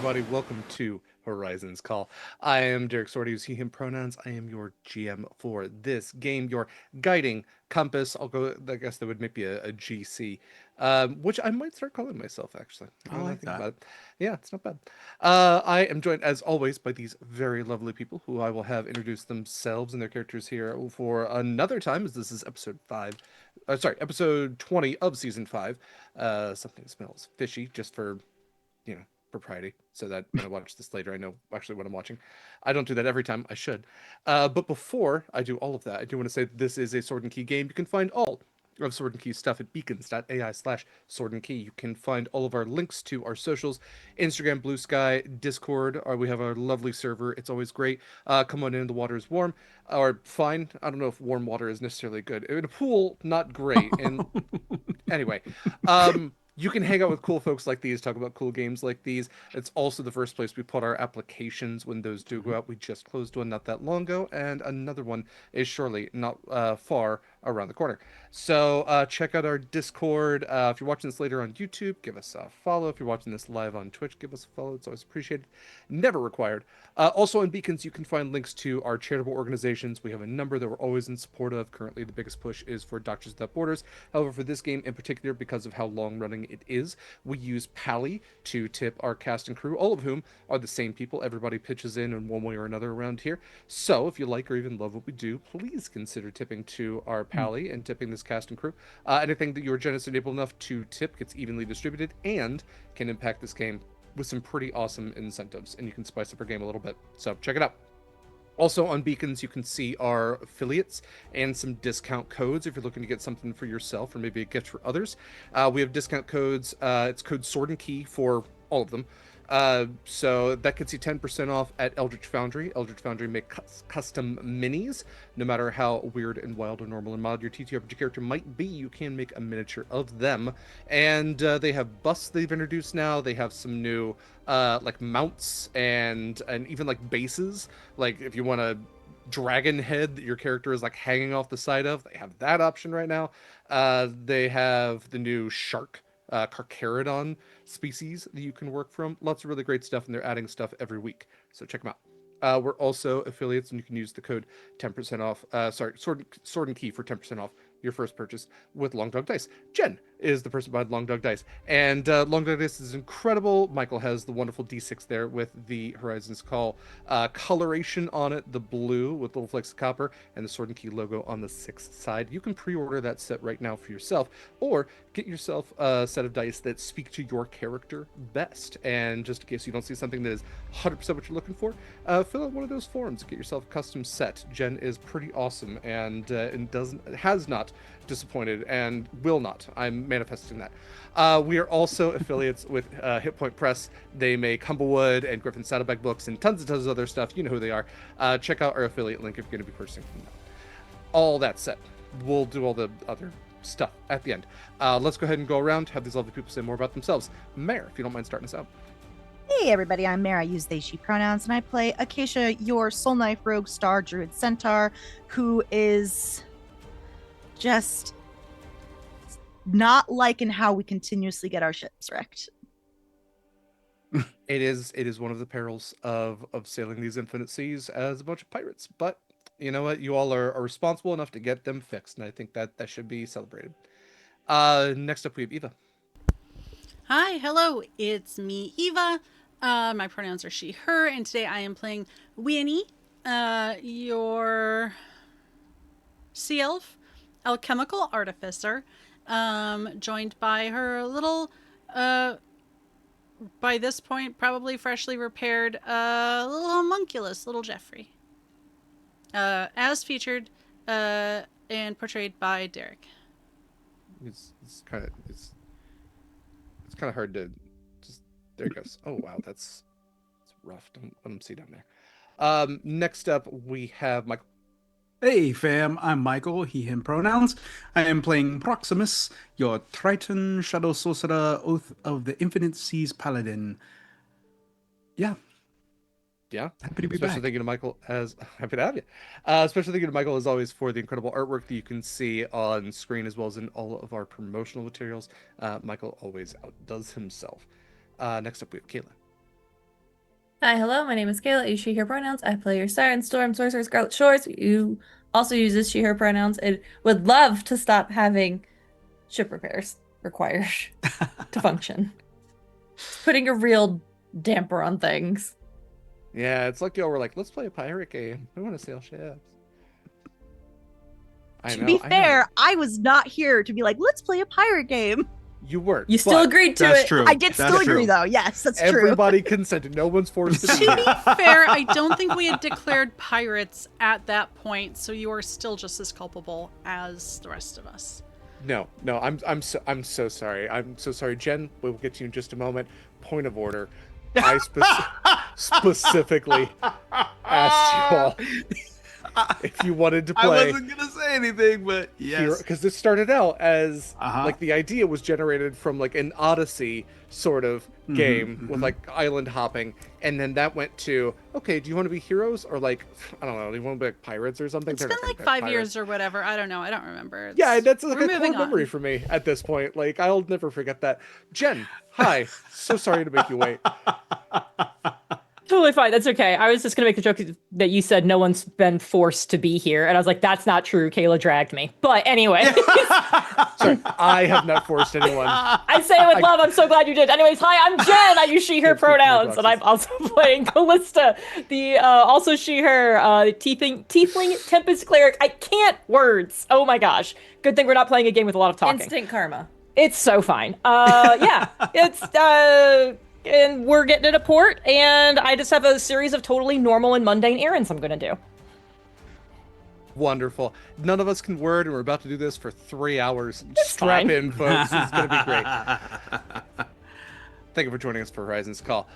everybody. Welcome to Horizons Call. I am Derek Sorty, use he, him pronouns. I am your GM for this game, your guiding compass. I guess that would make me a GC, which I might start calling myself, actually. I Now that I like think that. about it. Yeah, it's not bad. I am joined, as always, by these very lovely people who I will have introduce themselves and their characters here for another time, as this is episode 5. Episode 20 of season 5. Something smells fishy, just for you know, propriety, so that when I watch this later, I know actually what I'm watching. I don't do that every time. I should. But before I do all of that, I do want to say that this is a Sword and Key game. You can find all of Sword and Key stuff at beacons.ai/Sword and Key. You can find all of our links to our socials, Instagram, BlueSky, Discord. We have our lovely server. It's always great. Come on in. The water is warm or fine. I don't know if warm water is necessarily good. In a pool, not great. And anyway, you can hang out with cool folks like these, talk about cool games like these. It's also the first place we put our applications when those do go Mhm. out. We just closed one not that long ago, and another one is surely not far around the corner. So check out our Discord. If you're watching this later on YouTube, give us a follow. If you're watching this live on Twitch, give us a follow. It's always appreciated. Never required. Also on Beacons, you can find links to our charitable organizations. We have a number that we're always in support of. Currently, the biggest push is for Doctors Without Borders. However, for this game in particular, because of how long running it is, we use Pally to tip our cast and crew, all of whom are the same people. Everybody pitches in one way or another around here. So if you like or even love what we do, please consider tipping to our Pally and tipping this cast and crew. Anything that you're generous and able enough to tip gets evenly distributed and can impact this game with some pretty awesome incentives, and you can spice up our game a little bit. So check it out. Also on Beacons, you can see our affiliates and some discount codes if you're looking to get something for yourself or maybe a gift for others. We have discount codes. It's code Sword and Key for all of them. So that gets you 10% off at Eldritch Foundry. Eldritch Foundry make custom minis. No matter how weird and wild or normal and mild your TTRPG character might be, you can make a miniature of them. And they have busts they've introduced now. They have some new like mounts and even like bases. Like if you want a dragon head that your character is like hanging off the side of, they have that option right now. They have the new shark Carcharodon species that you can work from. Lots of really great stuff, and they're adding stuff every week. So check them out. We're also affiliates, and you can use the code 10% off. Sword and Key for 10% off your first purchase with Long Dog Dice. Jenn is the person behind Long Dog Dice, and Long Dog Dice is incredible. Mikyl has the wonderful D6 there with the Horizons Call coloration on it, the blue with little flecks of copper, and the Sword and Key logo on the sixth side. You can pre-order that set right now for yourself, or get yourself a set of dice that speak to your character best. And just in case you don't see something that is 100% what you're looking for, fill out one of those forms, get yourself a custom set. Jenn is pretty awesome and has not disappointed and will not. I'm manifesting that. We are also affiliates with Hit Point Press. They make Humblewood and Griffin Saddlebag books and tons of other stuff. You know who they are. Check out our affiliate link if you're going to be purchasing from them. All that said, we'll do all the other stuff at the end. Let's go ahead and go around, have these lovely people say more about themselves. Mare, if you don't mind starting us out. Hey everybody, I'm Mare. I use they, she pronouns, and I play Acacia, your Soul Knife Rogue Star Druid Centaur, who is just not liking how we continuously get our ships wrecked. It is one of the perils of sailing these infinite seas as a bunch of pirates, but you know what? You all are responsible enough to get them fixed, and I think that should be celebrated. Next up, we have Eva. Hi, hello, it's me, Eva. My pronouns are she, her, and today I am playing Winnie, your sea elf, alchemical artificer, joined by her little, by this point, probably freshly repaired, little homunculus, little Jeffrey. As featured and portrayed by Derek. It's kind of it's kind of hard to just. There it goes. Oh wow, it's rough. Don't let them see down there. Next up we have Michael. Hey fam, I'm Mikyl, he, him pronouns. I am playing Proximus, your Triton Shadow Sorcerer, Oath of the Infinite Seas Paladin. Yeah, Yeah. happy to be Special back. thank you to Michael as happy to have you. Special thank you to Michael as always for the incredible artwork that you can see on screen as well as in all of our promotional materials. Michael always outdoes himself. Next up we have Kaila. Hi, hello, my name is Kayla. I use she, her pronouns. I play your Siren Storm, Sorcerer, Scarlett Shores. You also uses she, her pronouns and would love to stop having ship repairs required to function. It's putting a real damper on things. Yeah, it's like y'all were like, let's play a pirate game. We want to sail ships. I To know. be I fair, know. I was not here to be like, let's play a pirate game. You weren't. You still but agreed to That's it. true. I did That's still agree, true. though. Yes, that's true. Everybody consented. No one's forced to be To here. be fair, I don't think we had declared pirates at that point, so you are still just as culpable as the rest of us. No, I'm so sorry. I'm so sorry, Jen. We'll get to you in just a moment. Point of order. I specifically asked you all if you wanted to I play wasn't gonna say anything, but yes. because this started out as Uh-huh. like the idea was generated from like an Odyssey sort of game with like island hopping, and then that went to okay, do you want to be heroes or like I don't know, do you want to be like pirates or something? It's They're been not gonna like be 5 pirates. years or whatever. I don't know. I don't remember. Yeah, that's like We're a core moving on. memory for me at this point. Like I'll never forget that. Jen, hi. So sorry to make you wait. Totally fine. That's okay. I was just gonna make the joke that you said no one's been forced to be here, and I was like, "That's not true. Kayla dragged me." But anyway, Sorry, I have not forced anyone. I say it with love. I'm so glad you did. Anyways, hi, I'm Jen. I use she/her Can't speak for my pronouns, and I'm boxes. also playing Kallista, the also she/her tiefling tempest cleric. I can't words. Oh my gosh. Good thing we're not playing a game with a lot of talking. Instant karma. It's so fine. Yeah, it's and we're getting at a port, and I just have a series of totally normal and mundane errands I'm gonna do. Wonderful. None of us can word, and we're about to do this for 3 hours. It's Strap fine. in, folks. It's going to be great. Thank you for joining us for Horizon's Call.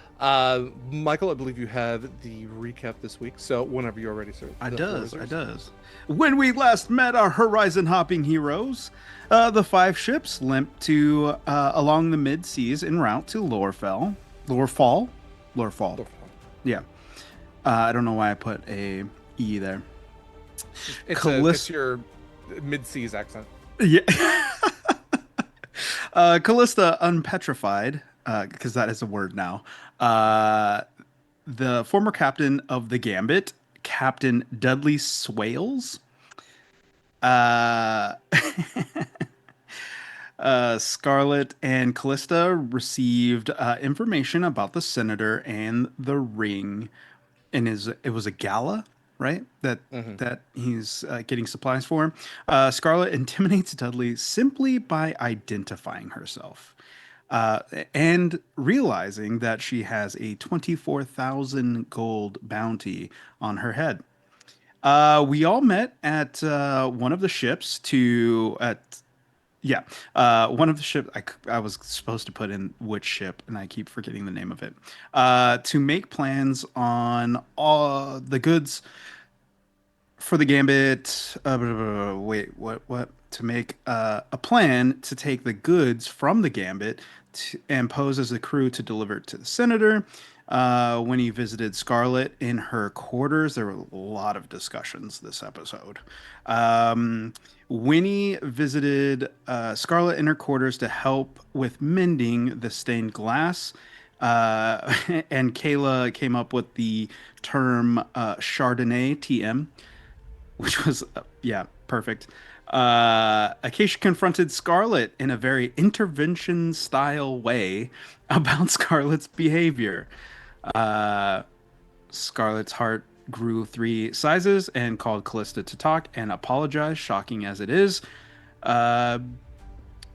Michael, I believe you have the recap this week, so whenever you're ready, sir. I the floor does. is I yours. does. When we last met our horizon hopping heroes, the 5 ships limped to along the mid seas en route to Lorefall. Lorefall. Yeah. I don't know why I put a E there. It's your mid-seas accent. Yeah. Kallista unpetrified, because that is a word now. The former captain of the Gambit, Captain Dudley Swales. Scarlett and Kallista received information about the senator and the ring, and it was a gala, right? That he's getting supplies for. Scarlett intimidates Dudley simply by identifying herself. And realizing that she has a 24,000 gold bounty on her head. We all met at one of the ships one of the ships. I was supposed to put in which ship, and I keep forgetting the name of it. To make plans on all the goods for the Gambit. Wait, what? To make a plan to take the goods from the Gambit and pose as the crew to deliver it to the senator. When he visited Scarlett in her quarters, there were a lot of discussions this episode. Winnie visited Scarlett in her quarters to help with mending the stained glass. And Kaila came up with the term Chardonnay TM, which was, perfect. Acacia confronted Scarlett in a very intervention style way about Scarlett's behavior. Scarlett's heart grew 3 sizes and called Kallista to talk and apologize, shocking as it is.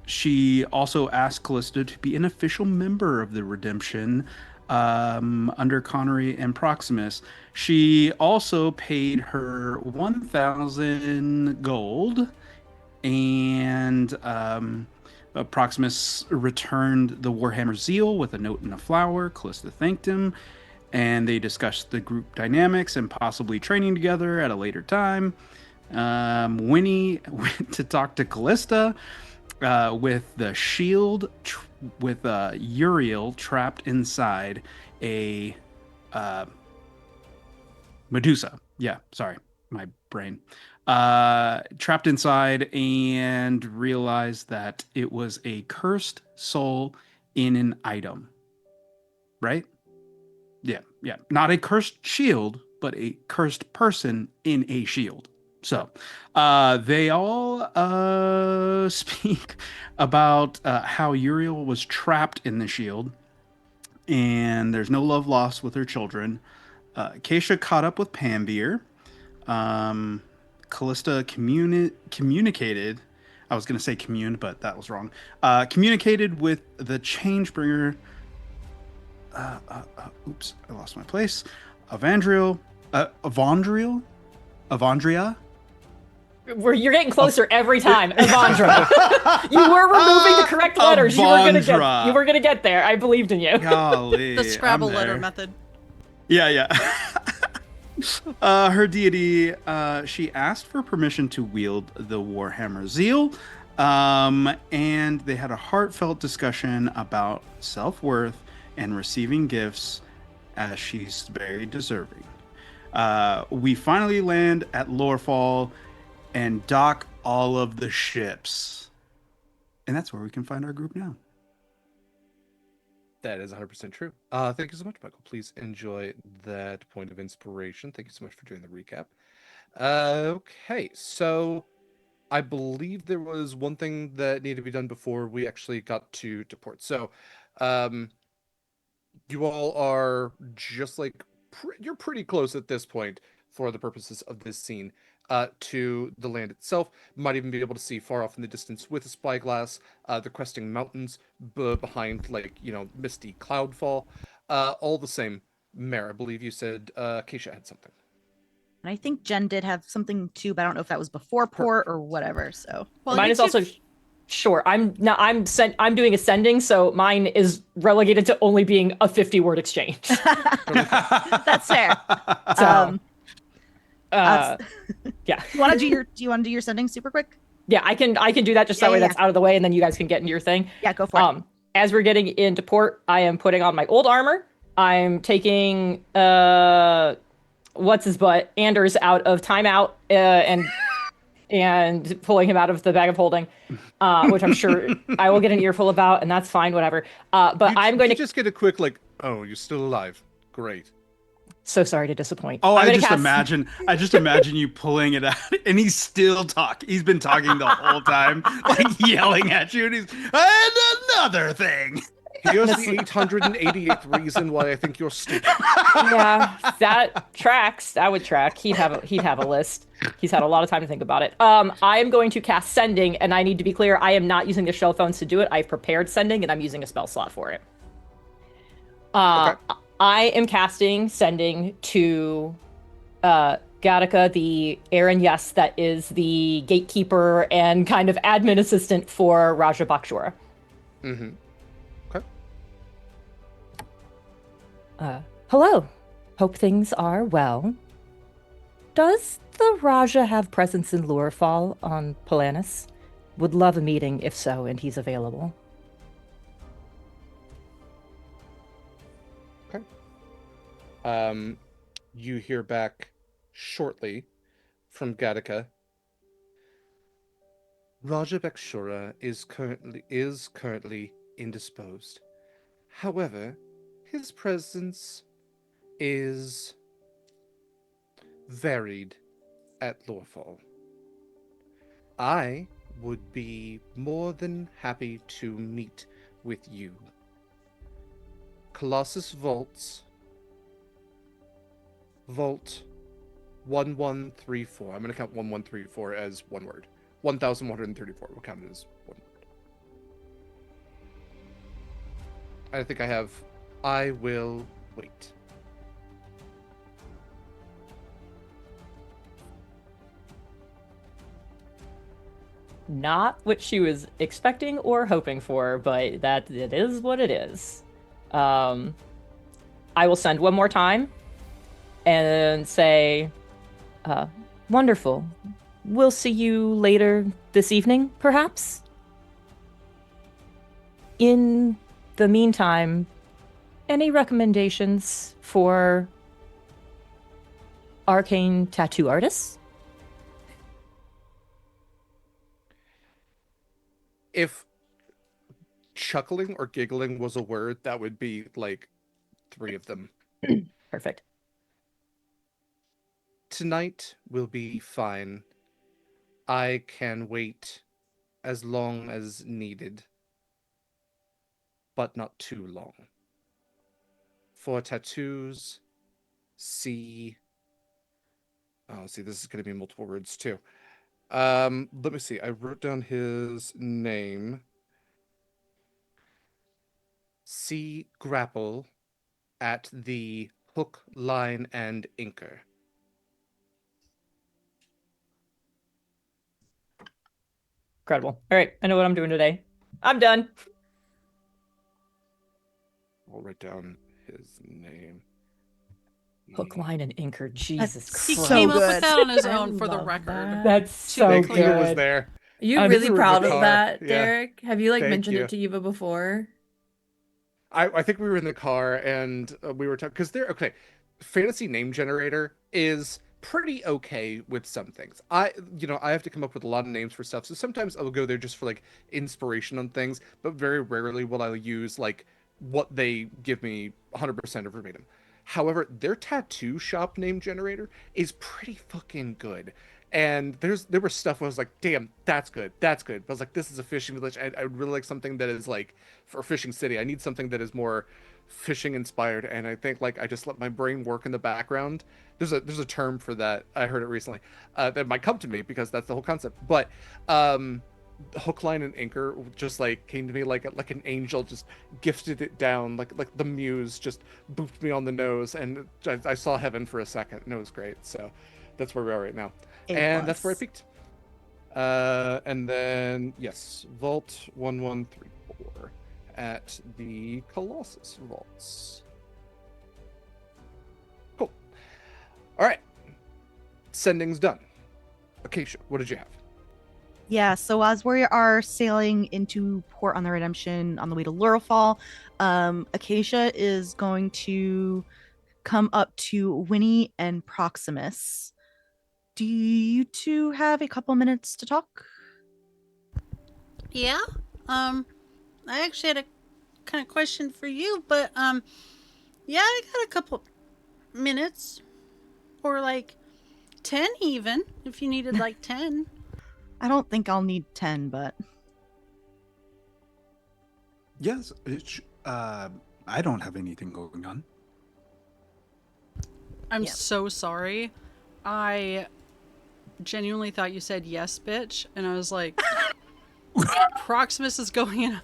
She also asked Kallista to be an official member of the Redemption under Connery and Proximus. She also paid her 1,000 gold, and Proximus returned the Warhammer Zeal with a note and a flower. Kallista thanked him, and they discussed the group dynamics and possibly training together at a later time. Winnie went to talk to Kallista with the shield with Uriel trapped inside a Medusa. Yeah, sorry, my brain. Trapped inside and realized that it was a cursed soul in an item. Right? Yeah. Not a cursed shield, but a cursed person in a shield. So, they all speak about how Uriel was trapped in the shield, and there's no love lost with her children. Acacia caught up with Panbeer. Um, Kallista communicated. I was going to say commune, but that was wrong. Communicated with the Changebringer. Oops, I lost my place. Avandriel. Avandria. Where you're getting closer every time, Avandra. You were removing the correct letters. Avandra. You were gonna get there. I believed in you. Golly, The Scrabble I'm letter there. method. Yeah. Her deity, she asked for permission to wield the Warhammer Zeal, and they had a heartfelt discussion about self-worth and receiving gifts, as she's very deserving. We finally land at Lorefall and dock all of the ships. And that's where we can find our group now. That is 100% true. Thank you so much, Michael. Please enjoy that point of inspiration. Thank you so much for doing the recap. Okay, so I believe there was one thing that needed to be done before we actually got to port. So, you all are just like you're pretty close at this point for the purposes of this scene to the land itself. Might even be able to see far off in the distance with a spyglass the cresting mountains behind, like, misty cloudfall. All the same, Mare, I believe you said Acacia had something. And I think Jenn did have something too, but I don't know if that was before port or whatever. So Well, Mine you is two- also sure. I'm doing ascending, so mine is relegated to only being a 50-word exchange. that's fair. So, Uh, yeah. do you want to do your sending super quick? Yeah, I can do that just that way that's out of the way, and then you guys can get into your thing. Yeah, go for it. As we're getting into port, I am putting on my old armor. I'm taking what's his butt Anders out of timeout and pulling him out of the bag of holding, which I'm sure I will get an earful about, and that's fine, whatever. But I'm going to just get a quick oh, you're still alive. Great. So sorry to disappoint. Oh, I just imagine you pulling it out, and he's still talking. He's been talking the whole time, like yelling at you, and he's and another thing. Here's the 888th reason why I think you're stupid. Yeah, that tracks. That would track. He'd have a list. He's had a lot of time to think about it. I am going to cast Sending, and I need to be clear. I am not using the shell phones to do it. I've prepared Sending, and I'm using a spell slot for it. Okay. I am casting Sending to Gattaca, the Aaron Yes, that is the gatekeeper and kind of admin assistant for Raja Bakshura. Mm-hmm. Okay. Hello. Hope things are well. Does the Raja have presence in Lurefall on Polanis? Would love a meeting if so, and he's available. You hear back shortly from Gattaca. Raja Bakshura is currently indisposed. However, his presence is varied at Lorefall. I would be more than happy to meet with you. Colossus Vault 1134. I'm going to count 1134 as one word. 1134. We'll count it as one word. I think I have I will wait. Not what she was expecting or hoping for, but that it is what it is. I will send one more time and say, wonderful. We'll see you later this evening, perhaps? In the meantime, any recommendations for arcane tattoo artists? If chuckling or giggling was a word, that would be like 3 of them Perfect. Tonight will be fine. I can wait as long as needed, but not too long. For tattoos, see. Oh, see, this is going to be multiple words too. Let me see. I wrote down his name. See grapple at the hook, line, and anchor. Incredible. All right, I know what I'm doing today. I'm done. I'll write down his name. Hook, line, and anchor. Jesus He Christ. so came up with good. that on his I own for the love record. that. That's so be Thank clear. you. good. Was there? Are you I'm really we were in proud the of car. that, Yeah. Derek? Have you like Thank mentioned you. it to Eva before? I think we were in the car and we were talking because they're okay. Fantasy name generator is pretty okay with some things. I have to come up with a lot of names for stuff, so sometimes I'll go there just for like inspiration on things, but very rarely will I use like what they give me 100% of verbatim. However, their tattoo shop name generator is pretty fucking good. And there was stuff where I was like, damn, that's good, that's good. But I was like, this is a fishing village. I would really like something that is like for fishing city. I need something that is more fishing inspired. And I think like I just let my brain work in the background. There's a term for that. I heard it recently. That might come to me because that's the whole concept. But hook, line, and anchor just like came to me like an angel just gifted it down like the muse just booped me on the nose and I saw heaven for a second and it was great. So that's where we are right now. And that's where I peaked. And then yes, Vault 1134 at the Colossus Vaults. Cool. All right. Sending's done. Acacia, what did you have? Yeah, so as we are sailing into port on the Redemption on the way to Lurafall, Acacia is going to come up to Winnie and Proximus. Do you two have a couple minutes to talk? Yeah. I actually had a kind of question for you, but yeah, I got a couple minutes, or like 10 even, if you needed like 10. I don't think I'll need 10, but Yes, I don't have anything going on. I'm Yep. so sorry. I genuinely thought you said yes, bitch, and I was like, Proximus is going in a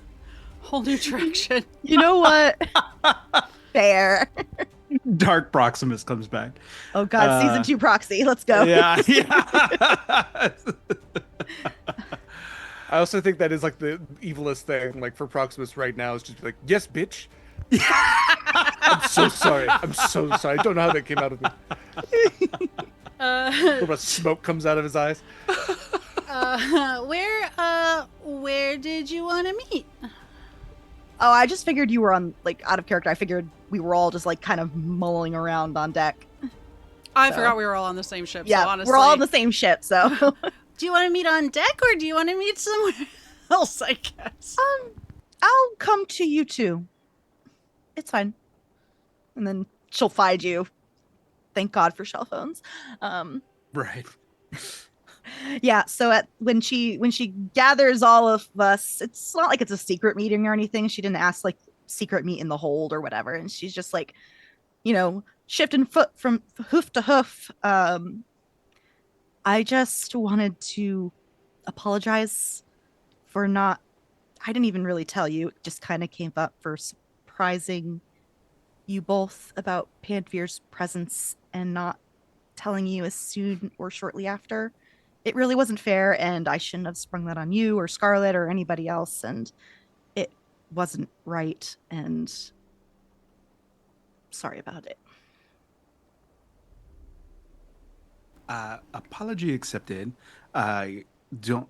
whole new direction. you know what? Fair. Dark Proximus comes back. Oh god, season 2 proxy. Let's go. Yeah, yeah. I also think that is like the evilest thing, like for Proximus right now, is just be like, yes, bitch. I'm so sorry. I'm so sorry. I don't know how that came out of me. A little bit of smoke comes out of his eyes. Where did you want to meet? Oh, I just figured you were on like out of character. I figured we were all just like kind of mulling around on deck. I So- forgot we were all on the same ship. Yeah, so honestly, we're all on the same ship, so Do you want to meet on deck or do you want to meet somewhere else? I guess. I'll come to you too. It's fine. And then she'll find you. Thank God for cell phones. Right. Yeah, so when she gathers all of us, it's not like it's a secret meeting or anything. She didn't ask like secret meet in the hold or whatever, and she's just like, shifting foot from hoof to hoof. I just wanted to apologize for not. I didn't even really tell you. It just kind of came up for surprising you both about Panfear's presence and not telling you as soon or shortly after. It really wasn't fair, and I shouldn't have sprung that on you or Scarlett or anybody else, and it wasn't right, and sorry about it. Apology accepted. I don't.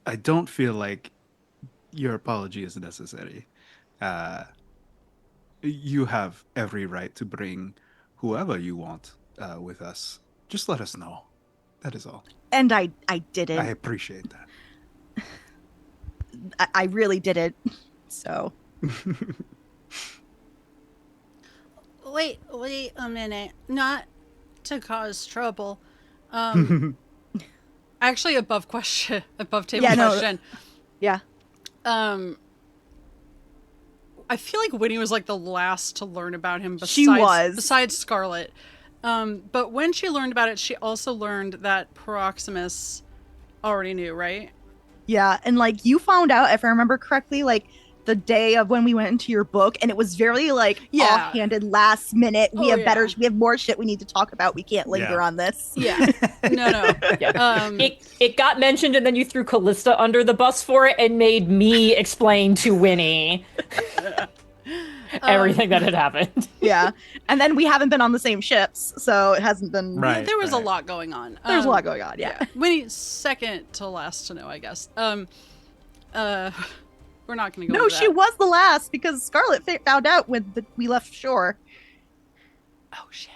I don't feel like your apology is necessary. You have every right to bring whoever you want with us. Just let us know. That is all. And I I didn't. appreciate that. I really didn't. So wait a minute. Not to cause trouble. Um, actually, above table Yeah, no. question. Yeah. Um, I feel like Winnie was like the last to learn about him. She was. Besides Scarlett. But when she learned about it, she also learned that Proximus already knew, right? Yeah, and like you found out, if I remember correctly, like the day of when we went into your book, and it was very like Yeah. offhanded, last minute. We Oh, have yeah. we have more shit we need to talk about. We can't linger Yeah. on this. Yeah. No. Yeah. It got mentioned, and then you threw Kallista under the bus for it and made me explain to Winnie everything that had happened. Yeah, and then we haven't been on the same ships, so it hasn't been. Right. There was a lot going on. There's a lot going on. Yeah. Winnie's second to last to know, I guess. We're not going to go No, into she that. was the last because Scarlett found out when we left shore. Oh, shit.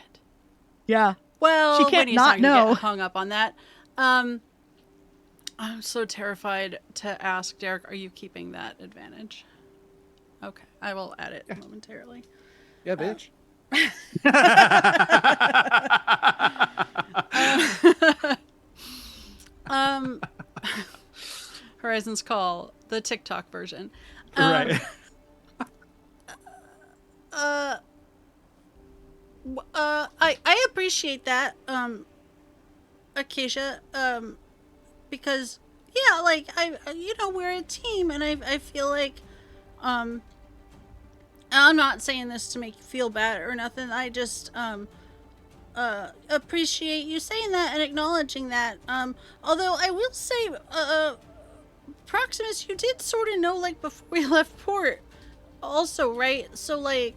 Yeah. Well, She can't Winnie's not not gonna know. get hung up on that. I'm so terrified to ask Derek, are you keeping that advantage? Okay, I will add it momentarily. Yeah, bitch. Horizon's Call, the TikTok version. Right. I appreciate that, Acacia, because yeah, like we're a team, and I feel like, and I'm not saying this to make you feel bad or nothing. I just appreciate you saying that and acknowledging that. Although I will say, Proximus, you did sort of know like before we left port, also, right? So like,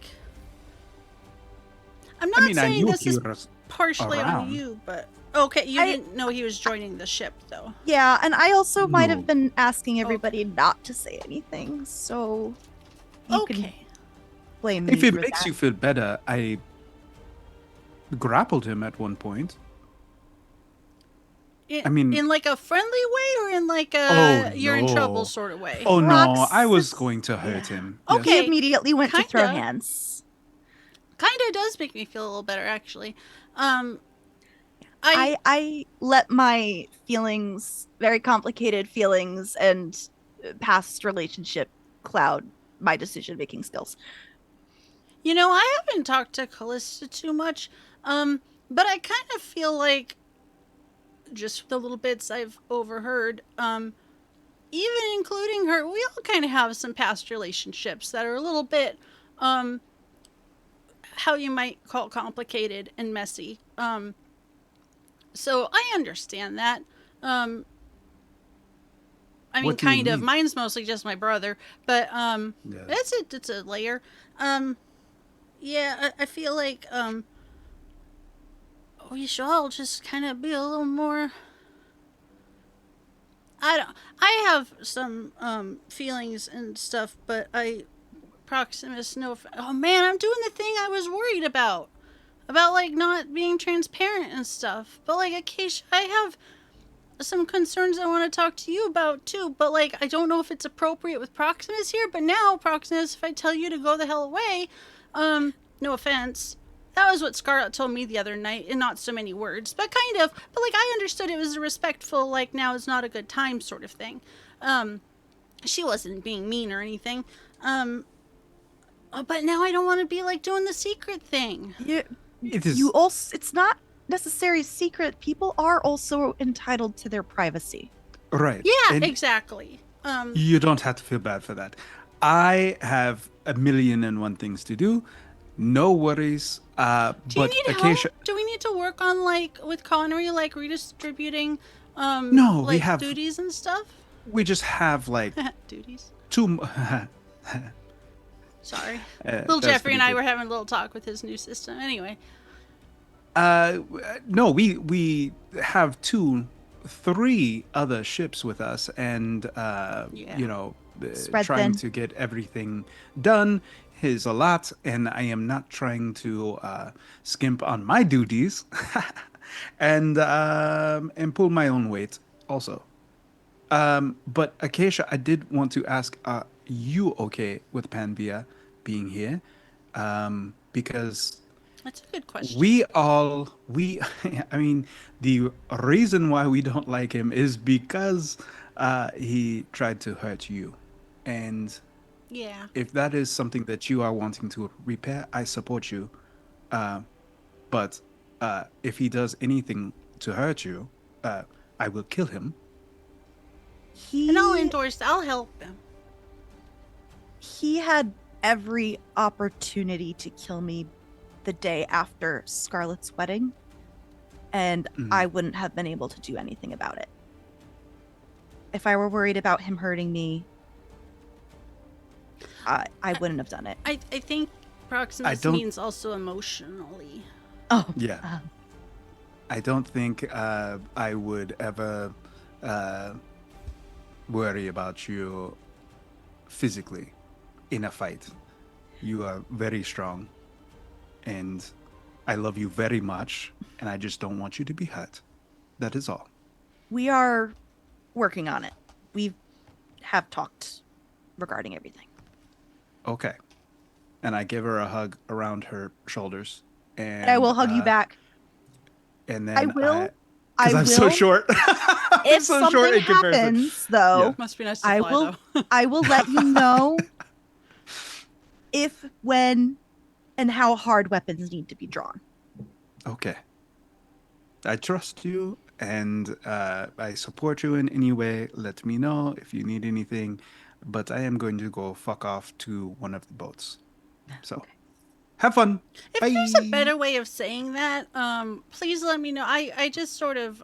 I'm not I mean, I saying knew this he is was partially on around. you, but okay, you didn't know he was joining the ship though. Yeah, and I also might No. have been asking everybody not to say anything, so you can Okay. blame me If it for makes that. you feel better, I grappled him at one point. I mean- in like a friendly way, or in like a Oh, you're in no. trouble sort of way. Oh no, I was Roxas- going to hurt yeah. him. Okay. He immediately went to throw Kinda. hands. Kinda does make me feel a little better, actually. I let my feelings, very complicated feelings, and past relationship cloud my decision making skills. I haven't talked to Kallista too much, but I kind of feel like, just the little bits I've overheard, even including her, we all kind of have some past relationships that are a little bit, how you might call complicated and messy. So I understand that. I mean, What do you kind of. mean? Mine's mostly just my brother, but Yeah. it's a layer. Yeah, I feel like we should all just kind of be a little more. I have some feelings and stuff, but Proximus, no. Oh man, I'm doing the thing I was worried about like not being transparent and stuff. But like, Acacia, I have some concerns I want to talk to you about too. But like, I don't know if it's appropriate with Proximus here. But now, Proximus, if I tell you to go the hell away, no offense. That was what Scarlett told me the other night, in not so many words, but kind of. But like, I understood it was a respectful, like, now is not a good time sort of thing. She wasn't being mean or anything. But now I don't want to be like doing the secret thing. It is. You also, it's not necessarily secret. People are also entitled to their privacy. Right. Yeah, And exactly. you don't have to feel bad for that. I have a million and one things to do. No worries. Do you But need Acacia, help? Do we need to work on, like, with Connery, like redistributing No, we like have- duties and stuff? we just have like Duties. two. Sorry. That's Little Jeffrey pretty and I good. were having a little talk with his new system. Anyway. No, we have three other ships with us, and Yeah. Spread trying thin. to get everything done is a lot, and I am not trying to skimp on my duties, and pull my own weight also. But Acacia, I did want to ask, are you okay with Panvia being here? Because That's a good question. I mean, the reason why we don't like him is because he tried to hurt you. And Yeah. if that is something that you are wanting to repair, I support you. Uh, but if he does anything to hurt you, I will kill him. And I'll He endorse. I'll help him. he had every opportunity to kill me the day after Scarlett's wedding, and I wouldn't have been able to do anything about it. If I were worried about him hurting me, I wouldn't have done it. I think Proximus don't- means also emotionally. Oh, Yeah. I don't think I would ever worry about you physically in a fight. You are very strong, and I love you very much, and I just don't want you to be hurt. That is all. we are working on it. We have talked regarding everything. Okay. And I give her a hug around her shoulders. And I will hug you back. And then I will. Because I'm so will. short. I'm If so something short in comparison. happens, though, Yeah. Must be nice to I fly, will. though. I will let you know if, when, and how hard weapons need to be drawn. Okay. I trust you, and I support you in any way. Let me know if you need anything. But I am going to go fuck off to one of the boats. So, have fun. If Bye. there's a better way of saying that, please let me know. I just sort of,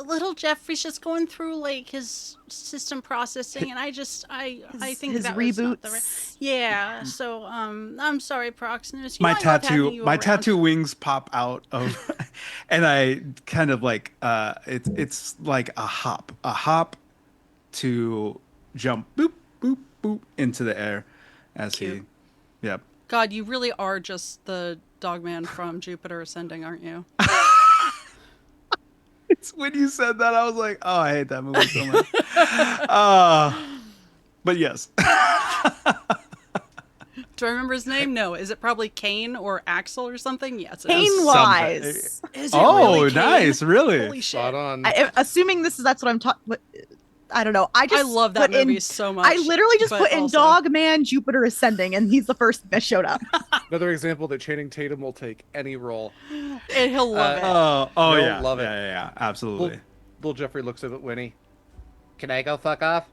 little Jeffrey's just going through like his system processing, and I think his that was not the reboots. right. Yeah. So I'm sorry, Proximus. You My know I love having tattoo, you my around. tattoo wings pop out of, and I kind of like it's like a hop to jump boop boop boop into the air as Cute. he, yep. God, you really are just the dogman from Jupiter Ascending, aren't you? It's when you said that I was like, oh, I hate that movie so much. But yes. Do I remember his name? No. Is it probably Kane or Axel or something? Yes, it is. Pain wise. Is it Oh, really Kane? nice, really. Holy shit. Spot on. Assuming that's what I'm talking. I don't know. I love that put in- movie so much. I literally just but put in also- Dog Man Jupiter Ascending, and he's the first that showed up. Another example that Channing Tatum will take any role. And he'll love it. Oh You'll yeah, love it. yeah, absolutely. Little Jeffrey looks up at Winnie. Can I go fuck off?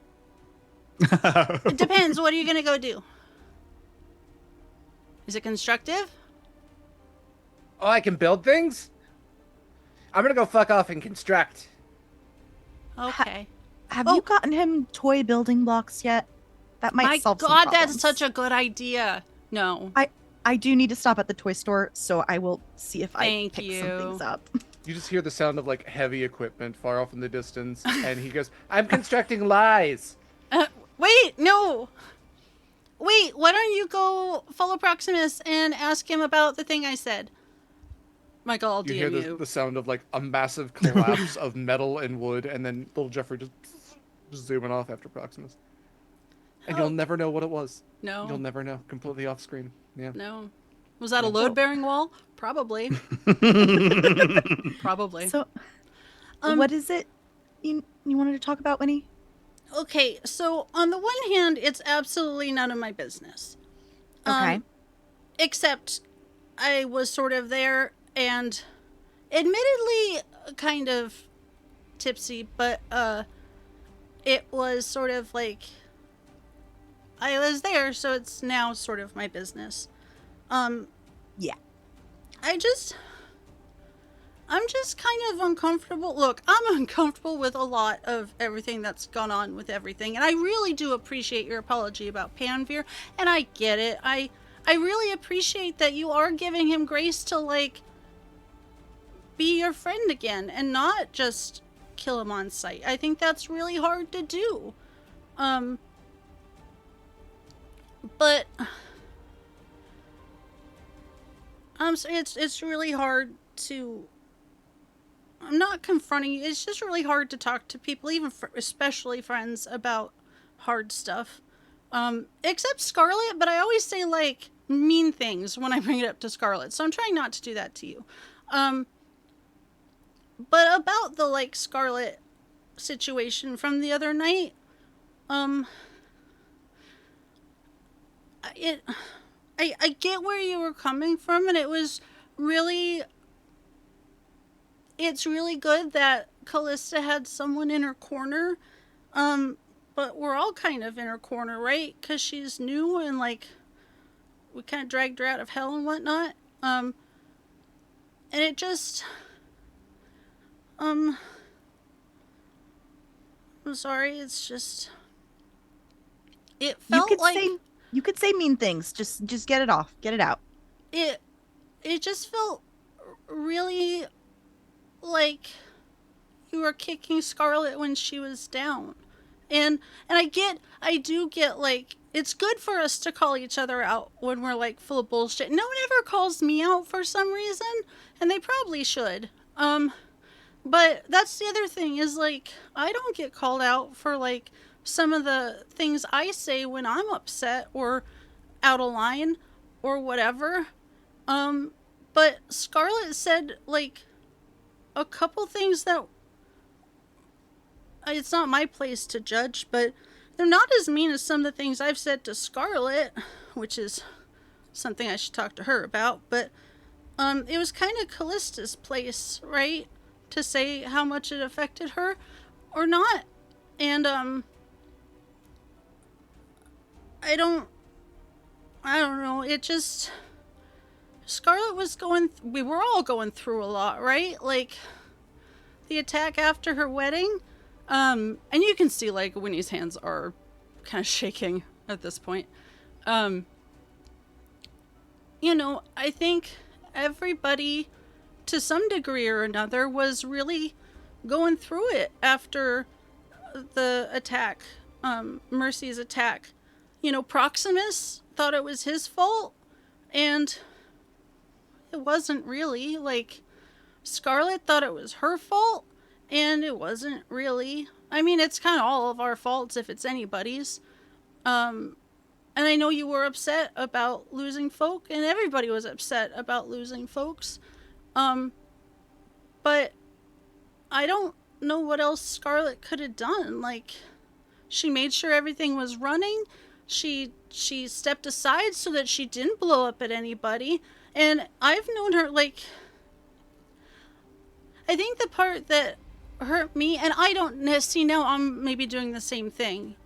It depends. What are you gonna go do? Is it constructive? Oh, I can build things? I'm gonna go fuck off and construct. Okay. Have Oh. you gotten him toy building blocks yet? That might My solve some God, that's problems. such a good idea. No. I do need to stop at the toy store, so I will see if Thank I pick you. some things up. You just hear the sound of like heavy equipment far off in the distance, and he goes, "I'm constructing lies." Wait, no. Wait, why don't you go follow Proximus and ask him about the thing I said? Michael, I'll You hear DM the, you. the sound of like a massive collapse of metal and wood, and then little Jeffrey just zooming off after Proximus. And Oh. you'll never know what it was. No. You'll never know. Completely off screen. Yeah. No. Was that a load-bearing wall? Probably. Probably. So, what is it you wanted to talk about, Winnie? Okay, so on the one hand, it's absolutely none of my business. Okay. Except I was sort of there and admittedly kind of tipsy, but it was sort of like I was there, so it's now sort of my business. Yeah. I'm just kind of uncomfortable. Look, I'm uncomfortable with a lot of everything that's gone on with everything, and I really do appreciate your apology about Panveer, and I get it. I really appreciate that you are giving him grace to, like, be your friend again and not just kill him on sight. I think that's really hard to do. But it's really hard to. I'm not confronting you. It's just really hard to talk to people, even especially friends, about hard stuff. Except Scarlett, but I always say, like, mean things when I bring it up to Scarlett, so I'm trying not to do that to you. But about the like Scarlett situation from the other night, um, it, I get where you were coming from, and it's really good that Kallista had someone in her corner. But we're all kind of in her corner, right? Because she's new and like we kind of dragged her out of hell and whatnot. And it just, I'm sorry. It's just, it felt you could say mean things. Just get it off. Get it out. It just felt really like you were kicking Scarlett when she was down. And I do get like it's good for us to call each other out when we're like full of bullshit. No one ever calls me out for some reason, and they probably should. But that's the other thing is like I don't get called out for like some of the things I say when I'm upset or out of line or whatever. But Scarlett said like a couple things that it's not my place to judge, but they're not as mean as some of the things I've said to Scarlett, which is something I should talk to her about. But it was kind of Kallista's place, right, to say how much it affected her or not. And I don't know. It just Scarlett was we were all going through a lot, right? Like the attack after her wedding. And you can see like Winnie's hands are kind of shaking at this point. You know, I think everybody to some degree or another was really going through it after the attack, Mercy's attack. You know, Proximus thought it was his fault, and it wasn't really. Like, Scarlett thought it was her fault, and it wasn't really. I mean, it's kind of all of our faults if it's anybody's. And I know you were upset about losing folk, and everybody was upset about losing folks. But I don't know what else Scarlett could have done. Like, she made sure everything was running. She stepped aside so that she didn't blow up at anybody. And I've known her, like, I think the part that hurt me, and I don't see now I'm maybe doing the same thing.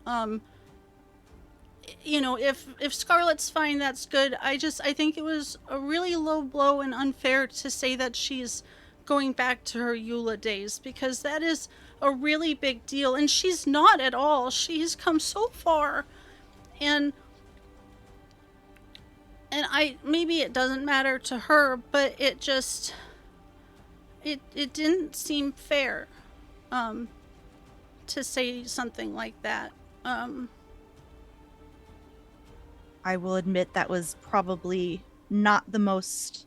You know, if Scarlett's fine, that's good. I think it was a really low blow and unfair to say that she's going back to her Eula days, because that is a really big deal, and she's not at all. She's come so far, and maybe it doesn't matter to her, but it just it didn't seem fair to say something like that. I will admit that was probably not the most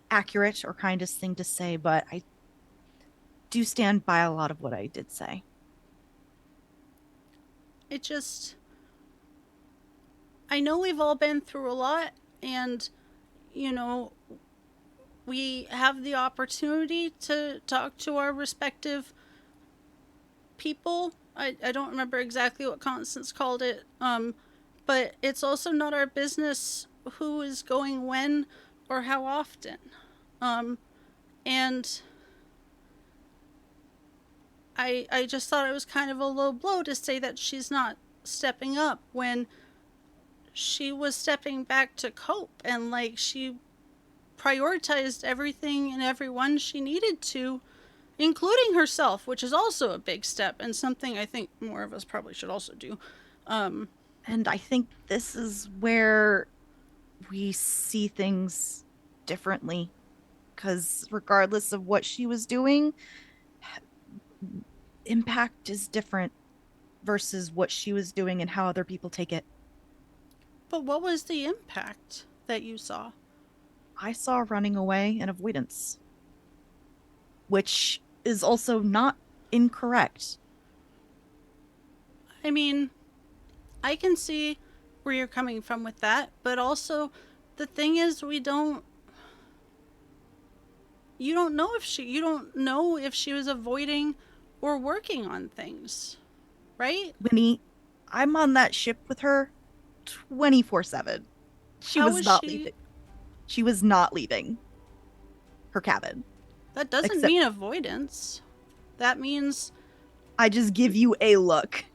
accurate or kindest thing to say, but I do stand by a lot of what I did say. It just, I know we've all been through a lot, and, you know, we have the opportunity to talk to our respective people. I don't remember exactly what Constance called it, but it's also not our business who is going when or how often. And I just thought it was kind of a low blow to say that she's not stepping up when she was stepping back to cope, and like she prioritized everything and everyone she needed to, including herself, which is also a big step and something I think more of us probably should also do. And I think this is where we see things differently, because regardless of what she was doing, impact is different versus what she was doing and how other people take it. But what was the impact that you saw? I saw running away and avoidance, which is also not incorrect. I mean, I can see where you're coming from with that, but also the thing is you don't know if she was avoiding or working on things, right? Winnie, I'm on that ship with her 24/7. She How was was not she? leaving. She was not leaving her cabin. That doesn't Except mean avoidance. That means I just give you a look.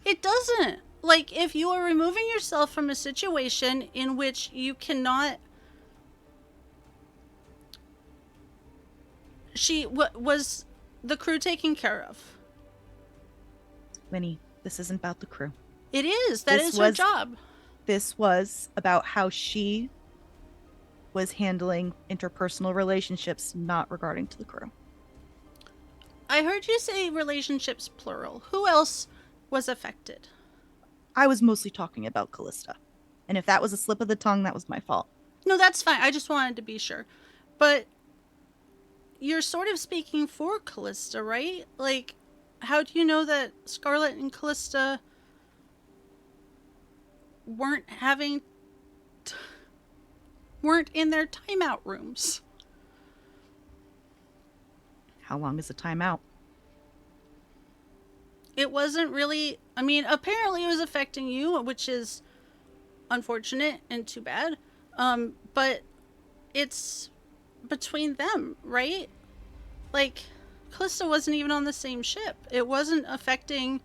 it doesn't. Like, if you are removing yourself from a situation in which you cannot. What was the crew taken care of? Winnie, this isn't about the crew. It is. That This is her was- job. This was about how she was handling interpersonal relationships not regarding to the crew. I heard you say relationships plural. Who else was affected? I was mostly talking about Kallista. And if that was a slip of the tongue, that was my fault. No, that's fine. I just wanted to be sure. But you're sort of speaking for Kallista, right? Like, how do you know that Scarlett and Kallista weren't in their timeout rooms? How long is a timeout? It wasn't really. I mean, apparently it was affecting you, which is unfortunate and too bad. But it's between them, right? Like, Kallista wasn't even on the same ship. It wasn't affecting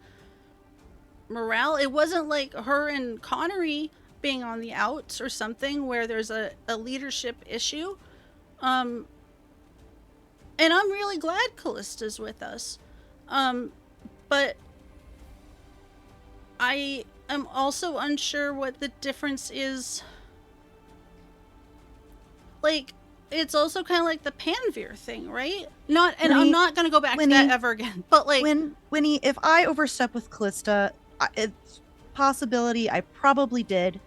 morale. It wasn't like her and Connery being on the outs or something where there's a leadership issue. And I'm really glad Callista's with us. But I am also unsure what the difference is. Like, it's also kind of like the Panveer thing, right? And I'm Winnie- not going to go back to that ever again. But, like, Winnie, if I overstep with Kallista, it's possibility I probably did.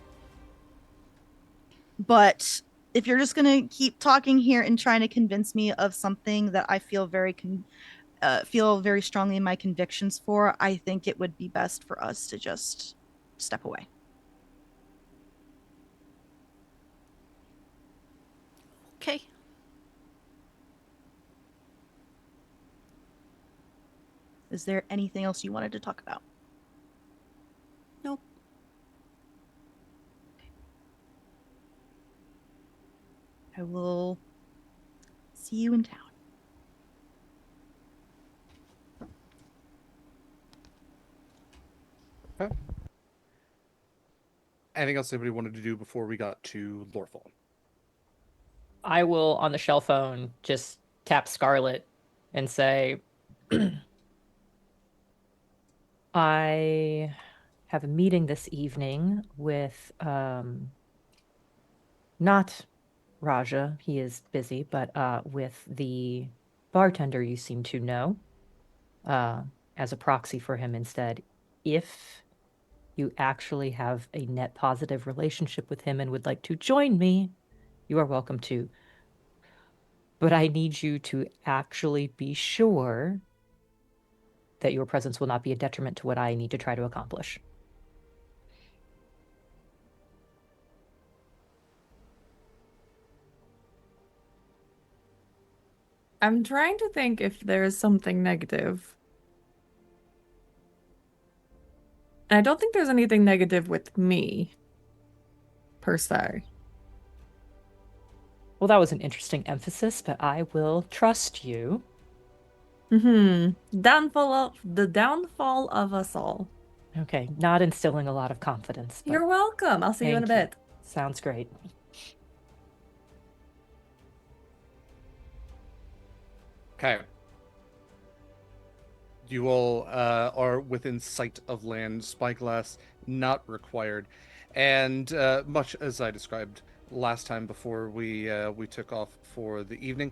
But if you're just gonna keep talking here and trying to convince me of something that I feel feel very strongly in my convictions for, I think it would be best for us to just step away. okay. Is there anything else you wanted to talk about? Nope. I will see you in town. Okay. Anything else anybody wanted to do before we got to Lorefall? I will, on the shell phone, just tap Scarlett and say, I have a meeting this evening with not Raja, he is busy, but with the bartender you seem to know, as a proxy for him instead. If you actually have a net positive relationship with him and would like to join me, you are welcome to. But I need you to actually be sure that your presence will not be a detriment to what I need to try to accomplish. I'm trying to think if there is something negative. And I don't think there's anything negative with me, per se. Well, that was an interesting emphasis, but I will trust you. The downfall of us all. Okay, not instilling a lot of confidence. But You're welcome. I'll see you in a thank bit. Sounds great. Okay. You all are within sight of land. Spyglass not required, and much as I described last time before we took off for the evening,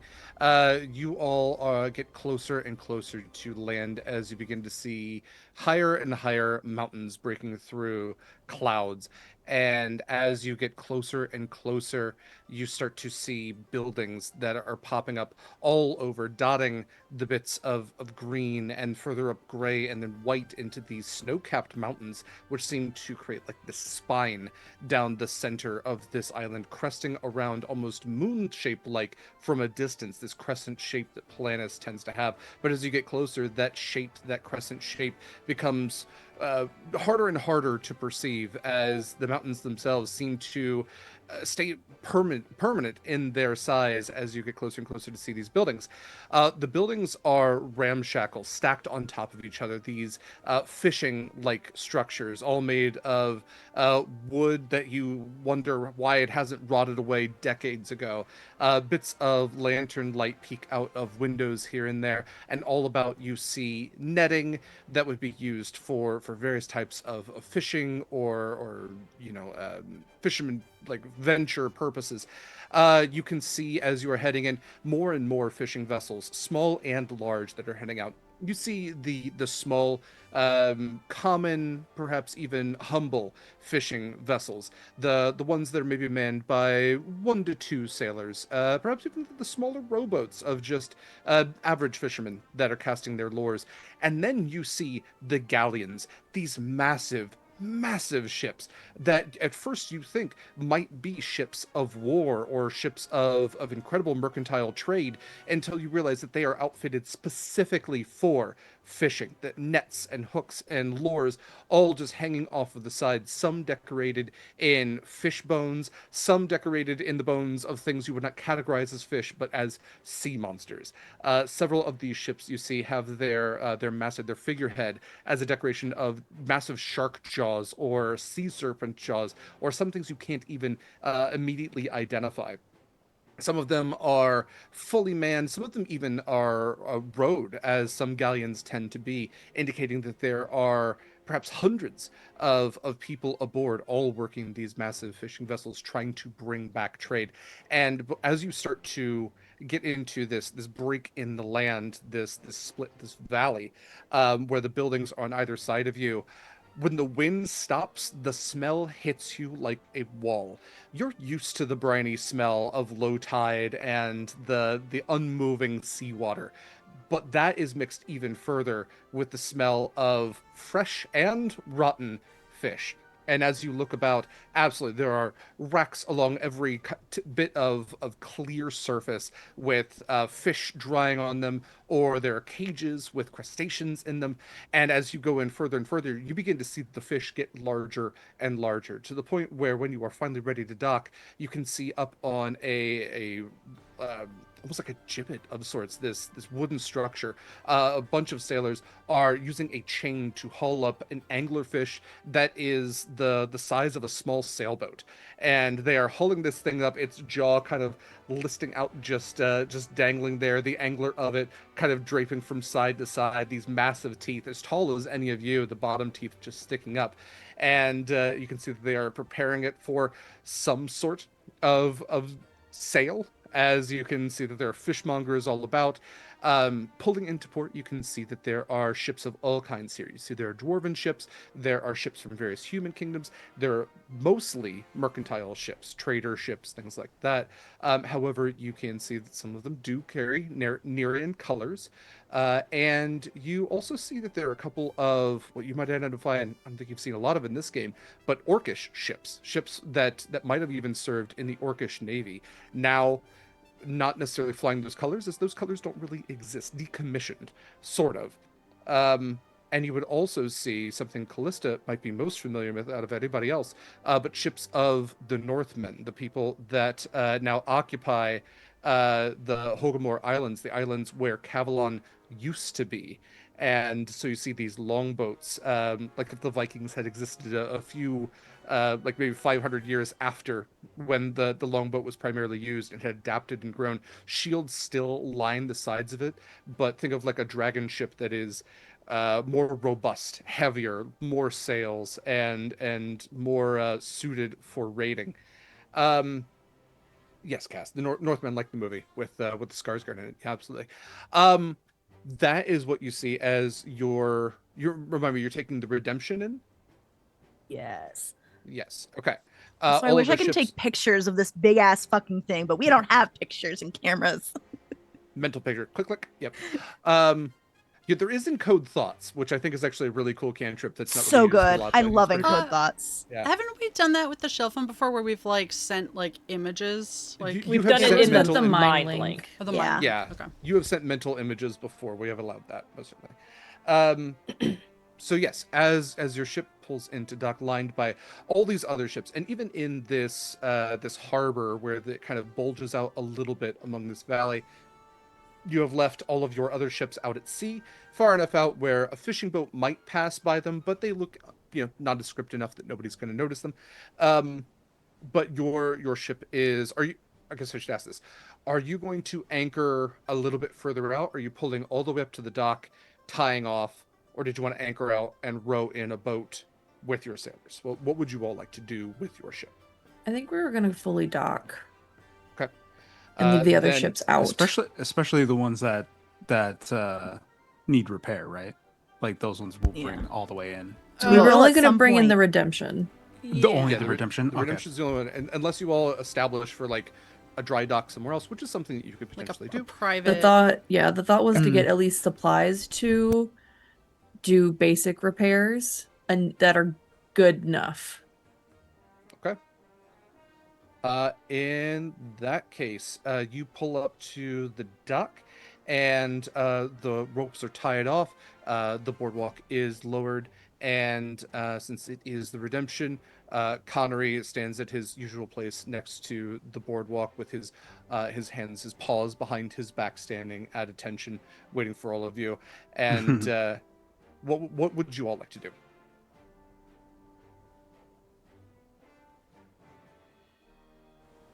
you all get closer and closer to land as you begin to see higher and higher mountains breaking through clouds, And as you get closer and closer, you start to see buildings that are popping up all over, dotting the bits of green and further up gray and then white into these snow-capped mountains, which seem to create like this spine down the center of this island, cresting around almost moon-shaped like from a distance, this crescent shape that Planis tends to have. But as you get closer, that shape, that crescent shape, becomes harder and harder to perceive as the mountains themselves seem to stay permanent in their size as you get closer and closer to see these buildings. The buildings are ramshackle, stacked on top of each other. These fishing-like structures, all made of wood that you wonder why it hasn't rotted away decades ago. Bits of lantern light peek out of windows here and there, and all about you see netting that would be used for various types of fishing or fishermen like venture purposes. You can see as you are heading in more and more fishing vessels, small and large, that are heading out. You see the small, common, perhaps even humble fishing vessels, the ones that are maybe manned by 1 to 2 sailors, perhaps even the smaller rowboats of just average fishermen that are casting their lures. And then you see the galleons, these massive ships that at first you think might be ships of war or ships of incredible mercantile trade, until you realize that they are outfitted specifically for fishing, that nets and hooks and lures all just hanging off of the side, some decorated in fish bones, some decorated in the bones of things you would not categorize as fish but as sea monsters. Several of these ships you see have their masthead, their figurehead, as a decoration of massive shark jaws or sea serpent jaws, or some things you can't even immediately identify. Some of them are fully manned, some of them even are rowed, as some galleons tend to be, indicating that there are perhaps hundreds of people aboard, all working these massive fishing vessels, trying to bring back trade. And as you start to get into this break in the land, this split, this valley, where the buildings are on either side of you, when the wind stops, the smell hits you like a wall. You're used to the briny smell of low tide and the unmoving seawater, but that is mixed even further with the smell of fresh and rotten fish. And as you look about, absolutely, there are wrecks along every bit of clear surface with fish drying on them, or there are cages with crustaceans in them. And as you go in further and further, you begin to see the fish get larger and larger, to the point where when you are finally ready to dock, you can see up on a almost like a gibbet of sorts, this wooden structure. A bunch of sailors are using a chain to haul up an anglerfish that is the size of a small sailboat, and they are hauling this thing up, its jaw kind of listing out, just dangling there, the angler of it kind of draping from side to side, these massive teeth as tall as any of you, the bottom teeth just sticking up. And you can see that they are preparing it for some sort of sale. As you can see that there are fishmongers all about. Pulling into port, you can see that there are ships of all kinds here. You see there are dwarven ships, there are ships from various human kingdoms, there are mostly mercantile ships, trader ships, things like that. However, you can see that some of them do carry Nerean colors. And you also see that there are a couple of what you might identify, and I don't think you've seen a lot of in this game, but Orcish ships that might have even served in the Orcish navy. Now, not necessarily flying those colors, as those colors don't really exist, decommissioned, sort of. And you would also see something Kallista might be most familiar with out of anybody else, but ships of the Northmen, the people that now occupy the Hogamore Islands, the islands where Cavalon used to be. And so you see these longboats, like if the Vikings had existed a few, like maybe 500 years after when the longboat was primarily used and had adapted and grown. Shields still line the sides of it, but think of like a dragon ship that is more robust, heavier, more sails, and more suited for raiding. Um, yes, Cass, the Northmen, like the movie with the Skarsgård in it, absolutely. Um, that is what you see as your. Remind me, you're taking the redemption in. Yes. Yes. Okay. So I all wish of I the can ships, take pictures of this big ass fucking thing, but we don't have pictures and cameras. mental picture. Click, click. Yep. Um, yeah, there is encode thoughts, which I think is actually a really cool cantrip that's not really So used a good. lot. I But love it's pretty encode cool. thoughts. Yeah. Haven't we done that with the shelf one before, where we've like sent like images? Like You We've have done it sent in mental the im- mind link. link. oh, the Yeah. mind. Yeah, Okay. you have sent mental images before. We have allowed that most certainly. So yes, as your ship pulls into dock, lined by all these other ships, and even in this this harbor where it kind of bulges out a little bit among this valley, you have left all of your other ships out at sea, far enough out where a fishing boat might pass by them, but they look, nondescript enough that nobody's going to notice them. But your ship is. Are you? I guess I should ask this. Are you going to anchor a little bit further out? Are you pulling all the way up to the dock, tying off, or did you want to anchor out and row in a boat with your sailors? Well, what would you all like to do with your ship? I think we were gonna fully dock Okay. and leave the other Then- ships out. Especially the ones that need repair, right? Like those ones will bring Yeah. all the way in. So we Oh, were well, only at gonna some bring in the point- redemption. The only Yeah, the redemption. The redemption's the only one, and unless you all establish for like a dry dock somewhere else, which is something that you could Like potentially a do. private. The thought was to Mm. get at least supplies to do basic repairs and that are good enough. Okay. In that case, you pull up to the dock, and the ropes are tied off. The boardwalk is lowered, and since it is the redemption, Connery stands at his usual place next to the boardwalk with his hands, his paws behind his back, standing at attention, waiting for all of you. And what would you all like to do?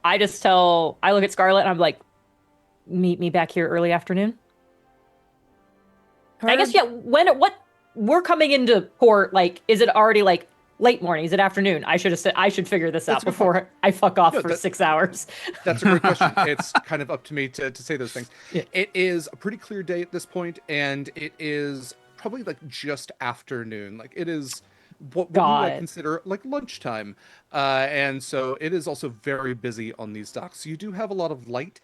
I look at Scarlett and I'm like, meet me back here early afternoon. I guess, yeah, we're coming into port, like, is it already like late morning? Is it afternoon? I should figure this That's out a good before I fuck off No, for that- 6 hours. That's a great question. It's kind of up to me to say those things. Yeah. It is a pretty clear day at this point, and it is probably like just afternoon. Like it is what we Got would it. consider like lunchtime. And so it is also very busy on these docks. So you do have a lot of light.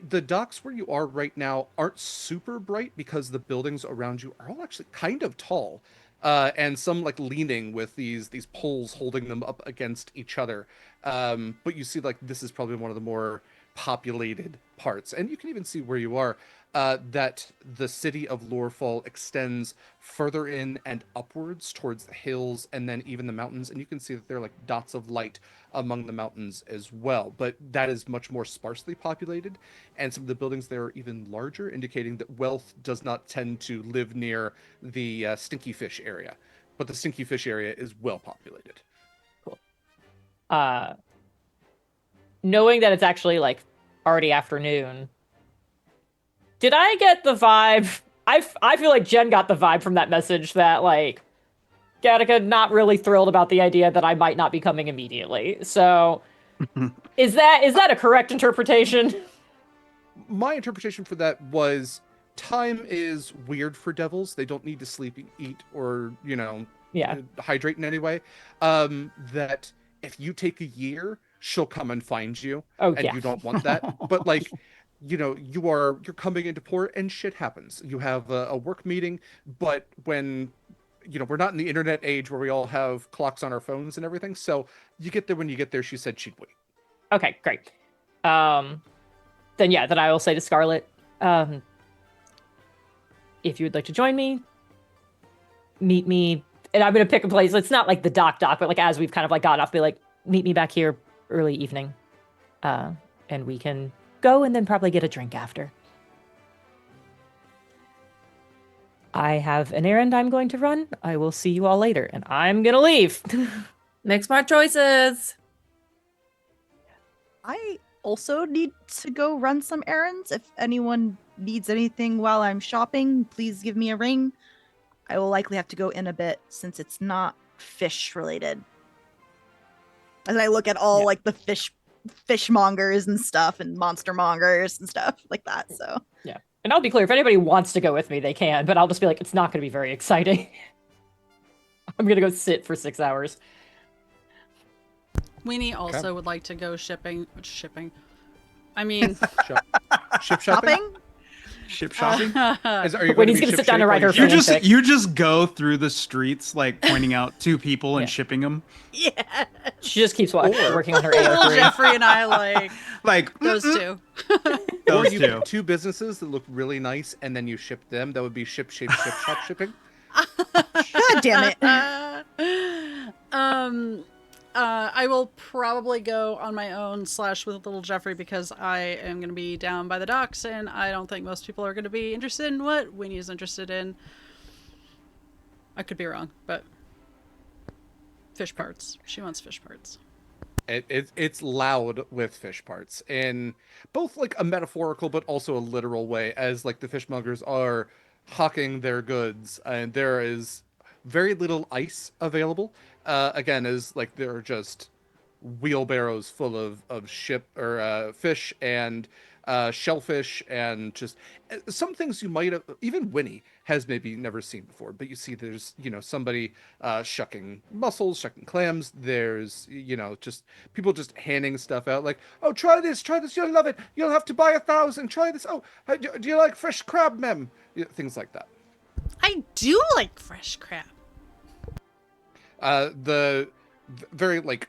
The docks where you are right now aren't super bright because the buildings around you are all actually kind of tall. And some like leaning with these poles holding them up against each other. But you see, like, this is probably one of the more populated parts, and you can even see where you are, that the city of Lorefall extends further in and upwards towards the hills and then even the mountains, and you can see that there are like dots of light among the mountains as well, but that is much more sparsely populated, and some of the buildings there are even larger, indicating that wealth does not tend to live near the Stinky Fish area, but the Stinky Fish area is well populated. Knowing that it's actually like already afternoon, did I get the vibe? I feel like Jenn got the vibe from that message that like Gattaca not really thrilled about the idea that I might not be coming immediately. So is that a correct interpretation? My interpretation for that was time is weird for devils. They don't need to sleep, eat, or Yeah. hydrate in any way. That if you take a year, she'll come and find you, Oh, and yeah. you don't want that. But like, you're coming into port and shit happens. You have a work meeting, but when we're not in the internet age where we all have clocks on our phones and everything. So you get there when you get there. She said she'd wait. Okay, great. Then I will say to Scarlett, if you would like to join me, meet me, and I'm gonna pick a place. It's not like the dock, but like as we've kind of like got off, be like, meet me back here early evening, and we can go and then probably get a drink after. I have an errand I'm going to run. I will see you all later, and I'm gonna leave. Make smart choices. I also need to go run some errands. If anyone needs anything while I'm shopping, please give me a ring. I will likely have to go in a bit since it's not fish related. As I look at all like the fishmongers and stuff and monster mongers and stuff like that. So Yeah. And I'll be clear, if anybody wants to go with me, they can, but I'll just be like, it's not going to be very exciting. I'm going to go sit for 6 hours. Weenie also would like to go shipping. I mean, Ship shopping? Ship shopping. Are you When to he's be gonna ship sit down and shape write while her you You shop? fanfic. you just go through the streets like pointing out two people and Yeah. shipping them. yeah. She just keeps working on her Little AO3. Jeffrey and I like Like those two. Or those you two. pick two businesses that look really nice and then you ship them. That would be ship shape ship shop shipping. God damn it. I will probably go on my own / with little Jeffrey because I am going to be down by the docks and I don't think most people are going to be interested in what Winnie is interested in. I could be wrong, but fish parts. She wants fish parts. It's loud with fish parts in both like a metaphorical but also a literal way, as like the fishmongers are hawking their goods and there is very little ice available. Again, as like there are just wheelbarrows full of fish and shellfish and just some things you might have even Winnie has maybe never seen before, but you see there's somebody shucking mussels, shucking clams. There's just people just handing stuff out like, oh, try this, you'll love it, you'll have to buy 1,000, try this, oh, do you like fresh crab, mem? Things like that. I do like fresh crab. The very like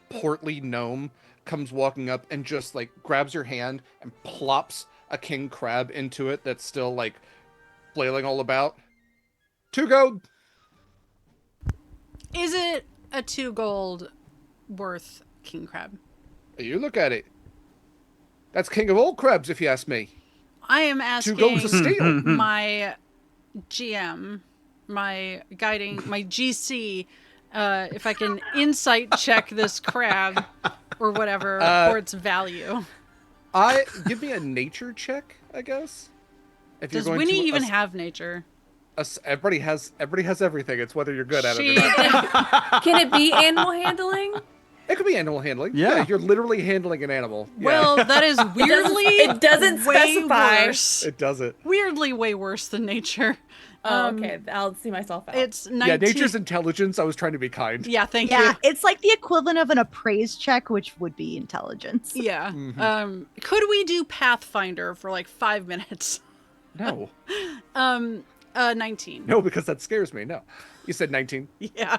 portly gnome comes walking up and just like grabs your hand and plops a king crab into it that's still like flailing all about. 2 gold. Is it a 2 gold worth king crab? You look at it. That's king of all crabs, if you ask me. I am 2 asking golds of steel. my GM, my GC, if I can insight check this crab or whatever for its value. Give me a nature check, I guess. If Does you're going Winnie to even have nature? everybody has everything. It's whether you're good at it or not. Can it be animal handling? It could be animal handling. Yeah. You're literally handling an animal. Yeah. Well, that is weirdly It doesn't way specify. worse. It doesn't. Weirdly way worse than nature. Oh, okay, I'll see myself out. It's 19. Yeah, nature's intelligence. I was trying to be kind. Yeah, thank Yeah, you. it's like the equivalent of an appraise check, which would be intelligence. Yeah. Mm-hmm. Could we do Pathfinder for like 5 minutes? No. 19. No, because that scares me. No. You said 19. Yeah.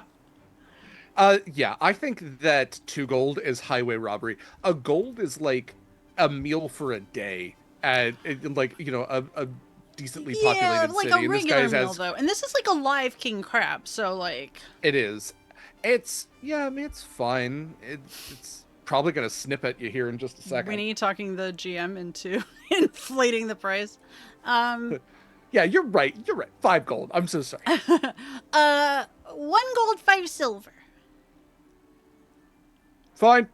Yeah, I think that 2 gold is highway robbery. A gold is like a meal for a day at like, a decently populated Yeah, like city. a regular meal though. And this is like a live king crab, so like It is. It's fine. It's probably gonna snip at you here in just a second. Winnie talking the GM into inflating the price. Yeah, you're right. 5 gold. I'm so sorry. 1 gold, 5 silver. Fine.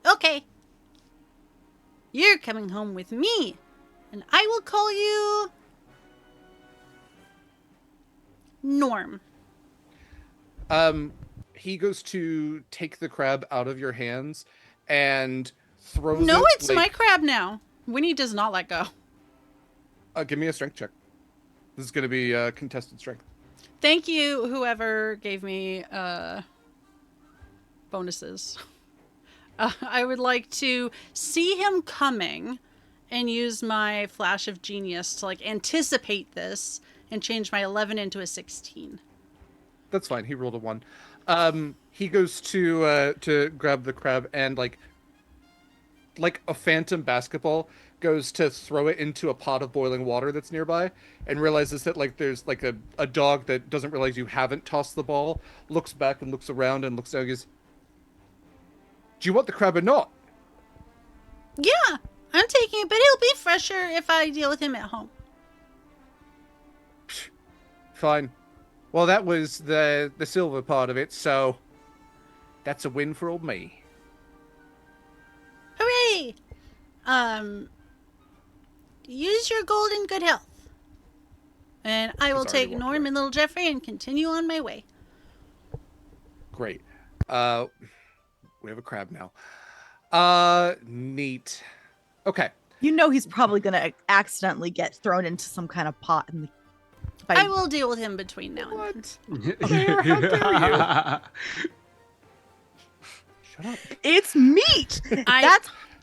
Okay. You're coming home with me, and I will call you Norm. He goes to take the crab out of your hands and throws No, it. it's my crab now. Winnie does not let go. Give me a strength check. This is going to be contested strength. Thank you, whoever gave me bonuses. I would like to see him coming and use my flash of genius to like anticipate this and change my 11 into a 16. That's fine. He rolled a 1. He goes to grab the crab and like a phantom basketball goes to throw it into a pot of boiling water that's nearby and realizes that like there's like a dog that doesn't realize you haven't tossed the ball, looks back and looks around and looks down and goes, do you want the crab or not? Yeah, I'm taking it, but he'll be fresher if I deal with him at home. Fine. Well, that was the silver part of it, so that's a win for old me. Hooray! Use your gold in good health. And I will It's already take walked Norm away. and little Jeffrey and continue on my way. Great. We have a crab now. Neat. Okay. You know he's probably going to accidentally get thrown into some kind of pot. I will deal with him between now and then. Claire, how dare you? Shut up. It's meat.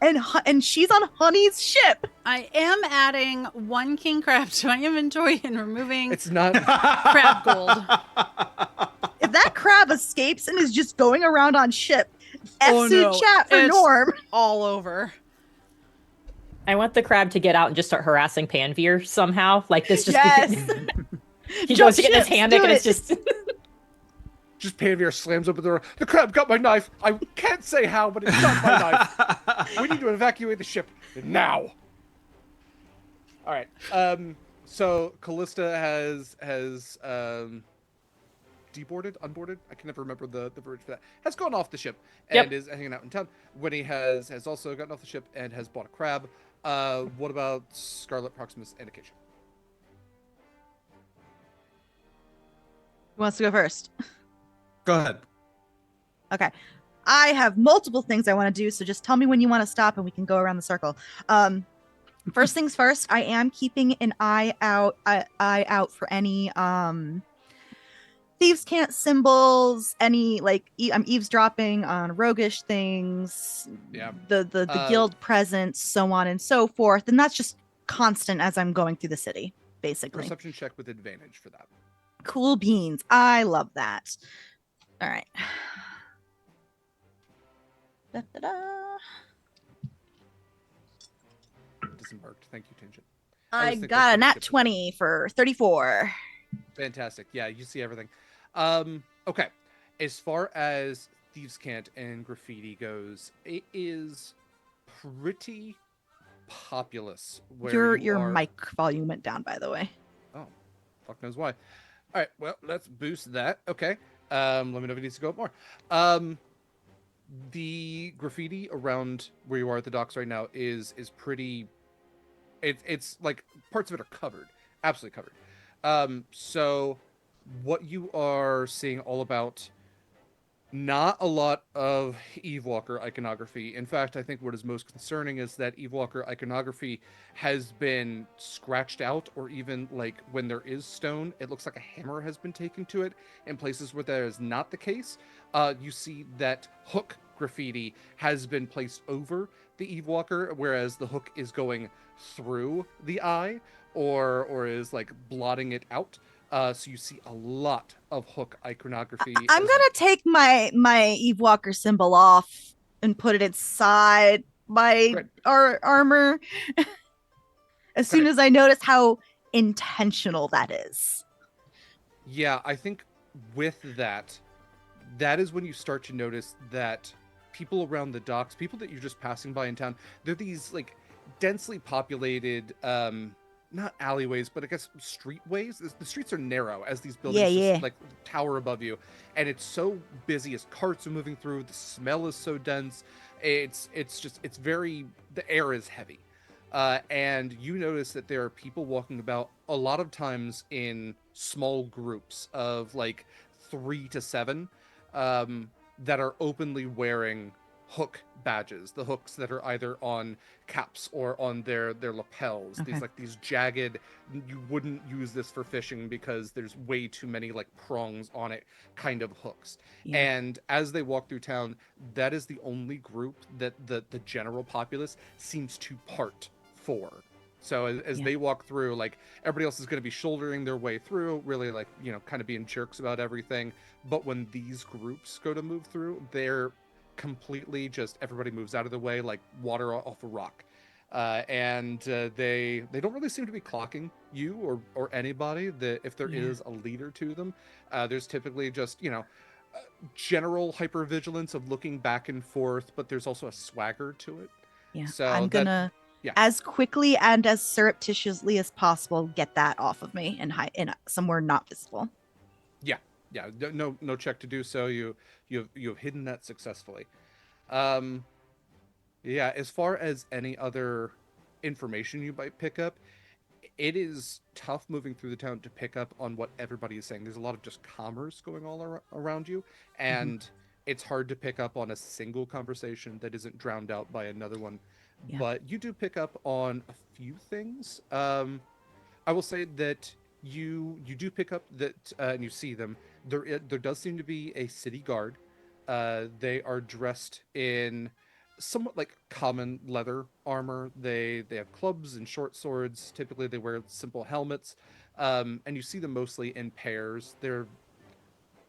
And she's on Honey's ship. I am adding 1 king crab to my inventory and removing It's not. crab gold. If that crab escapes and is just going around on ship, Oh, F-suit no. chat for It's- Norm. All over. I want the crab to get out and just start harassing Panveer somehow. Like this just Yes. he Jump goes to get his ships, hand do and it's it. just Just Panveer slams open the door. The crab got my knife. I can't say how, but it got my knife. We need to evacuate the ship now. All right. So Kallista has deboarded, unboarded. I can never remember the verbiage for that. Has gone off the ship and is hanging out in town. Winnie has also gotten off the ship and has bought a crab. What about Scarlett, Proximus, and Acacia? Who wants to go first? Go ahead. Okay. I have multiple things I want to do, so just tell me when you want to stop and we can go around the circle. First things first, I am keeping an eye out for any thieves' cant symbols, any I'm eavesdropping on roguish things, Yeah. the guild presence, so on and so forth, and that's just constant as I'm going through the city, basically. Perception check with advantage for that. Cool beans. I love that. All right. Da-da-da. Disembarked. Thank you, Tangent. I always think got that's a what nat skips it. 20 for 34. Fantastic. Yeah, you see everything. Okay. As far as Thieves' Cant and graffiti goes, it is pretty populous. Where Your you are... mic volume went down, by the way. Oh, fuck knows why. All right, well, let's boost that. Okay. Let me know if it needs to go up more. The graffiti around where you are at the docks right now is pretty... It's like parts of it are covered. Absolutely covered. So what you are seeing all about, not a lot of Evewalker iconography. In fact, I think what is most concerning is that Evewalker iconography has been scratched out, or even like when there is stone, it looks like a hammer has been taken to it in places where that is not the case. You see that hook graffiti has been placed over the Evewalker, whereas the hook is going through the eye or is like blotting it out. So you see a lot of hook iconography. I'm gonna take my Eve Walker symbol off and put it inside my Great. armor as soon as I notice how intentional that is. Yeah, I think with that is when you start to notice that people around the docks, people that you're just passing by in town, they're these like densely populated not alleyways, but I guess streetways. The streets are narrow as these buildings just like tower above you, and it's so busy as carts are moving through. The smell is so dense. It's very, the air is heavy, and you notice that there are people walking about a lot of times in small groups of like 3 to 7 that are openly wearing hook badges, the hooks that are either on caps or on their lapels. Okay. These jagged, you wouldn't use this for fishing because there's way too many like prongs on it kind of hooks. Yeah. And as they walk through town, that is the only group that the general populace seems to part for. So as they walk through, like everybody else is going to be shouldering their way through, really like, you know, kind of being jerks about everything. But when these groups go to move through, they're completely just, everybody moves out of the way like water off a rock. And they don't really seem to be clocking you or anybody. That if there is a leader to them, there's typically just, you know, general hypervigilance of looking back and forth, but there's also a swagger to it. Yeah. So I'm gonna as quickly and as surreptitiously as possible get that off of me and hide in somewhere not visible. Yeah, no check to do so. You have hidden that successfully. Yeah, as far as any other information you might pick up, it is tough moving through the town to pick up on what everybody is saying. There's a lot of just commerce going all around you, and it's hard to pick up on a single conversation that isn't drowned out by another one. Yeah. But you do pick up on a few things. I will say that you do pick up that, and you see them. There does seem to be a city guard They are dressed in somewhat like common leather armor. They have clubs and short swords. Typically, they wear simple helmets, and you see them mostly in pairs. They're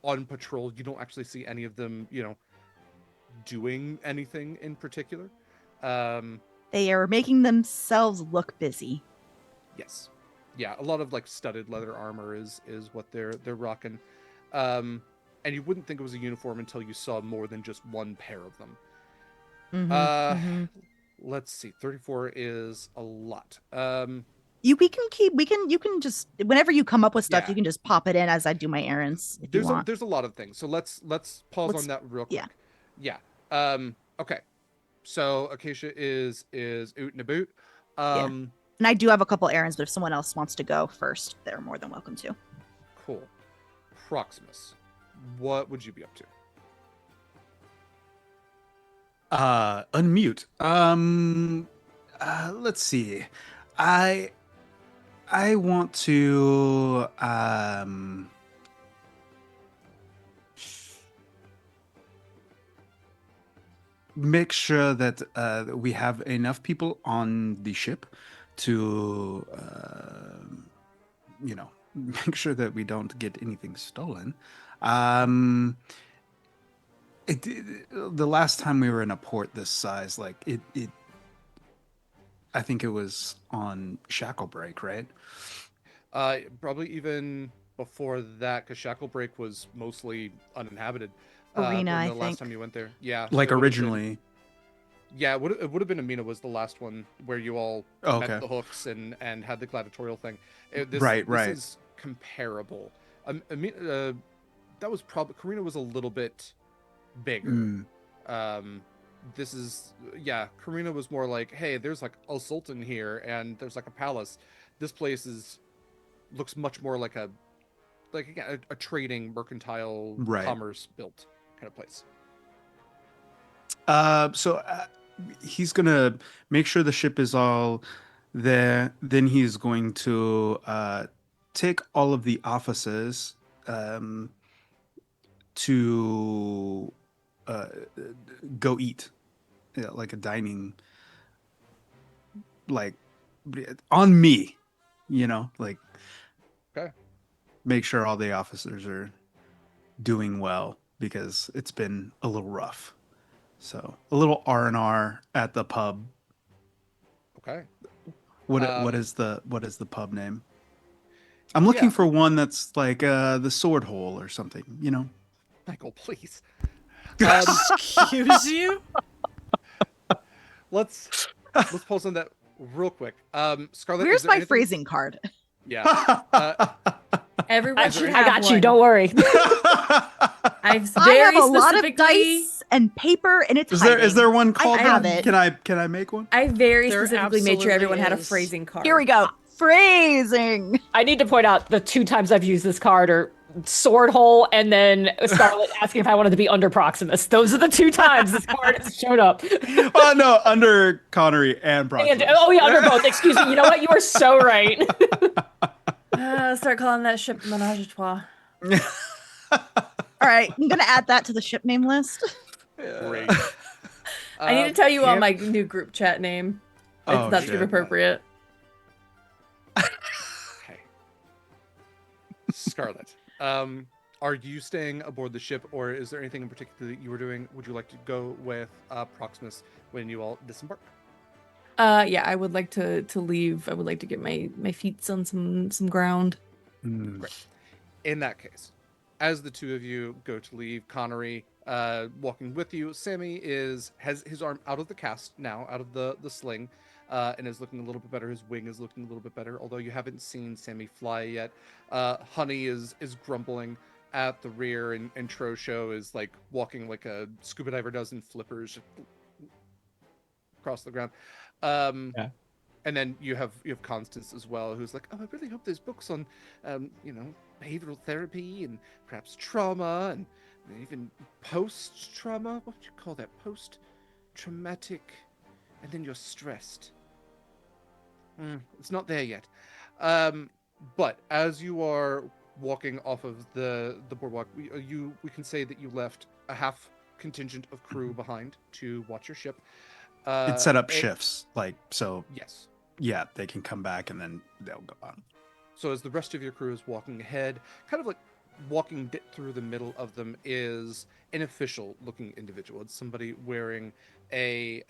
on patrol. You don't actually see any of them, doing anything in particular. Um, They are making themselves look busy. yes, yeah, a lot of like studded leather armor is what they're rocking, um, and you wouldn't think it was a uniform until you saw more than just one pair of them. Uh, let's see, 34 is a lot. You can just whenever you come up with stuff, Yeah. you can just pop it in as I do my errands if you want. There's a lot of things. So let's pause Let's- on that real quick. yeah. Yeah. Okay. So Acacia is oot and about. Um And I do have a couple errands, but if someone else wants to go first, they're more than welcome to. Cool. Proximus. What would you be up to? Unmute. Let's see. I want to make sure that we have enough people on the ship to make sure that we don't get anything stolen. The last time we were in a port this size, like it I think it was on Shackle Break, right? Probably even before that, because Shackle Break was mostly uninhabited. Arena, when I the last think. time you went there. Yeah. Like it would've been- originally. yeah, it would have been Amina was the last one where you all Oh, met okay. the hooks and had the gladiatorial thing. Right. This is comparable. That was probably Karina was a little bit bigger. Mm. This is Karina was more like, hey, there's like a sultan here and there's like a palace. This place looks much more like a trading mercantile Right. commerce built kind of place. So he's gonna make sure the ship is all there. Then he's going to take all of the officers to go eat, like a dining, like on me, like Okay. make sure all the officers are doing well because it's been a little rough. So a little R&R at the pub. Okay. What is the pub name? I'm looking Yeah. for one that's like the Sword Hole or something, Michael, please. Excuse you? Let's pause on that real quick. Scarlett, is Where's there my anything- phrasing card? Yeah. Everyone I should got have I got you. one. Don't worry. I've I very have a lot of specifically- dice and paper, and it's Is there hiding. one called I have that? it. Can I make one? I very There specifically made sure absolutely everyone had a is. phrasing card. Here we go. Phrasing. I need to point out the 2 times I've used this card are sword hole and then Scarlett asking if I wanted to be under Proximus. Those are the 2 times this card has shown up. Oh no, under Connery and Proximus. And, oh yeah, under both. Excuse me. You know what? You are so right. Start calling that ship Menage a Trois. All right, I'm gonna add that to the ship name list. Great. I need to tell you all Cam- my new group chat name. It's Oh, not shit. super appropriate. Okay. Scarlett, are you staying aboard the ship, or is there anything in particular that you were doing? Would you like to go with Proximus when you all disembark? Yeah, I would like to leave. I would like to get my feet on some ground. Great. In that case, as the two of you go to leave, Connery walking with you, Sammy has his arm out of the cast now, out of the sling, and is looking a little bit better. His wing is looking a little bit better, although you haven't seen Sammy fly yet. Honey is grumbling at the rear, and Trosho is like walking like a scuba diver does in flippers across the ground. Yeah. And then you have Constance as well, who's like, oh, I really hope there's books on, behavioral therapy and perhaps trauma and even post-trauma. What do you call that? Post-traumatic, and then you're stressed. It's not there yet. But as you are walking off of the boardwalk, we can say that you left a half contingent of crew behind to watch your ship. It set up it- shifts, like, so Yes. yeah, they can come back and then they'll go on. So as the rest of your crew is walking ahead, kind of like walking through the middle of them is an official-looking individual. It's somebody wearing a,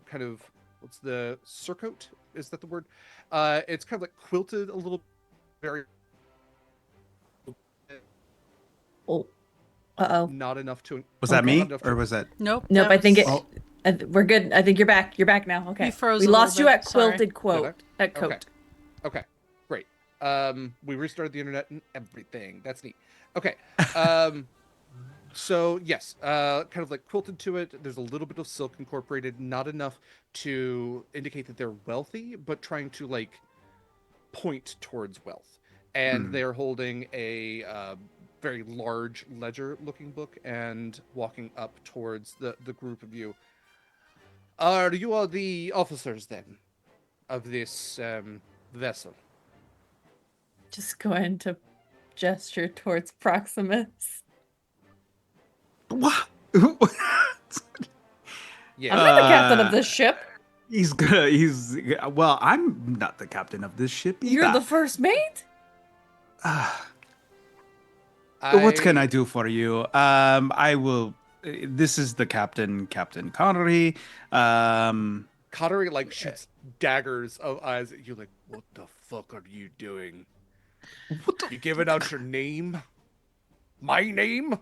kind of, what's the surcoat? Is that the word? It's kind of like quilted a little, very Oh, uh-oh. not enough to. Was that Okay. me, Not enough or to- was that? Nope. Nope, that I think was- Oh. we're good. I think you're back. You're back now. Okay. You froze we a little lost you bit, at sorry. quilted quote. At Okay. coat. Okay, great. We restarted the internet and everything. That's neat. Okay. So yes, kind of like quilted to it. There's a little bit of silk incorporated, not enough to indicate that they're wealthy, but trying to like point towards wealth. And Hmm. they're holding a very large ledger-looking book and walking up towards the group of you. Are you all the officers then of this vessel? Just going to gesture towards Proximus. What? Yeah. I'm not the captain of this ship. He's good. Well, I'm not the captain of this ship either. You're the first mate? What can I do for you? I will. This is the captain, Captain Connery. Connery like shoots daggers of eyes at you, like, what the fuck are you doing? What the? You giving out your name? My name?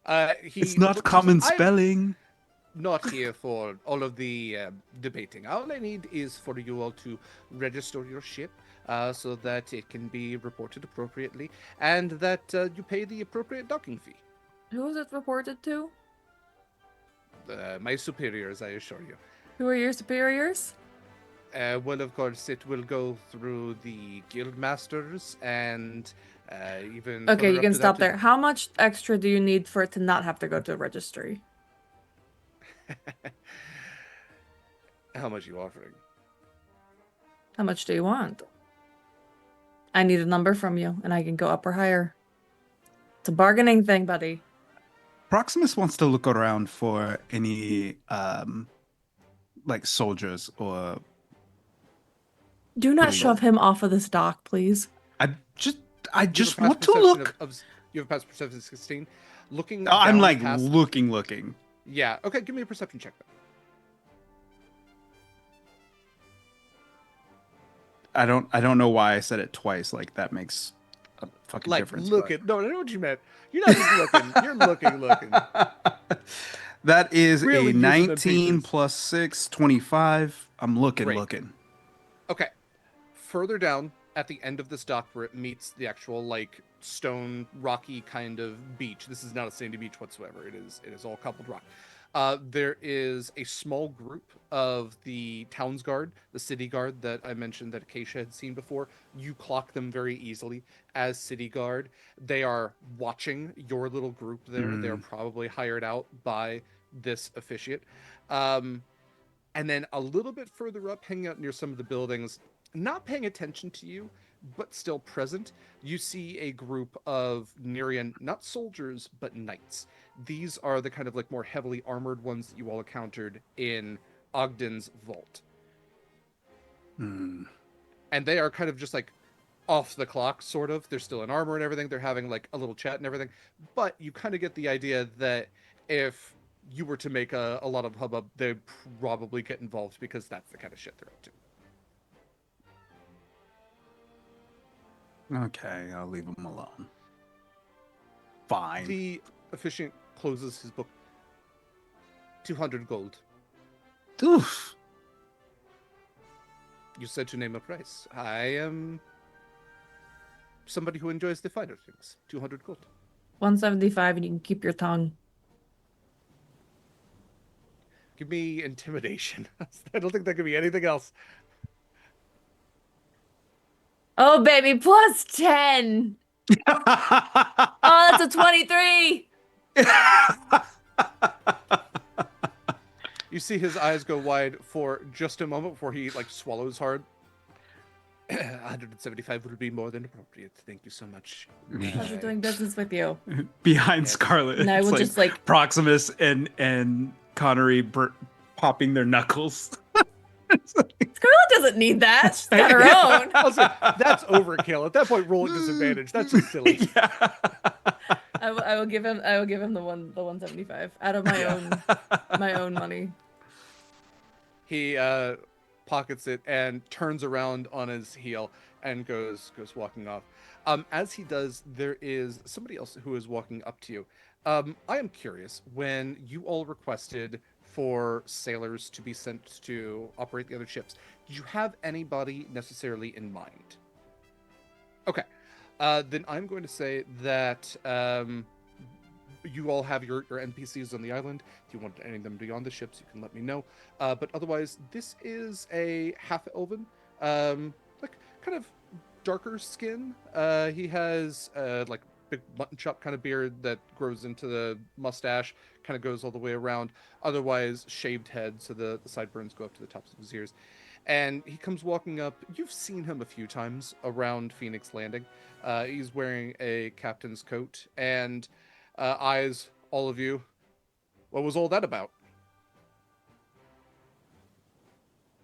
It's not common spelling. Not here for all of the debating. All I need is for you all to register your ship so that it can be reported appropriately and that you pay the appropriate docking fee. Who was it reported to? My superiors, I assure you. Who are your superiors? Well, of course, it will go through the guild masters and even. Okay, further you up can to stop that there. How much extra do you need for it to not have to go to registry? How much are you offering? How much do you want? I need a number from you, and I can go up or higher. It's a bargaining thing, buddy. Proximus wants to look around for any like soldiers or. Do not Please. shove him off of this dock, please. I You just have a want past to perception look. you have a past perception of 16. Looking. I'm down like past... looking. Yeah. Okay. Give me a perception check. Then. I don't know why I said it twice. Like that makes a fucking Like difference. looking. No, I know what you meant. You're not just looking. You're looking. That is Really a using them 19 pieces. plus 6, 25. I'm looking. Great. Okay. Further down at the end of this dock where it meets the actual like stone rocky kind of beach. This is not a sandy beach whatsoever. It is all coupled rock. There is a small group of the town's guard, the city guard that I mentioned that Acacia had seen before. You clock them very easily as city guard. They are watching your little group there. They're probably hired out by this officiate. And then a little bit further up, hanging out near some of the buildings, not paying attention to you, but still present, you see a group of Nerian, not soldiers, but knights. These are the kind of like more heavily armored ones that you all encountered in Ogden's vault. Hmm. And they are kind of just like off the clock, sort of. They're still in armor and everything. They're having like a little chat and everything. But you kind of get the idea that if you were to make a lot of hubbub, they'd probably get involved because that's the kind of shit they're up to. Okay, I'll leave him alone. Fine. The officiant closes his book. 200 gold. Oof. You said to name a price. I am somebody who enjoys the finer things. 200 gold. 175, and you can keep your tongue. Give me intimidation. I don't think that could be anything else. Oh, baby, plus 10. Oh, that's a 23. You see his eyes go wide for just a moment before he like swallows hard. 175 would be more than appropriate. Thank you so much. Pleasure doing business with you. Behind Yes. Scarlett, And I it's will like just, like- Proximus and Connery popping their knuckles. Scarlett doesn't need that. She's got her own. Also, that's overkill. At that point, rolling disadvantage. That's just silly. Yeah. I will give him the 175 out of my own money. He pockets it and turns around on his heel and goes walking off. As he does, there is somebody else who is walking up to you. I am curious, when you all requested for sailors to be sent to operate the other ships, did you have anybody necessarily in mind? Okay. Then I'm going to say that you all have your NPCs on the island. If you want any of them to be on the ships, you can let me know. But otherwise, this is a half-elven, like kind of darker skin. He has like big mutton chop kind of beard that grows into the mustache, kind of goes all the way around. Otherwise, shaved head, so the sideburns go up to the tops of his ears. And he comes walking up. You've seen him a few times around Phoenix Landing. He's wearing a captain's coat and eyes all of you. What was all that about?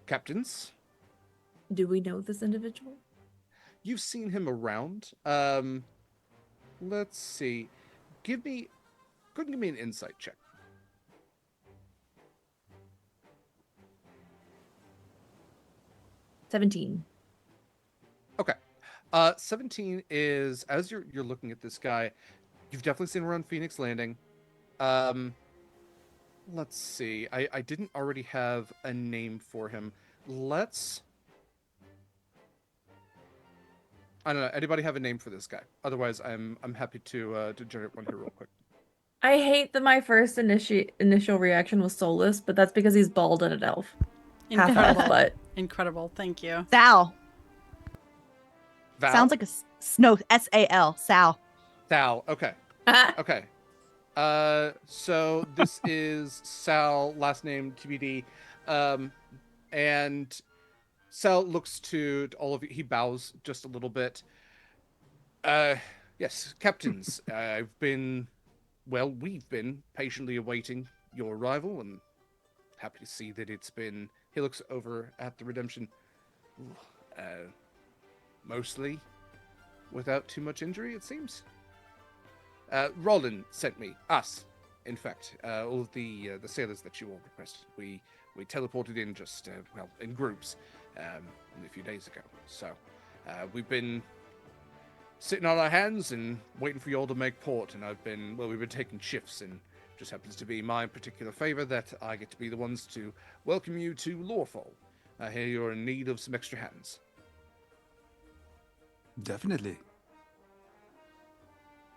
Captains? Do we know this individual? You've seen him around. Let's see. Go ahead and give me an insight check. 17. Okay. 17 is, as you're looking at this guy, you've definitely seen him around Phoenix Landing. Let's see. I didn't already have a name for him. I don't know. Anybody have a name for this guy? Otherwise, I'm happy to generate one here real quick. I hate that my first initial reaction was soulless, but that's because he's bald and an elf. Half elf, but Incredible. Thank you. Sal. Val? Sounds like no, S-A-L. Sal. Sal. Okay. Okay. So this is Sal, last name TBD. And Sal looks to all of you. He bows just a little bit. Yes, captains. We've been patiently awaiting your arrival, and happy to see that it's been. He looks over at the Redemption. Mostly without too much injury, it seems. Roland sent us, in fact, all of the sailors that you all requested. We teleported in just, in groups, a few days ago. So, we've been sitting on our hands and waiting for you all to make port, and we've been taking shifts, and just happens to be my particular favor that I get to be the ones to welcome you to Lorefall. I hear you're in need of some extra hands. Definitely.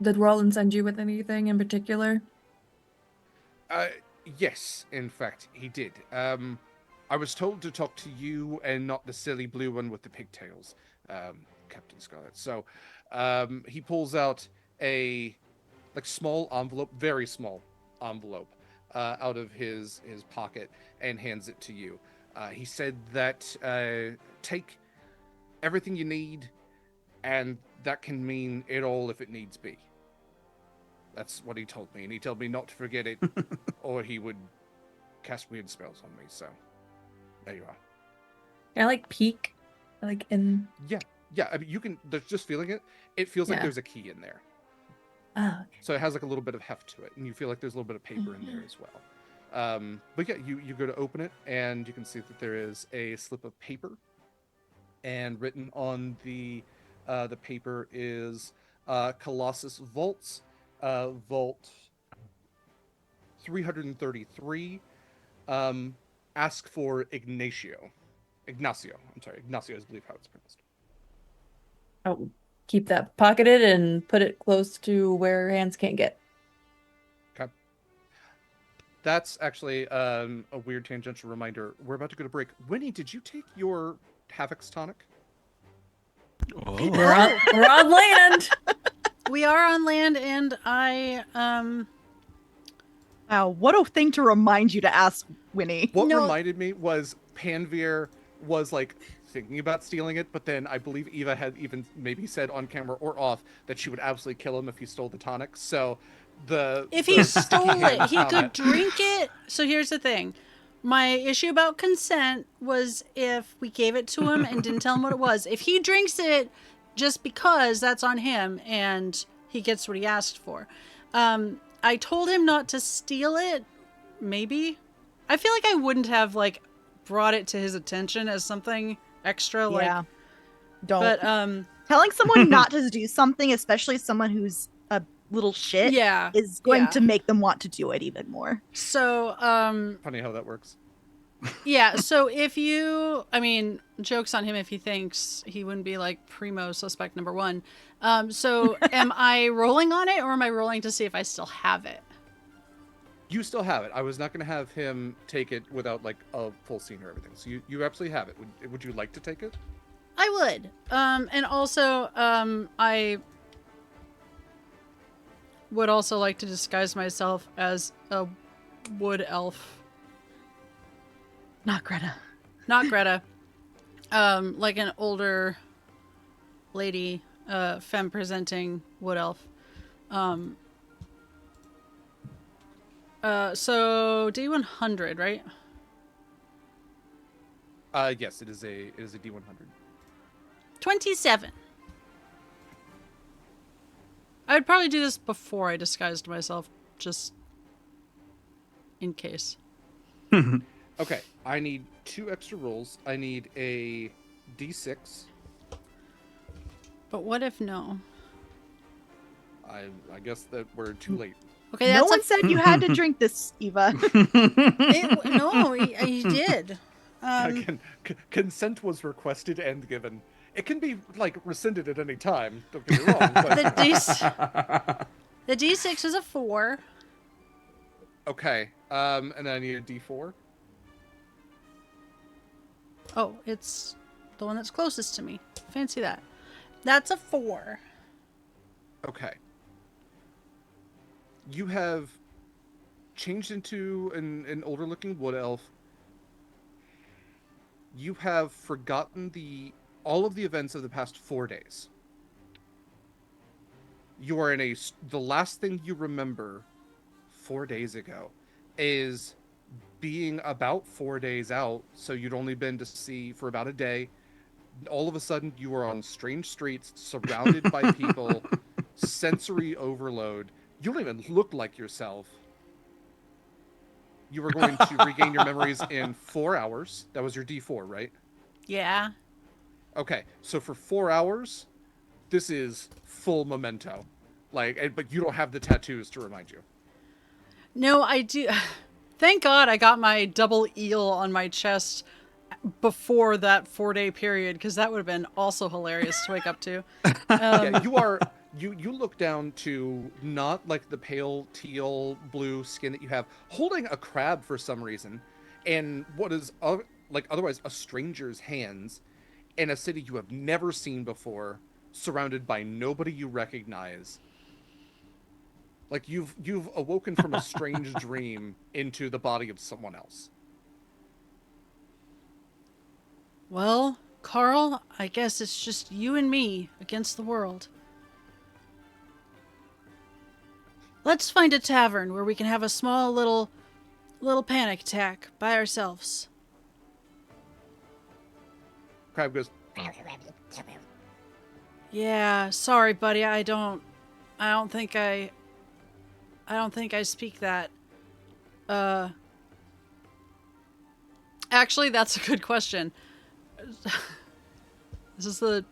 Did Roland send you with anything in particular? Yes, in fact, he did. I was told to talk to you and not the silly blue one with the pigtails, Captain Scarlett. So, he pulls out a small envelope, very small envelope, out of his pocket and hands it to you. He said that take everything you need, and that can mean it all if it needs be. That's what he told me, and he told me not to forget it, or he would cast weird spells on me. So, there you are. Can I peek, in? Yeah. I mean, you can. There's just feeling it. It feels like Yeah. there's a key in there. Oh, okay. So it has a little bit of heft to it, and you feel like there's a little bit of paper in there as well. But yeah, you go to open it, and you can see that there is a slip of paper, and written on the paper is Colossus Vaults, Vault 333. Ask for Ignacio. I'm sorry, Ignacio is, I believe, how it's pronounced. I'll keep that pocketed and put it close to where hands can't get. Okay. That's actually a weird tangential reminder. We're about to go to break. Winnie, did you take your Havoc's tonic? Oh. We're on land. We are on land, and I Wow, what a thing to remind you to ask, Winnie. What No. reminded me was Panveer was like thinking about stealing it, but then I believe Eva had even maybe said on camera or off that she would absolutely kill him if he stole the tonic. So If the he sticky stole it, hand he could comment- drink it. So here's the thing. My issue about consent was if we gave it to him and didn't tell him what it was. If he drinks it just because, that's on him and he gets what he asked for. I told him not to steal it. Maybe. I feel like I wouldn't have like brought it to his attention as something extra. Like, Yeah. Don't. but Telling someone not to do something, especially someone who's a little shit, yeah, is going yeah. to make them want to do it even more. So Funny how that works. yeah, so if you, I mean, joke's on him if he thinks he wouldn't be like primo suspect number one. So am I rolling on it or am I rolling to see if I still have it? You still have it. I was not going to have him take it without like a full scene or everything. So you absolutely have it. Would you like to take it? I would. And also, I would also like to disguise myself as a wood elf. Not Greta. Not Greta. Like an older lady, femme presenting wood elf. So D100, right? Yes, it is a D100. 27. I would probably do this before I disguised myself, just in case. Okay, I need 2 extra rolls. I need a D6. But what if no? I guess that we're too late. Okay, No that's one said you had to drink this, Eva. no, he did. Again, consent was requested and given. It can be like rescinded at any time. Don't get me wrong. But... the D6 is a 4. Okay, and then I need a D4. Oh, it's the one that's closest to me. Fancy that. That's a 4. Okay. You have changed into an older looking wood elf. You have forgotten all of the events of the past 4 days. You are in the last thing you remember 4 days ago is being about 4 days out, so you'd only been to sea for about a day. All of a sudden, you are on strange streets, surrounded by people, sensory overload. You don't even look like yourself. You were going to regain your memories in 4 hours. That was your D4, right? Yeah. Okay, so for 4 hours, this is full memento. But you don't have the tattoos to remind you. No, I do. Thank God I got my double eel on my chest before that 4-day period, because that would have been also hilarious to wake up to. Yeah, you look down to not like the pale teal blue skin that you have, holding a crab for some reason, and what is otherwise a stranger's hands, in a city you have never seen before, surrounded by nobody you recognize. Like you've awoken from a strange dream into the body of someone else. Well, Carl, I guess it's just you and me against the world. Let's find a tavern where we can have a small little panic attack by ourselves. Crab goes, Yeah, sorry, buddy. I don't think I speak that. Actually, that's a good question. This is the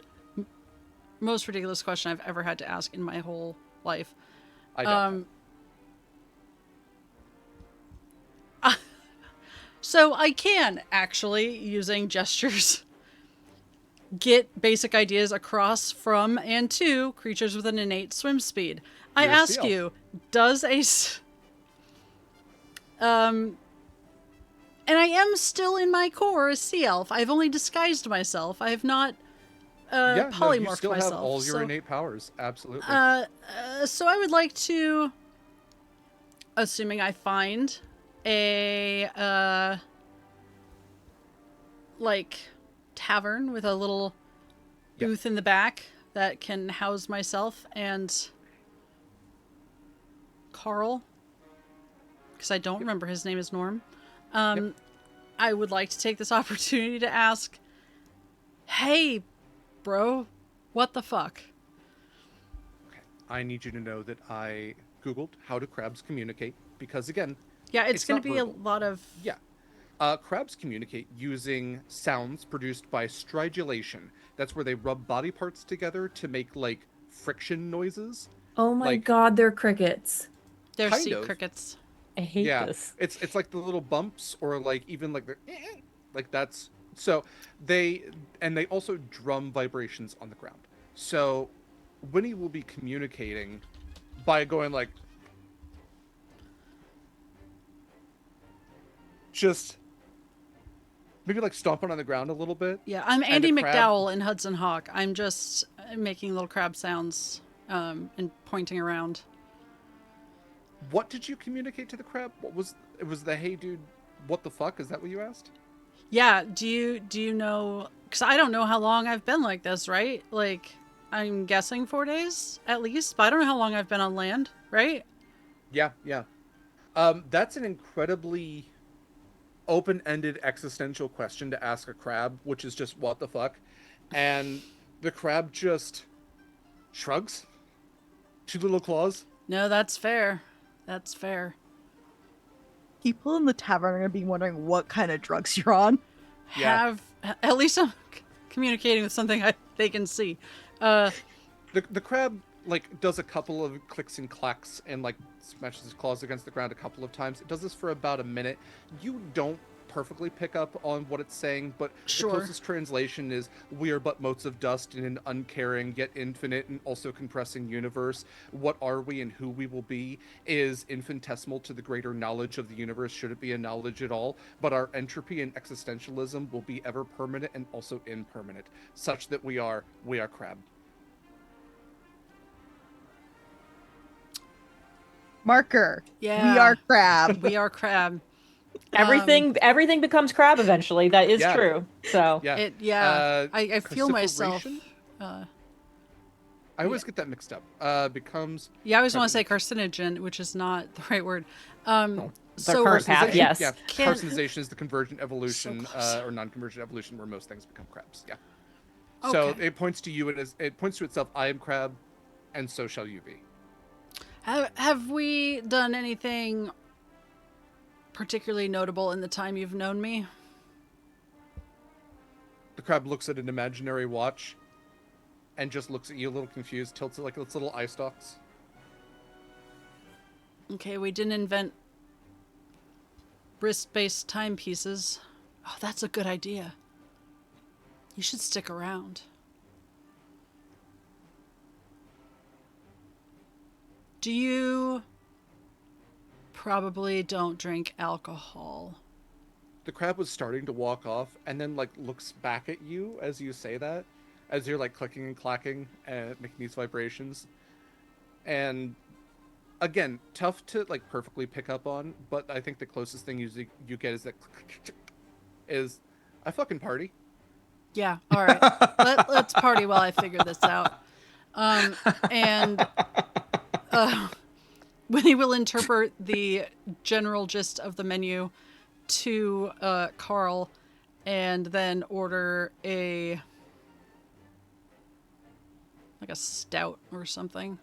most ridiculous question I've ever had to ask in my whole life. I don't. So I can actually, using gestures, get basic ideas across from and to creatures with an innate swim speed. I You're a ask sea elf. you, does and I am still in my core a sea elf. I've only disguised myself. I have not polymorphed you still myself. have all your so, innate powers. Absolutely. so I would like to, assuming I find a tavern with a little booth in the back that can house myself and Carl, because I don't remember his name is Norm. I would like to take this opportunity to ask, hey, bro, what the fuck? Okay. I need you to know that I Googled how do crabs communicate, because again, Yeah, it's going not to be a verbal. lot of... Yeah. Crabs communicate using sounds produced by stridulation. That's where they rub body parts together to make, like, friction noises. Oh my Like, god, they're crickets. They're kind sea of. crickets. I hate Yeah. this. It's like the little bumps, or like even like the like that's so they also drum vibrations on the ground. So Winnie will be communicating by going like just maybe like stomping on the ground a little bit. Yeah, I'm And the Andy crab- McDowell in Hudson Hawk. I'm just making little crab sounds and pointing around. What did you communicate to the crab? What was it? Was the hey dude? What the fuck? Is that what you asked? Yeah, do you know? Because I don't know how long I've been like this, right? Like, I'm guessing 4 days at least, but I don't know how long I've been on land, right? Yeah. That's an incredibly open-ended existential question to ask a crab, which is just what the fuck, and the crab just shrugs. Two little claws. No, that's fair. That's fair. People in the tavern are going to be wondering what kind of drugs you're on. Yeah. At least I'm communicating with something they can see. The crab like does a couple of clicks and clacks and like smashes his claws against the ground a couple of times. It does this for about a minute. You don't perfectly pick up on what it's saying, but Sure. the closest translation is we are but motes of dust in an uncaring yet infinite and also compressing universe. What are we and who we will be is infinitesimal to the greater knowledge of the universe, should it be a knowledge at all, but our entropy and existentialism will be ever permanent and also impermanent, such that we are crab. Marker. Yeah. We are crab. We are crab. Everything becomes crab eventually. That is Yeah. true. So Yeah. I feel myself. Cruciferation? I always get that mixed up. Becomes Yeah, I always want to say carcinogen, which is not the right word. the So current path, carcinization. yes. Yeah, Can't- carcinization is the convergent evolution close. or non-convergent evolution where most things become crabs. Yeah. So Okay. it points to you and it points to itself. I am crab, and so shall you be. Have we done anything particularly notable in the time you've known me? The crab looks at an imaginary watch, and just looks at you a little confused. Tilts it like its little eye stalks. Okay, we didn't invent wrist-based timepieces. Oh, that's a good idea. You should stick around. Do you... Probably don't drink alcohol. The crab was starting to walk off, and then like looks back at you as you say that, as you're like clicking and clacking and making these vibrations. And again, tough to like perfectly pick up on, but I think the closest thing you get is that is I fucking party. Yeah, all right. Let's party while I figure this out. And Winnie will interpret the general gist of the menu to Carl, and then order a stout or something.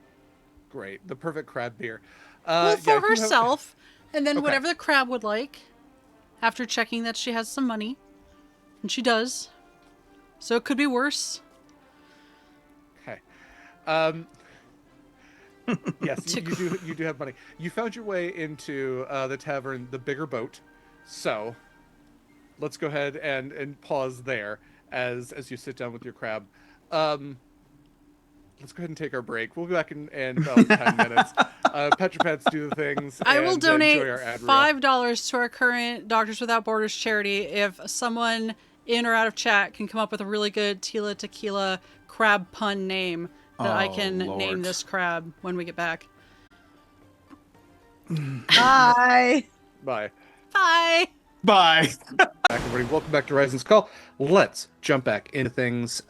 Great, the perfect crab beer. Well, for yeah, you have- herself, and then Okay. whatever the crab would like, after checking that she has some money, and she does. So it could be worse. Okay. Yes, you do have money. You found your way into the tavern, the Bigger Boat. So let's go ahead and pause there as you sit down with your crab. Let's go ahead and take our break. We'll be back in about 10 minutes. Petropets do the things. I will and donate enjoy our ad reel. $5 to our current Doctors Without Borders charity if someone in or out of chat can come up with a really good Tila Tequila crab pun name that I Oh, can Lord. name this crab when we get back. Bye. Bye. Bye. Bye. Back, everybody. Welcome back to Rising's Call. Let's jump back into things.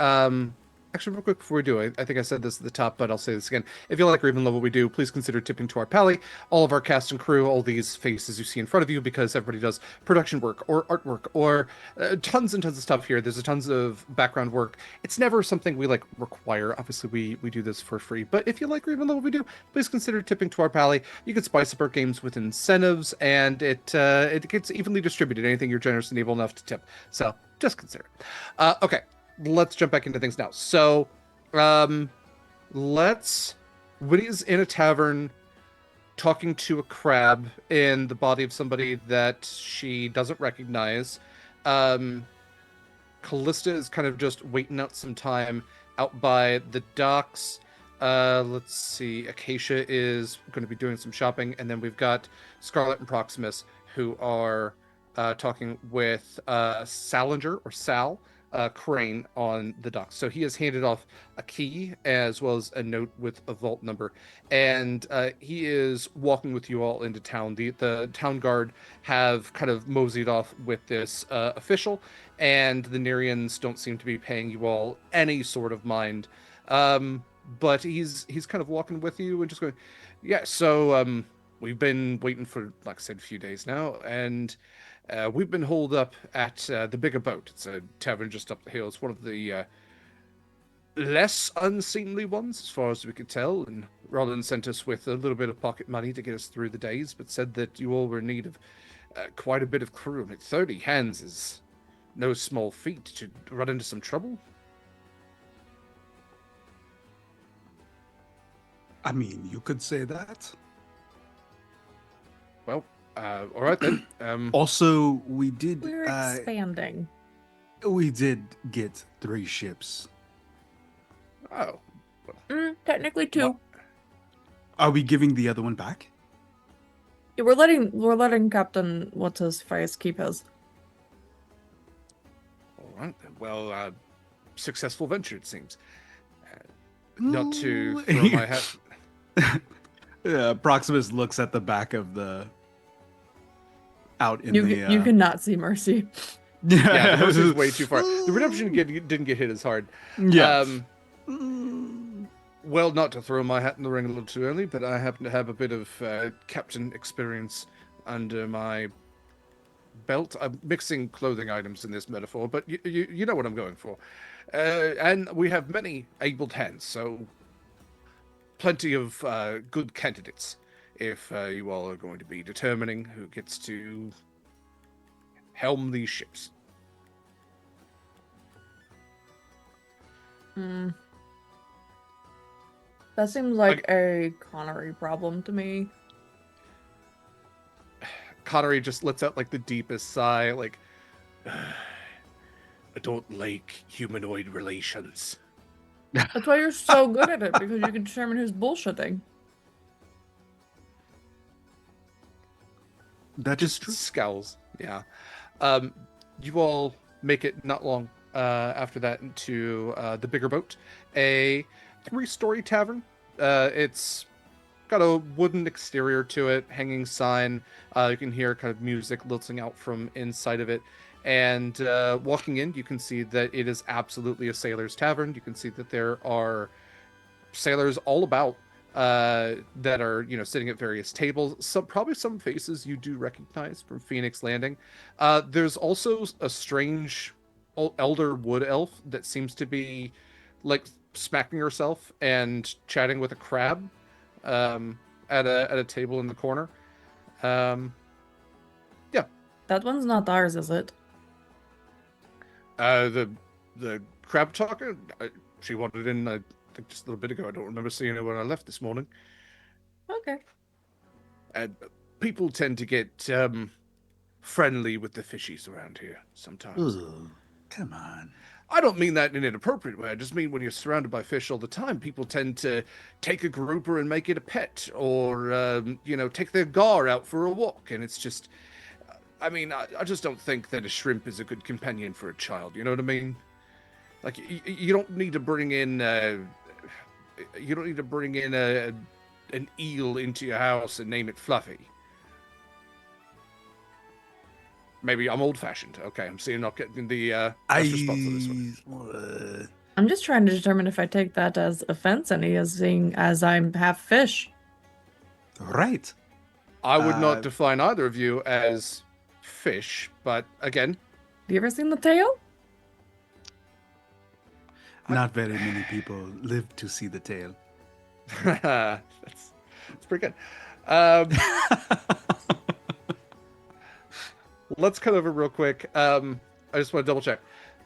Actually, real quick before we do, I think I said this at the top, but I'll say this again. If you like or even love what we do, please consider tipping to our pally. All of our cast and crew, all these faces you see in front of you, because everybody does production work or artwork or tons and tons of stuff here. There's a tons of background work. It's never something we like require. Obviously, we do this for free. But if you like or even love what we do, please consider tipping to our pally. You can spice up our games with incentives, and it gets evenly distributed. Anything you're generous and able enough to tip. So just consider it. Okay. Let's jump back into things now. So, Winnie's in a tavern talking to a crab in the body of somebody that she doesn't recognize. Kallista is kind of just waiting out some time out by the docks. Let's see. Acacia is going to be doing some shopping, and then we've got Scarlett and Proximus, who are talking with Salinger or Sal. Crane on the docks. So he has handed off a key as well as a note with a vault number, and he is walking with you all into town. The town guard have kind of moseyed off with this official, and the Nereans don't seem to be paying you all any sort of mind. But he's kind of walking with you and just going, yeah. So we've been waiting for, like I said, a few days now, and we've been holed up at the Bigger Boat. It's a tavern just up the hill. It's one of the less unseemly ones, as far as we could tell. And Rollin sent us with a little bit of pocket money to get us through the days, but said that you all were in need of quite a bit of crew. And 30 hands is no small feat. To run into some trouble? I mean, you could say that. Well, all right then. Also, we did. We're expanding. We did get 3 ships. Oh. Technically 2. What? Are we giving the other one back? Yeah, we're letting Captain what's his face keep his. All right then. Well, successful venture, it seems. Not to throw my hat. Proximus looks at the back of the. Out in You cannot see Mercy. Yeah, the Mercy's way too far. The redemption didn't get hit as hard. Yeah. Well, not to throw my hat in the ring a little too early, but I happen to have a bit of captain experience under my belt. I'm mixing clothing items in this metaphor, but you know what I'm going for. And we have many able hands, so plenty of good candidates if you all are going to be determining who gets to helm these ships. That seems like a Connery problem to me. Connery just lets out like the deepest sigh, like, I don't like humanoid relations. That's why you're so good at it, because you can determine who's bullshitting. That is true. Scowls, yeah. You all make it not long after that into the Bigger Boat, a 3-story tavern. It's got a wooden exterior to it, hanging sign. You can hear kind of music lilting out from inside of it. And walking in, you can see that it is absolutely a sailor's tavern. You can see that there are sailors all about that are, sitting at various tables. Probably some faces you do recognize from Phoenix Landing. There's also a strange elder wood elf that seems to be like smacking herself and chatting with a crab at a table in the corner. Yeah. That one's not ours, is it? The crab talker, she wandered in, I think, just a little bit ago. I don't remember seeing her when I left this morning. Okay. And people tend to get friendly with the fishies around here sometimes. Ugh, come on. I don't mean that in an inappropriate way. I just mean when you're surrounded by fish all the time, people tend to take a grouper and make it a pet, or take their gar out for a walk. And it's just, I just don't think that a shrimp is a good companion for a child. You know what I mean? Like, you don't need to bring in an eel into your house and name it Fluffy. Maybe I'm old-fashioned. Okay, I'm seeing not getting the best response to this one. I'm just trying to determine if I take that as offense any, as seeing as I'm half fish. Right. I would not define either of you as fish, but again, Have you ever seen the tail? Not very many people live to see the tail. that's pretty good. Let's cut over real quick. I just want to double check.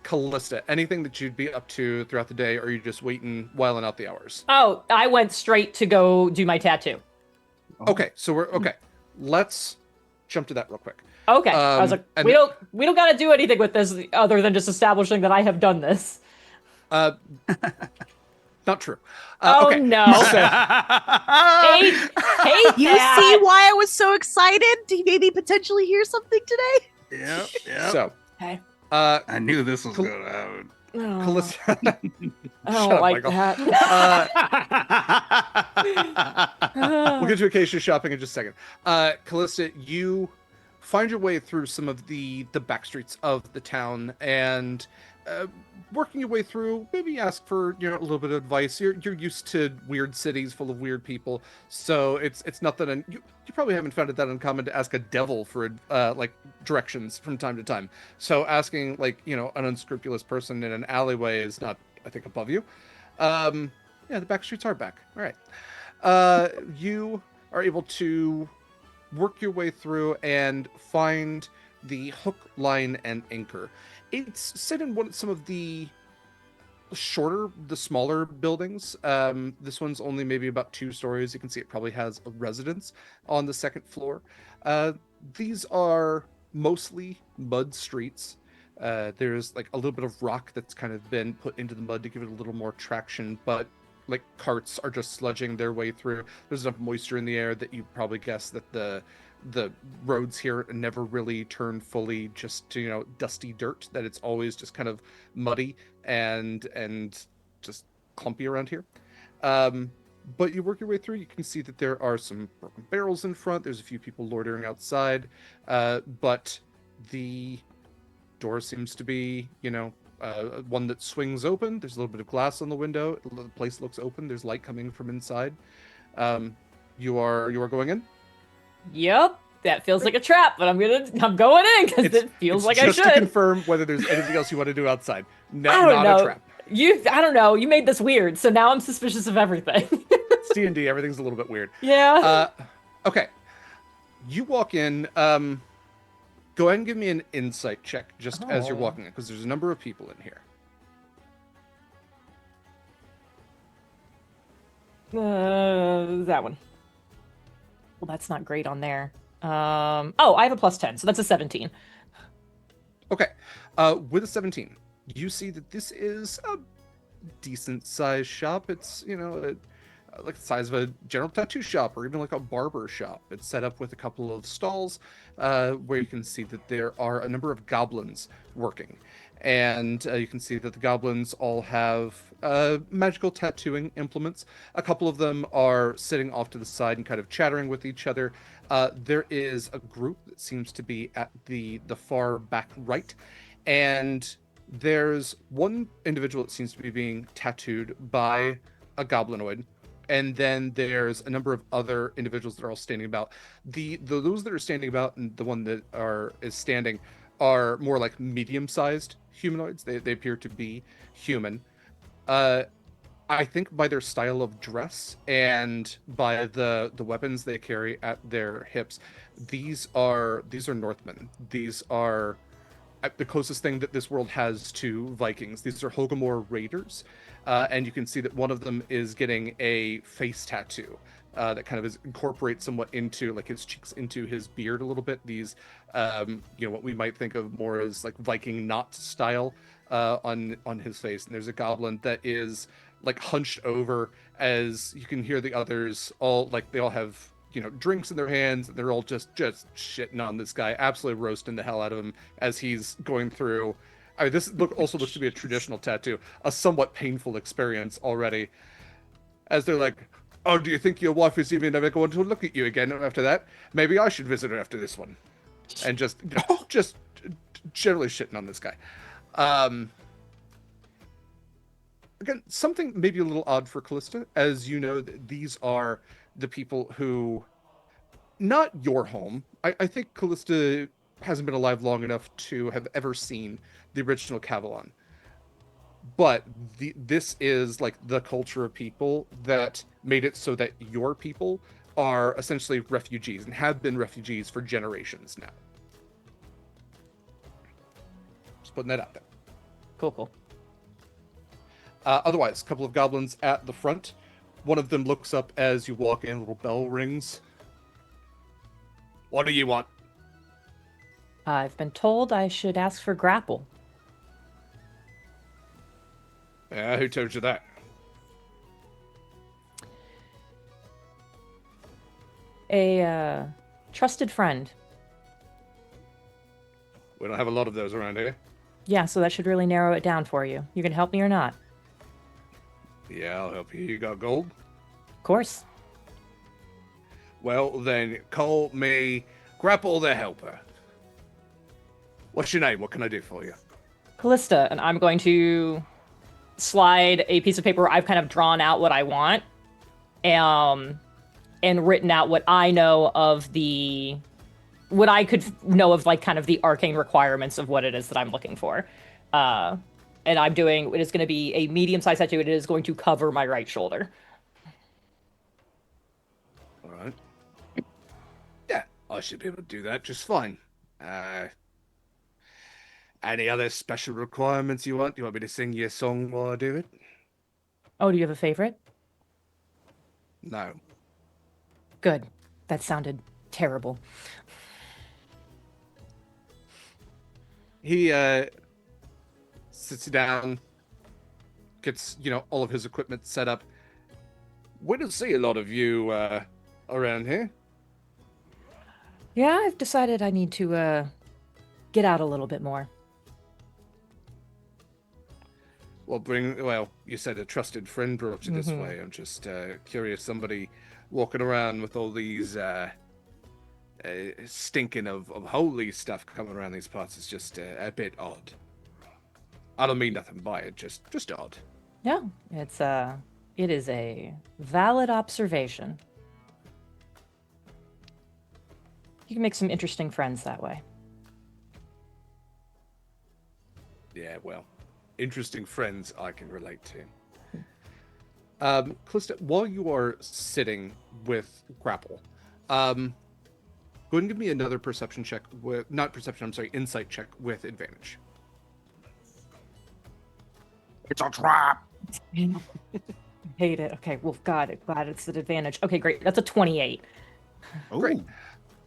Kallista, anything that you'd be up to throughout the day, or are you just whiling out the hours? Oh, I went straight to go do my tattoo. Okay, so okay. Let's jump to that real quick. Okay, I was like, we don't got to do anything with this other than just establishing that I have done this. Not true. Oh okay. no! So, hate You that. see why I was so excited to maybe potentially hear something today? Yeah. so Okay. I knew this was going to happen. Kallista. I Shut don't up, like Mikyl. that. We'll get to Acacia shopping in just a second. Kallista, you find your way through some of the back streets of the town, and working your way through, maybe ask for a little bit of advice. You're used to weird cities full of weird people, so it's not that you probably haven't found it that uncommon to ask a devil for like directions from time to time. So asking an unscrupulous person in an alleyway is not, I think, above you. Yeah, the back streets are back. All right. You are able to work your way through and find the hook, line, and anchor. It's set in some of the smaller buildings. This one's only maybe about 2 stories. You can see it probably has a residence on the 2nd floor. These are mostly mud streets. There's a little bit of rock that's kind of been put into the mud to give it a little more traction, but carts are just sludging their way through. There's enough moisture in the air that you probably guess that the roads here never really turn fully just to dusty dirt, that it's always just kind of muddy and just clumpy around here. But you work your way through, you can see that there are some broken barrels in front. There's a few people loitering outside, but the door seems to be one that swings open. There's a little bit of glass on the window. The place looks open. There's light coming from inside. You are going in? Yep, that feels like a trap, but I'm going in because it feels like I should. Just to confirm whether there's anything else you want to do outside. No, I don't not know. a trap. I don't know. You made this weird, so now I'm suspicious of everything. It's D&D. Everything's a little bit weird. Yeah. Okay. You walk in. Go ahead and give me an insight check just as you're walking in, because there's a number of people in here. That one. Well, that's not great on there. Oh, I have a +10, so that's a 17. Okay. With a 17, you see that this is a decent sized shop. It's, like the size of a general tattoo shop or even like a barber shop. It's set up with a couple of stalls where you can see that there are a number of goblins working. And you can see that the goblins all have magical tattooing implements. A couple of them are sitting off to the side and kind of chattering with each other. There is a group that seems to be at the far back right. And there's one individual that seems to be being tattooed by a goblinoid. And then there's a number of other individuals that are all standing about. Those that are standing about and the one that is standing are more like medium-sized humanoids. They appear to be human. I think by their style of dress and by the weapons they carry at their hips, these are Northmen. These are the closest thing that this world has to Vikings. These are Hogomore raiders, and you can see that one of them is getting a face tattoo that kind of incorporates somewhat into his cheeks into his beard a little bit. These, what we might think of more as like Viking knot style on his face. And there's a goblin that is hunched over, as you can hear the others all they all have drinks in their hands. They're all just shitting on this guy, absolutely roasting the hell out of him as he's going through. I mean, this also looks to be a traditional tattoo, a somewhat painful experience already. As they're like, "Oh, do you think your wife is even ever going to look at you again after that? Maybe I should visit her after this one." and just generally shitting on this guy. Again, something maybe a little odd for Kallista, as you know, these are the people who, not your home. I think Kallista hasn't been alive long enough to have ever seen the original Cavalon. But this is like the culture of people that made it so that your people are essentially refugees and have been refugees for generations now. Just putting that out there. Cool. Otherwise, a couple of goblins at the front. One of them looks up as you walk in, a little bell rings. What do you want? I've been told I should ask for grapple. Who told you that? A trusted friend. We don't have a lot of those around here. Yeah, so that should really narrow it down for you. You can help me or not? Yeah, I'll help you. You got gold? Of course. Well, then call me Grapple the Helper. What's your name? What can I do for you? Kallista, and I'm going to slide a piece of paper. I've kind of drawn out what I want, and written out what I know of what I could know of, like, kind of the arcane requirements of what it is that I'm looking for. And it is going to be a medium-sized tattoo. It is going to cover my right shoulder. All right. Yeah, I should be able to do that just fine. Any other special requirements you want? Do you want me to sing you a song while I do it? Oh, do you have a favorite? No. Good. That sounded terrible. He sits down, gets, all of his equipment set up. We don't see a lot of you around here. Yeah, I've decided I need to get out a little bit more. Well, you said a trusted friend brought you this way. I'm just curious. Somebody walking around with all these stinking of holy stuff coming around these parts is just a bit odd. I don't mean nothing by it, just odd. No, it is a valid observation. You can make some interesting friends that way. Yeah, well, interesting friends I can relate to. Kallista, while you are sitting with Grapple, go ahead and give me another perception check insight check with advantage. It's a trap! I hate it. Okay, well, glad it's an advantage. Okay, great. That's a 28. Oh. Great.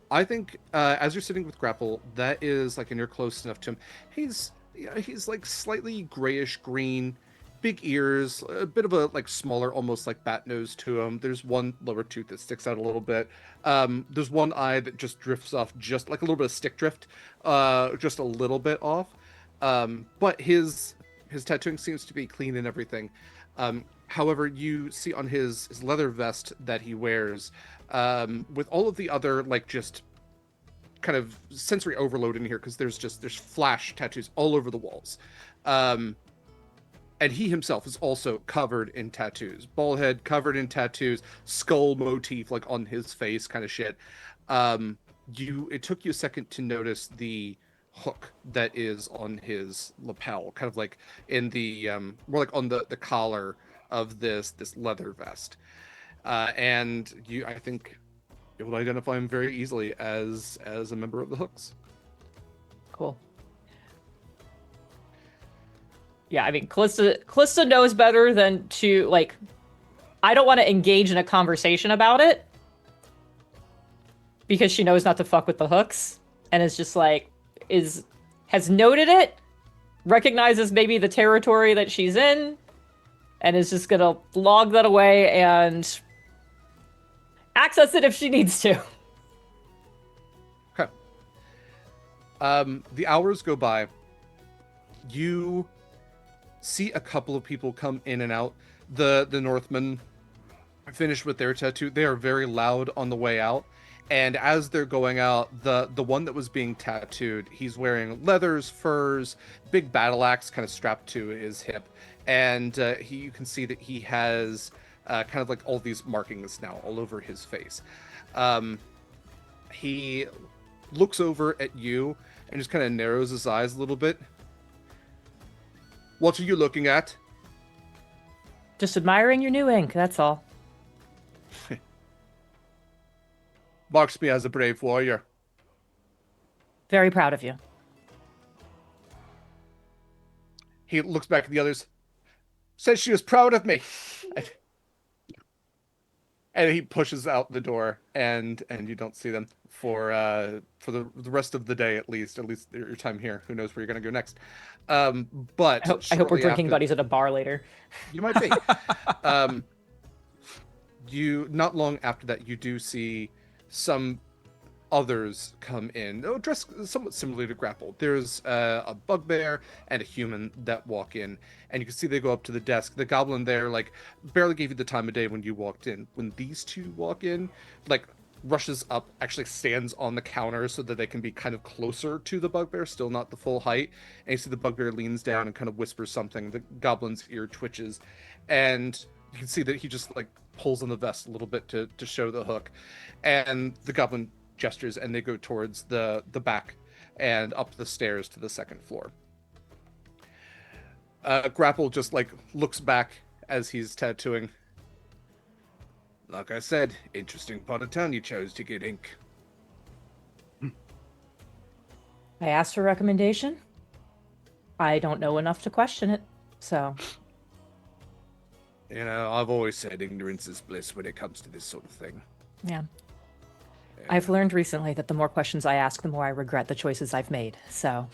I think as you're sitting with Grapple, that is like, and you're close enough to him. He's like slightly grayish green, big ears, a bit of a like smaller, almost like bat nose to him. There's one lower tooth that sticks out a little bit. There's one eye that just drifts off, just like a little bit of stick drift, just a little bit off. But his tattooing seems to be clean and everything. However, you see on his leather vest that he wears, with all of the other like just kind of sensory overload in here, because there's flash tattoos all over the walls. And he himself is also covered in tattoos. Bald head, covered in tattoos, skull motif like on his face, kind of shit. It took you a second to notice the hook that is on his lapel, kind of like in the more like on the collar of this leather vest. And I think you will identify him very easily as a member of the Hooks. Cool. Yeah, I mean, Kallista knows better than to, like, I don't want to engage in a conversation about it because she knows not to fuck with the Hooks, and is just like, has noted it, recognizes maybe the territory that she's in, and is just gonna log that away and access it if she needs to. Okay. The hours go by. You see a couple of people come in and out. The Northmen finish with their tattoo. They are very loud on the way out, And as they're going out, the one that was being tattooed, he's wearing leathers, furs, big battle axe kind of strapped to his hip, and you can see that he has kind of like all these markings now all over his face. He looks over at you and just kind of narrows his eyes a little bit. What are you looking at? Just admiring your new ink, that's all. Marks me as a brave warrior. Very proud of you. He looks back at the others. Says she was proud of me. And he pushes out the door, and you don't see them for the rest of the day, at least your time here. Who knows where you're gonna go next? But I hope we're shortly drinking after- buddies at a bar later. You might be. You not long after that, you do see some others come in, dressed somewhat similarly to Grapple. There's a bugbear and a human that walk in, and you can see they go up to the desk. The goblin there, like, barely gave you the time of day when you walked in. When these two walk in, like, rushes up, actually stands on the counter so that they can be kind of closer to the bugbear, still not the full height. And you see the bugbear leans down and kind of whispers something. The goblin's ear twitches, and you can see that he just, like, pulls on the vest a little bit to show the hook. And the goblin gestures, and they go towards the back and up the stairs to the second floor. Grapple just, like, looks back as he's tattooing. Like I said, interesting part of town you chose to get ink. I asked for a recommendation. I don't know enough to question it, so... You know, I've always said ignorance is bliss when it comes to this sort of thing. Yeah. I've learned recently that the more questions I ask, the more I regret the choices I've made, so...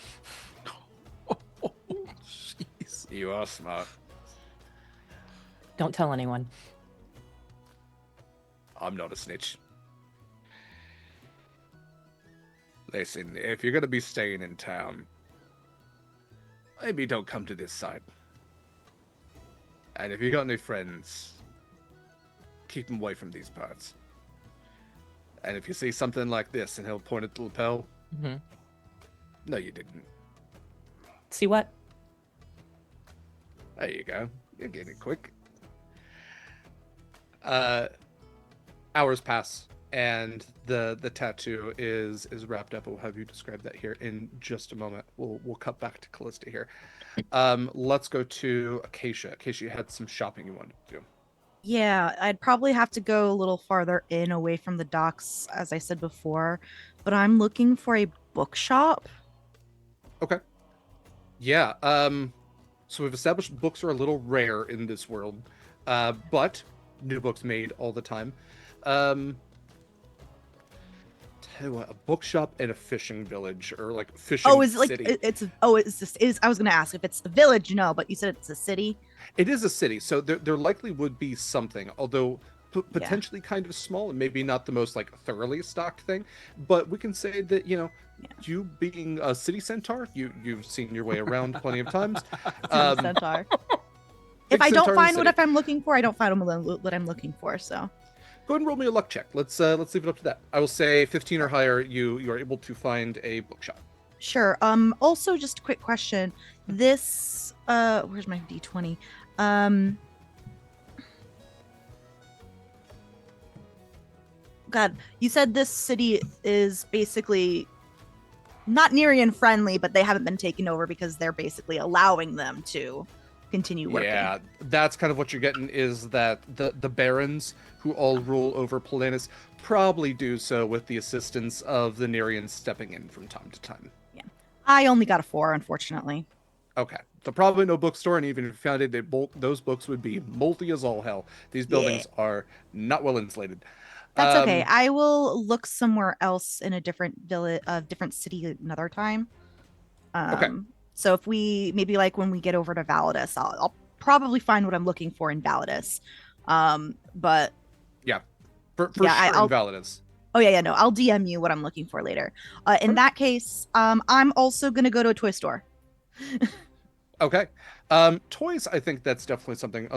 Jeez. You are smart. Don't tell anyone. I'm not a snitch. Listen, if you're gonna be staying in town, maybe don't come to this side. And if you got any friends, keep them away from these parts. And if you see something like this, and he'll point at the lapel, no, you didn't. See what? There you go. You're getting it quick. Hours pass, and the tattoo is wrapped up. We'll have you describe that here in just a moment. We'll cut back to Kallista here. Let's go to Acacia. Acacia, you had some shopping you wanted to do. Yeah, I'd probably have to go a little farther in away from the docks, as I said before, but I'm looking for a bookshop. Okay. Yeah. So we've established books are a little rare in this world, but new books made all the time. Tell you what, a bookshop and a fishing village, or like fishing Oh, is it like city. I was gonna ask if it's the village. No, but you said it's a city. It is a city, so there likely would be something, although potentially kind of small and maybe not the most like thoroughly stocked thing. But we can say that, you know, you being a city centaur, you've seen your way around plenty of times. Centaur. Big If I don't centaur in find the what city. I'm looking for, I don't find what I'm looking for. So Go ahead and roll me a luck check. Let's leave it up to that. I will say 15 or higher, you are able to find a bookshop. sure. Also, just a quick question. This where's my D20? God, you said this city is basically not Nerian friendly, but they haven't been taken over because they're basically allowing them to continue working. Yeah, that's kind of what you're getting, is that the barons who all rule over Polanus probably do so with the assistance of the Nerians stepping in from time to time. I only got a 4, unfortunately. Okay, so probably no bookstore, and even if you found it, those books would be moldy as all hell. These buildings are not well insulated. That's okay. I will look somewhere else in a different village, different city another time. Okay. So if we maybe like when we get over to Validus, I'll probably find what I'm looking for in Validus. But Yeah, for Yeah, sure in Validus. oh yeah, no, I'll DM you what I'm looking for later. In that case, I'm also gonna go to a toy store. Okay. Toys, I think that's definitely something,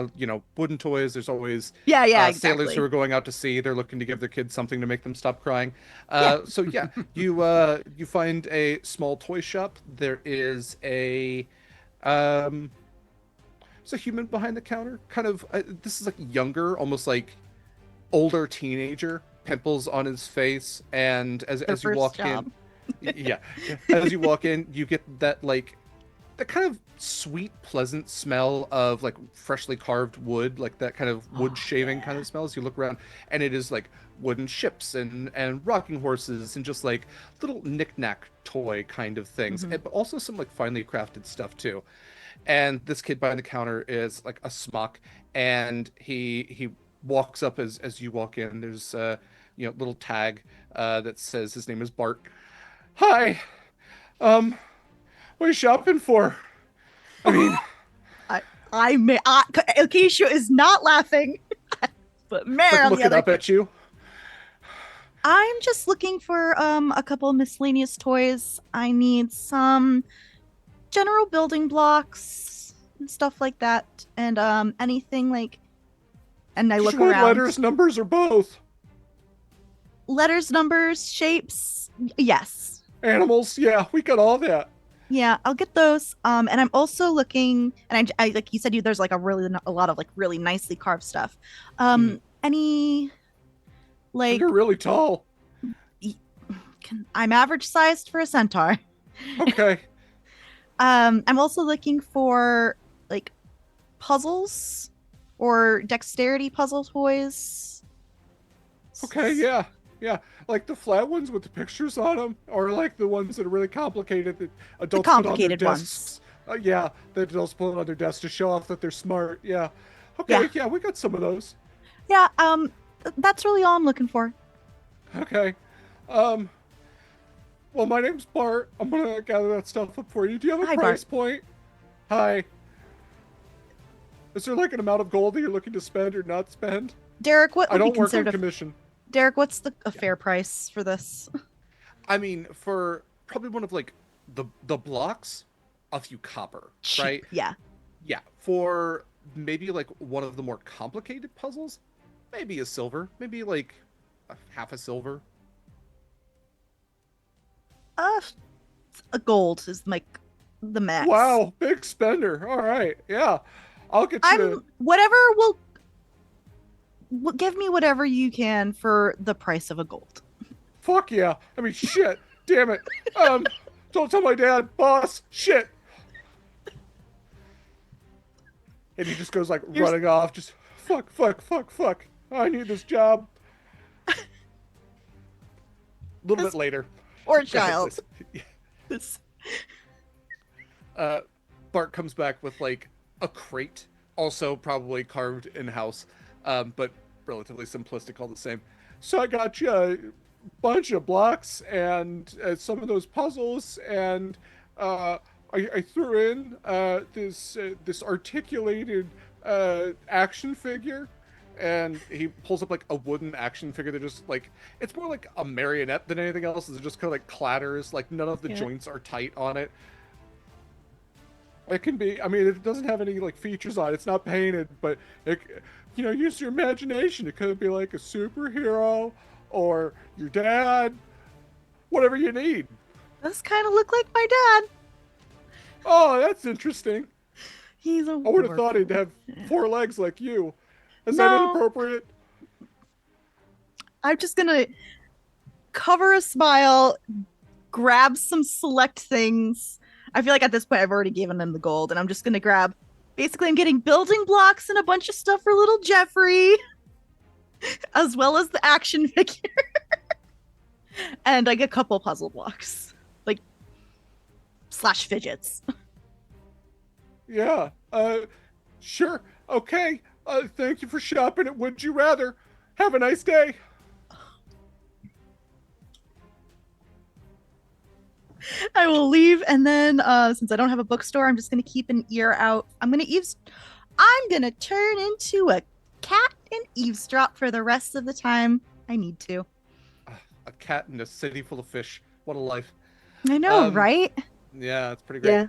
wooden toys. There's always Yeah, yeah, sailors who exactly. are going out to sea. They're looking to give their kids something to make them stop crying. Yeah. So yeah, you find a small toy shop. There is um, it's a human behind the counter. Kind of, this is like younger, almost like older teenager, pimples on his face, and Their as you first walk in, job. yeah, as you walk in, you get that kind of sweet, pleasant smell of like freshly carved wood, like that kind of wood Oh, shaving kind yeah. of smell as you look around, and it is like wooden ships and rocking horses and just like little knick-knack toy kind of things, Hmm. but also some like finely crafted stuff too. And this kid behind the counter is like a smock, and he walks up as you walk in. There's little tag that says his name is Bart. Hi, um, what are you shopping for? I mean, I, Acacia is not laughing, but Mare like on the looking other up hand. at you. I'm just looking for a couple of miscellaneous toys. I need some general building blocks and stuff like that, and anything like. And I Just look want around. letters, numbers, or both. Letters, numbers, shapes. Yes. Animals, yeah, we got all that. Yeah, I'll get those. And I'm also looking, and I like you said, there's like a lot of like really nicely carved stuff. Mm. Any And you're like really tall. I'm average sized for a centaur. Okay. I'm also looking for like puzzles or dexterity puzzle toys. Okay, yeah. Yeah. Like the flat ones with the pictures on them, or like the ones that are really complicated that The adults put on their complicated ones. desks. Yeah, that adults put on their desks to show off that they're smart. Yeah. Yeah. Okay, yeah, we got some of those. Yeah, that's really all I'm looking for. Okay. Um, well, my name's Bart. I'm gonna gather that stuff up for you. Do you have a Hi, price Bart. point? Hi. Is there like an amount of gold that you're looking to spend or not spend? Derek, what I would be don't work on considered commission. Derek, what's a Yeah. fair price for this? I mean, for probably one of like the blocks, a few copper, right? Yeah. Yeah. For maybe like one of the more complicated puzzles, maybe a silver, maybe like half a silver. Uh, a gold is like the max. Wow, big spender. All right, yeah, I'll get you. I'm whatever will give me whatever you can for the price of a gold. Fuck yeah. I mean, shit. Damn it. Don't tell my dad, boss. Shit. And he just goes like running off. Just fuck, fuck, fuck, fuck. I need this job. A little bit later. Or Go ahead, child. please. This- Bart comes back with like a crate, also probably carved in house, but relatively simplistic all the same. So I got you a bunch of blocks and some of those puzzles, and I threw in this articulated action figure. And he pulls up like a wooden action figure that just like it's more like a marionette than anything else. It just kind of like clatters, like none of the Yeah. joints are tight on it. It can be, I mean, it doesn't have any like features on it. It's not painted, but use your imagination. It could be like a superhero or your dad, whatever you need. Does kind of look like my dad. Oh, that's interesting. He's a I would have thought he'd have 4 legs like you. Is that No. inappropriate? I'm just gonna cover a smile, grab some select things. I feel like at this point I've already given him the gold, and I'm just gonna grab. Basically, I'm getting building blocks and a bunch of stuff for little Jeffrey, as well as the action figure, and like a couple puzzle blocks, like slash fidgets. Yeah. Sure. Okay. Thank you for shopping at Would You Rather. Have a nice day. I will leave, and then since I don't have a bookstore, I'm just gonna keep an ear out. I'm gonna turn into a cat and eavesdrop for the rest of the time I need to. A cat in a city full of fish. What a life. I know, Um, right? Yeah, it's pretty great.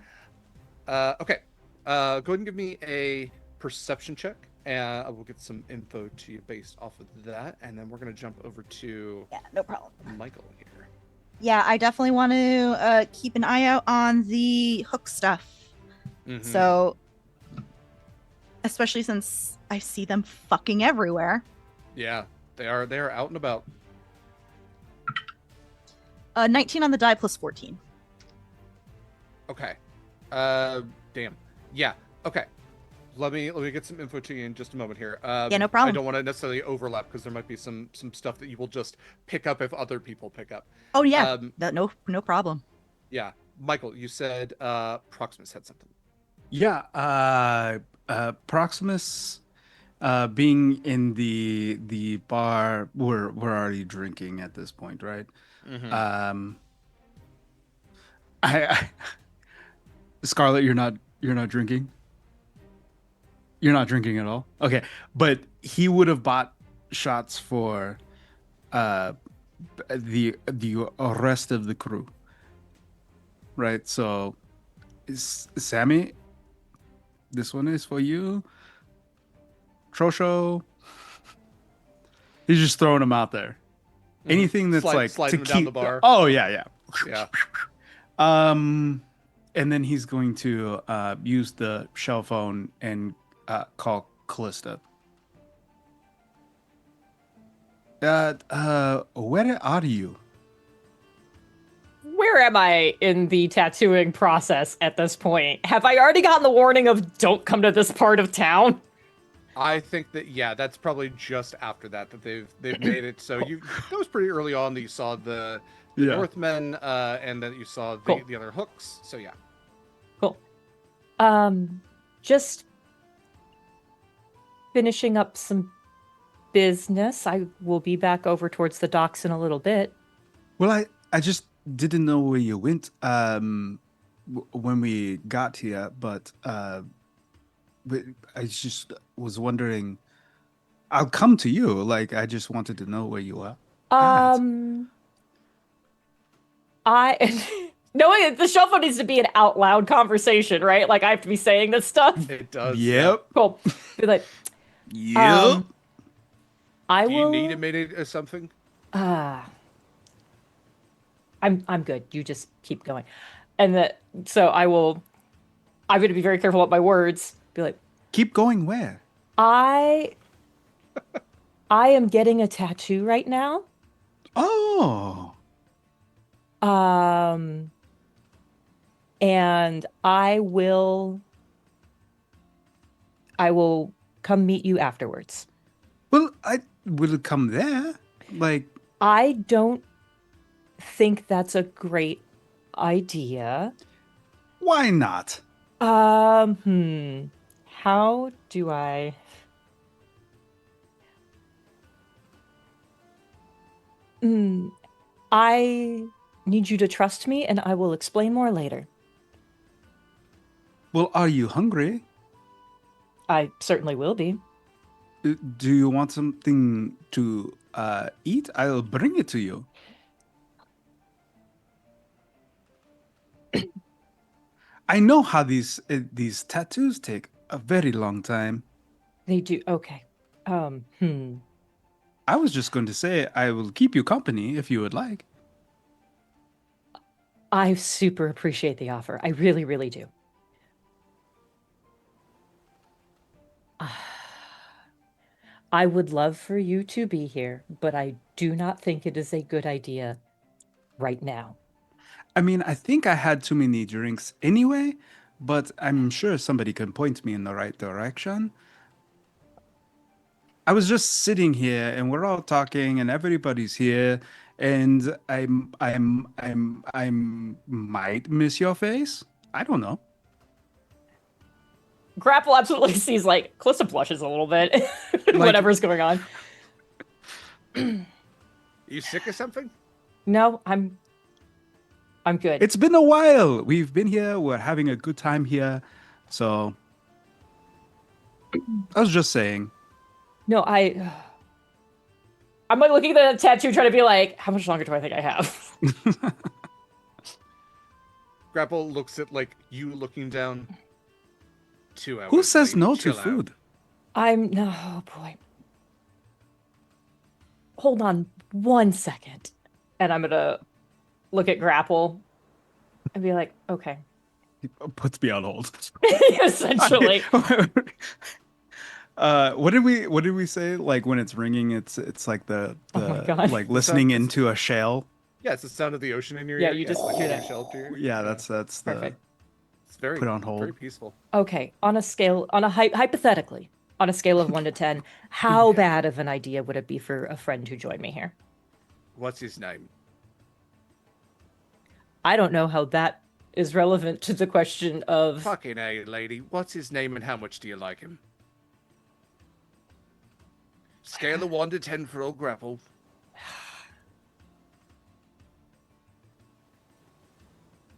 Yeah. Okay. Go ahead and give me a perception check, and I will get some info to you based off of that, and then we're gonna jump over to Yeah, no problem. Mikyl here. Yeah, I definitely want to keep an eye out on the hook stuff. Mhm. So, especially since I see them fucking everywhere. Yeah, they are out and about. 19 on the die plus 14. Okay. Damn. Yeah. Okay. Let me get some info to you in just a moment here. Yeah, no problem. I don't want to necessarily overlap because there might be some stuff that you will just pick up if other people pick up. Oh yeah, no problem. Yeah, Mikyl, you said Proximus had something. Yeah, Proximus, being in the bar, we're already drinking at this point, right? Mm-hmm. I Scarlett, you're not drinking. You're not drinking at all. Okay, but he would have bought shots for the rest of the crew, right? So, Sammy, this one is for you. Trosho, he's just throwing them out there. Anything that's slide to them keep down the bar. Oh yeah. Yeah. And then he's going to use the shell phone and call Kallista. Where are you? Where am I in the tattooing process at this point? Have I already gotten the warning of don't come to this part of town? I think that that's probably just after that they've made it. So that was pretty early on that you saw the Northmen, and that you saw the other hooks. So yeah. Cool. Just finishing up some business. I will be back over towards the docks in a little bit. Well, I just didn't know where you went when we got here, but I just was wondering. I'll come to you. Like, I just wanted to know where you are. Knowing the shuffle needs to be an out loud conversation, right? Like I have to be saying this stuff. It does. Yep. Cool. Be like, yep. I Do will. you need a minute or something? I'm good. You just keep going. And so I'm going to be very careful about my words. Be like, keep going where? I am getting a tattoo right now. Oh. And I will come meet you afterwards. Well, I will come there. Like, I don't think that's a great idea. Why not? How do I? I need you to trust me, and I will explain more later. Well, are you hungry? I certainly will be. Do you want something to eat? I'll bring it to you. I know how these tattoos take a very long time. They do. Okay. I was just going to say I will keep you company if you would like. I super appreciate the offer. I really, really do. I would love for you to be here, but I do not think it is a good idea right now. I mean, I think I had too many drinks anyway, but I'm sure somebody can point me in the right direction. I was just sitting here and we're all talking and everybody's here and I might miss your face. I don't know. Grapple absolutely sees like Kallista blushes a little bit. Whatever's going on. You sick or something? No, I'm good. It's been a while. We've been here. We're having a good time here. So I was just saying. No, I'm like looking at the tattoo trying to be like, how much longer do I think I have? Grapple looks at like you looking down. 2 hours. Who says lady, no to chill out. food? Oh boy. Hold on 1 second. And I'm gonna look at Grapple and be like, okay. Puts me on hold. Essentially. What did we say? Like when it's ringing, it's like the Oh my God. like The listening sound- into a shell. Yeah, it's the sound of the ocean in your Yeah, ear. you just like hear your that. shell to your ear. Yeah, that's the Perfect. It's very put on hold. very peaceful. Okay, hypothetically, on a scale of 1 to 10, how Yeah. bad of an idea would it be for a friend to join me here? What's his name? I don't know how that is relevant to the question of Fucking A, lady. What's his name and how much do you like him? Scale of 1 to 10 for old Grapple.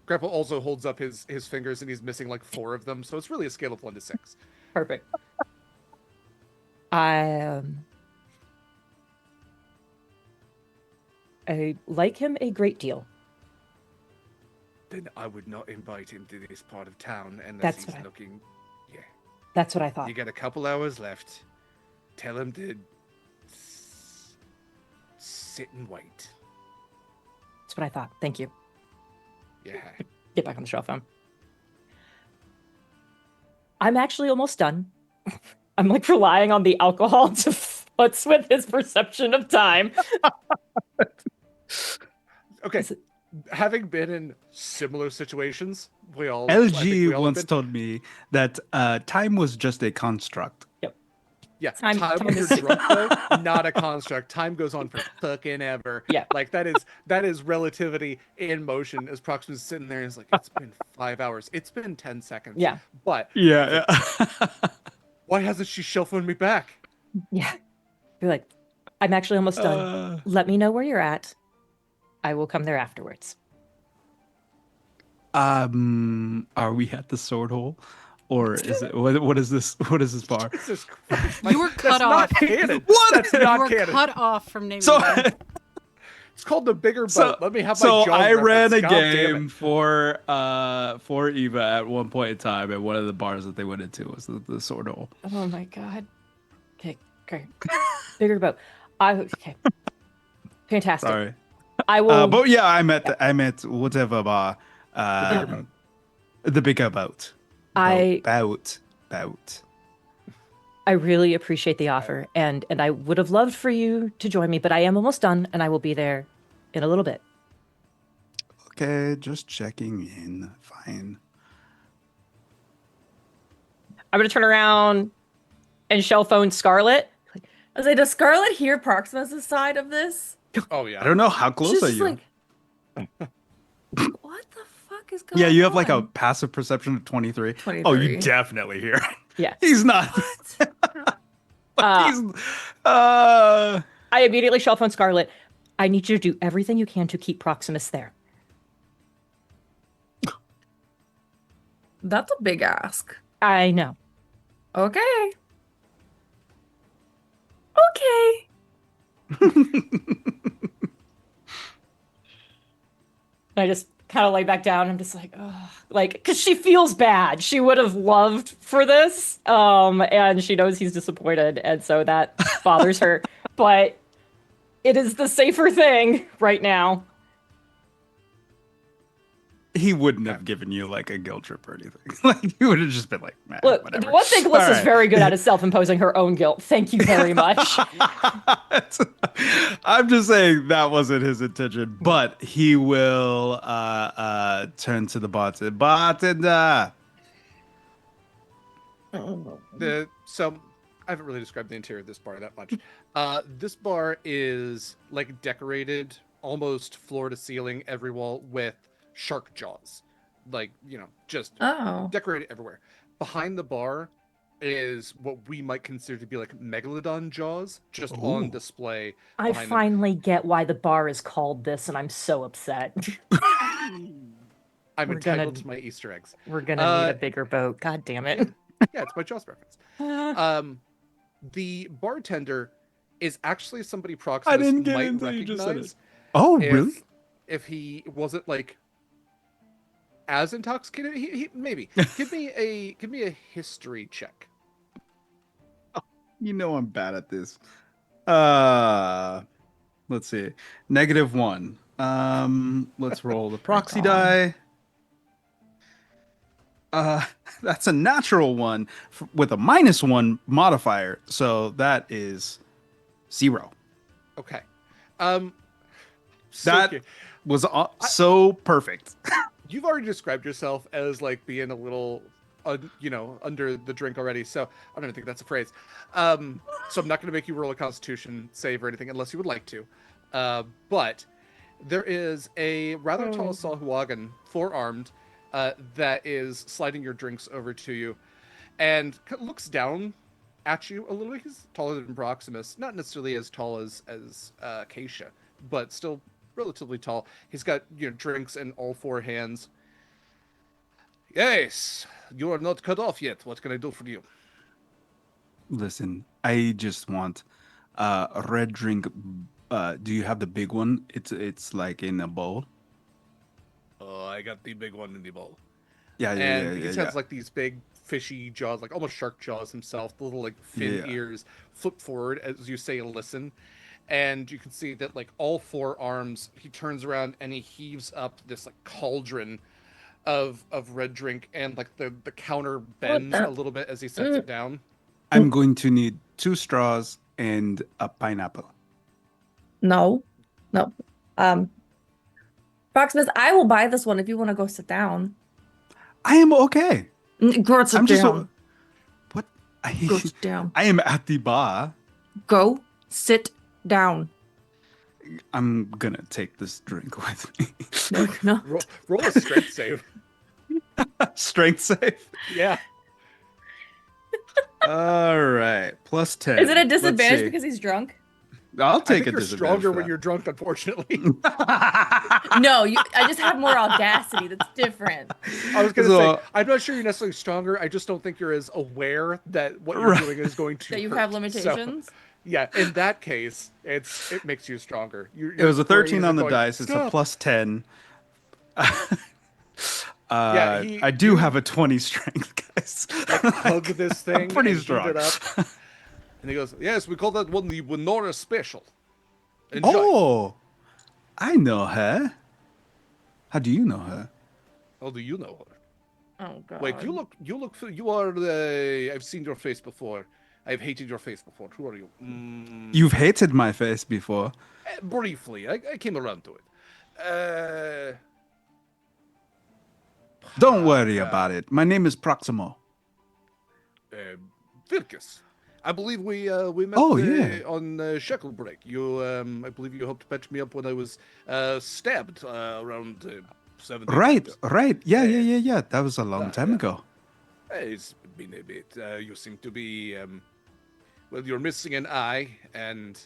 Grapple also holds up his fingers and he's missing like 4 of them, so it's really a scale of 1 to 6. perfect. I like him a great deal. Then I would not invite him to this part of town unless That's he's what I- looking. Yeah. That's what I thought. You got a couple hours left. Tell him to sit and wait. That's what I thought. Thank you. Yeah. Get back on the shell phone. I'm actually almost done. I'm like relying on the alcohol to futz with his perception of time. Okay. Is it- Having been in similar situations, I think LG we all have once been. told me that time was just a construct. Yeah, Time- time time when you're is- drunk though, not a construct. Time goes on for fucking ever. Yeah. Like that is relativity in motion as Proximus is sitting there and is like, it's been 5 hours. It's been 10 seconds. Yeah. But Yeah. why hasn't she shell phoned me back? Yeah. Be like, I'm actually almost done. Let me know where you're at. I will come there afterwards. Are we at the sword hole? Or is it what is this bar? Jesus Christ. You were cut That's not off. canon. What? That's You not were canon. cut off from naming So them. It's called the bigger boat. So, Let me have so my jaw I ran a reference. God damn game it. for Eva at one point in time, and one of the bars that they went into was the sword hole. Oh my God. Okay. Bigger boat. Okay. Fantastic. Sorry, I will. but yeah, I meant whatever bar. bigger boat. The bigger boat. Boat. I really appreciate the offer, and I would have loved for you to join me, but I am almost done, and I will be there in a little bit. Okay, just checking in. Fine. I'm gonna turn around and shell phone Scarlett. I was like, does Scarlett hear Proximus' side of this? Oh yeah. I don't know how close She's are just you. like, what the fuck is going on? Yeah, you have like a passive perception of 23. Oh, you 23. definitely hear it. Yeah. He's not. Uh, He's, I immediately shell phone Scarlett. I need you to do everything you can to keep Proximus there. That's a big ask. I know. Okay. Okay. And I just kind of lay back down. I'm just like, oh, like, because she feels bad. She would have loved for this, and she knows he's disappointed, and so that bothers her. But it is the safer thing right now. he wouldn't have given you like a guilt trip or anything. Like he would have just been like, man, Look, whatever. the one thing Kallista's All right. very good at is self-imposing her own guilt. Thank you very much. I'm just saying that wasn't his intention, but he will turn to the bartender. So I haven't really described the interior of this bar that much. This bar is like decorated almost floor to ceiling, every wall with shark jaws, like just Oh. decorated everywhere. Behind the bar is what we might consider to be like megalodon jaws, just on Ooh. display. I behind them. finally get why the bar is called this, and I'm so upset. I'm We're entitled gonna- to my Easter eggs. We're gonna need a bigger boat. God damn it. Yeah, it's my Jaws reference. The bartender is actually somebody Proximus I didn't get might into it, you just said recognize it. Oh, if, really? if he wasn't like as intoxicated. He maybe give me a history check. You know I'm bad at this. Let's see. -1. Let's roll the proxy God. die. That's a natural one with a -1 modifier, so that is 0. Okay. So That okay, was so perfect. you've already described yourself as like being a little, under the drink already. So I don't even think that's a phrase. So I'm not going to make you roll a Constitution save or anything unless you would like to. But there is a rather tall Sahuagin, 4-armed, that is sliding your drinks over to you, and looks down at you a little bit. He's taller than Proximus, not necessarily as tall as Acacia, but still relatively tall. He's got drinks in all 4 hands. Yes, you are not cut off yet. What can I do for you? Listen, I just want a red drink. Do you have the big one? It's like in a bowl. Oh, I got the big one in the bowl. Yeah, And he has like these big fishy jaws, like almost shark jaws himself. The little like fin ears flip forward as you say listen. And you can see that like all 4 arms, he turns around and he heaves up this like cauldron of red drink, and like the counter bends a little bit as he sets it down. I'm going to need 2 straws and a pineapple. No. Proximus, I will buy this one if you want to go sit down. I am okay. Go sit I'm just down. what? Go sit down. I am at the bar. Go sit down. I'm gonna take this drink with me. No. Roll a strength save. Strength save. Yeah. All right, +10. Is it a Let's disadvantage see. because he's drunk? I'll I take think a you're disadvantage. stronger for when that. you're drunk, unfortunately. No, I just have more audacity. That's different. I was going to So- say, I'm not sure you're necessarily stronger. I just don't think you're as aware that what you're Right. doing is going to That you hurt. have So, limitations. yeah, in that case, it makes you stronger. It was a your brain 13 isn't on the going, dice. It's a "Stop." +10. Yeah, I do have a 20 strength, guys. Hug this thing. I'm pretty and heat strong. it up. And he goes, yes, we call that one the Winora Special. Enjoy. Oh, I know her. How do you know her? How do you know her? Oh god. Wait, you are I've seen your face before. I've hated your face before. Who are you? You've hated my face before. Briefly, I came around to it. Don't worry about it. My name is Proximo. Vilkis. I believe we met Oh, yeah. on Shekel Break. I believe you helped patch me up when I was stabbed around 7 days Right, ago. right. Yeah. That was a long time ago. It's been a bit. You seem to be, well, you're missing an eye, and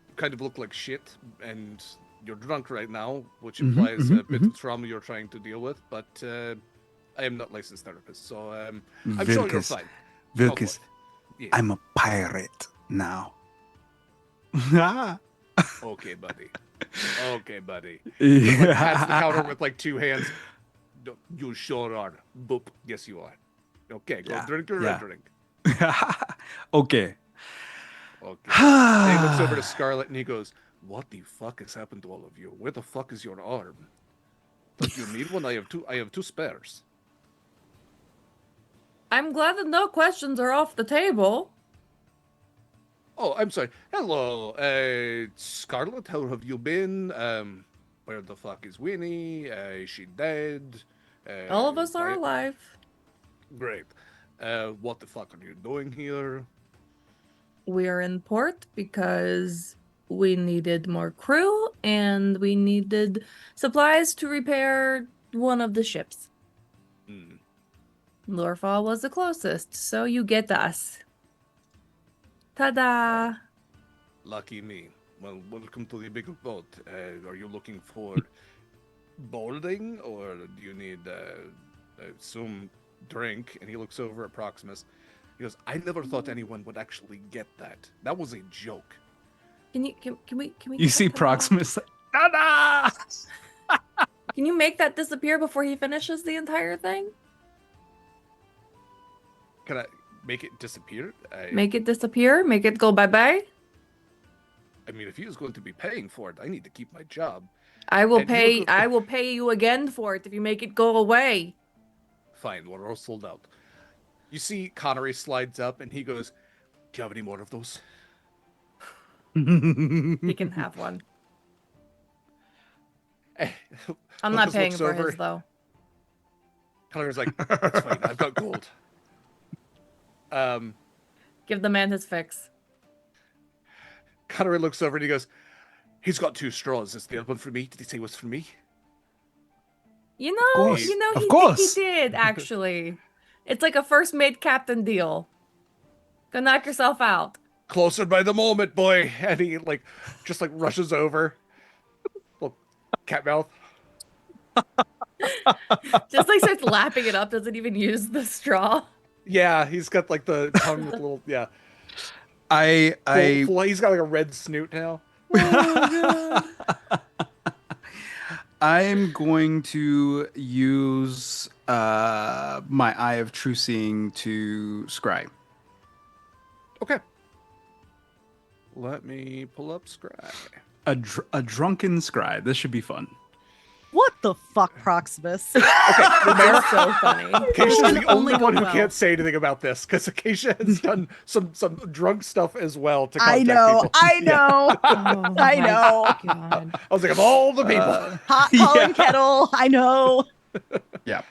you kind of look like shit, and you're drunk right now, which implies a bit of trauma you're trying to deal with, but I am not licensed therapist, so I'm sure you're Vilkis, fine. Vilkis, Yeah. I'm a pirate now. Okay, buddy. Okay, buddy. Like, pats the counter with like 2 hands. No, you sure are. Boop. Yes, you are. Okay, go drink your red drink. Okay. Okay. And he looks over to Scarlett and he goes, "What the fuck has happened to all of you? Where the fuck is your arm? Don't you need one? I have 2 spares." I'm glad that no questions are off the table. Oh, I'm sorry. Hello, Scarlett. How have you been? Where the fuck is Winnie? Is she dead? All of us are I- alive. Great. What the fuck are you doing here? We are in port because we needed more crew and we needed supplies to repair one of the ships. Hmm. Lorfall was the closest, so you get us. Ta-da! Lucky me. Well, welcome to the big boat. Are you looking for boarding, or do you need some drink? And he looks over at Proximus. He goes, "I never thought anyone would actually get that. That was a joke." Can we You see Proximus like, "Tada!" Can you make that disappear before he finishes the entire thing? Can I make it disappear? Make it disappear? Make it go bye-bye? I mean, if he was going to be paying for it, I need to keep my job. I will And you- pay you again for it if you make it go away. Fine, we're all sold out. You see Connery slides up and he goes, do you have any more of those? He can have one. I'm not Lucas paying looks for over. his though. Connery's like, it's fine, I've got gold. Give the man his fix. Connery looks over and he goes, he's got 2 straws. Is the other one for me? Did he say it was for me? You know, course. you know, Of he course. did actually. It's like a first mate captain deal. Go knock yourself out. Closer by the moment, boy. And he just rushes over. Well, cat mouth. Just like starts lapping it up. Doesn't even use the straw. Yeah, he's got the tongue with little I he's got a red snoot now. I'm going to use my Eye of True Seeing to scry. Okay. Let me pull up Scry. A drunken scry. This should be fun. What the fuck, Proximus? Okay, It's so funny. Acacia's can the only only go one who well. can't say anything about this because Acacia has done some drunk stuff as well to I contact know, people. I know. Oh I my know. God. I was like, of all the people. Hot calling kettle. I know. Yeah.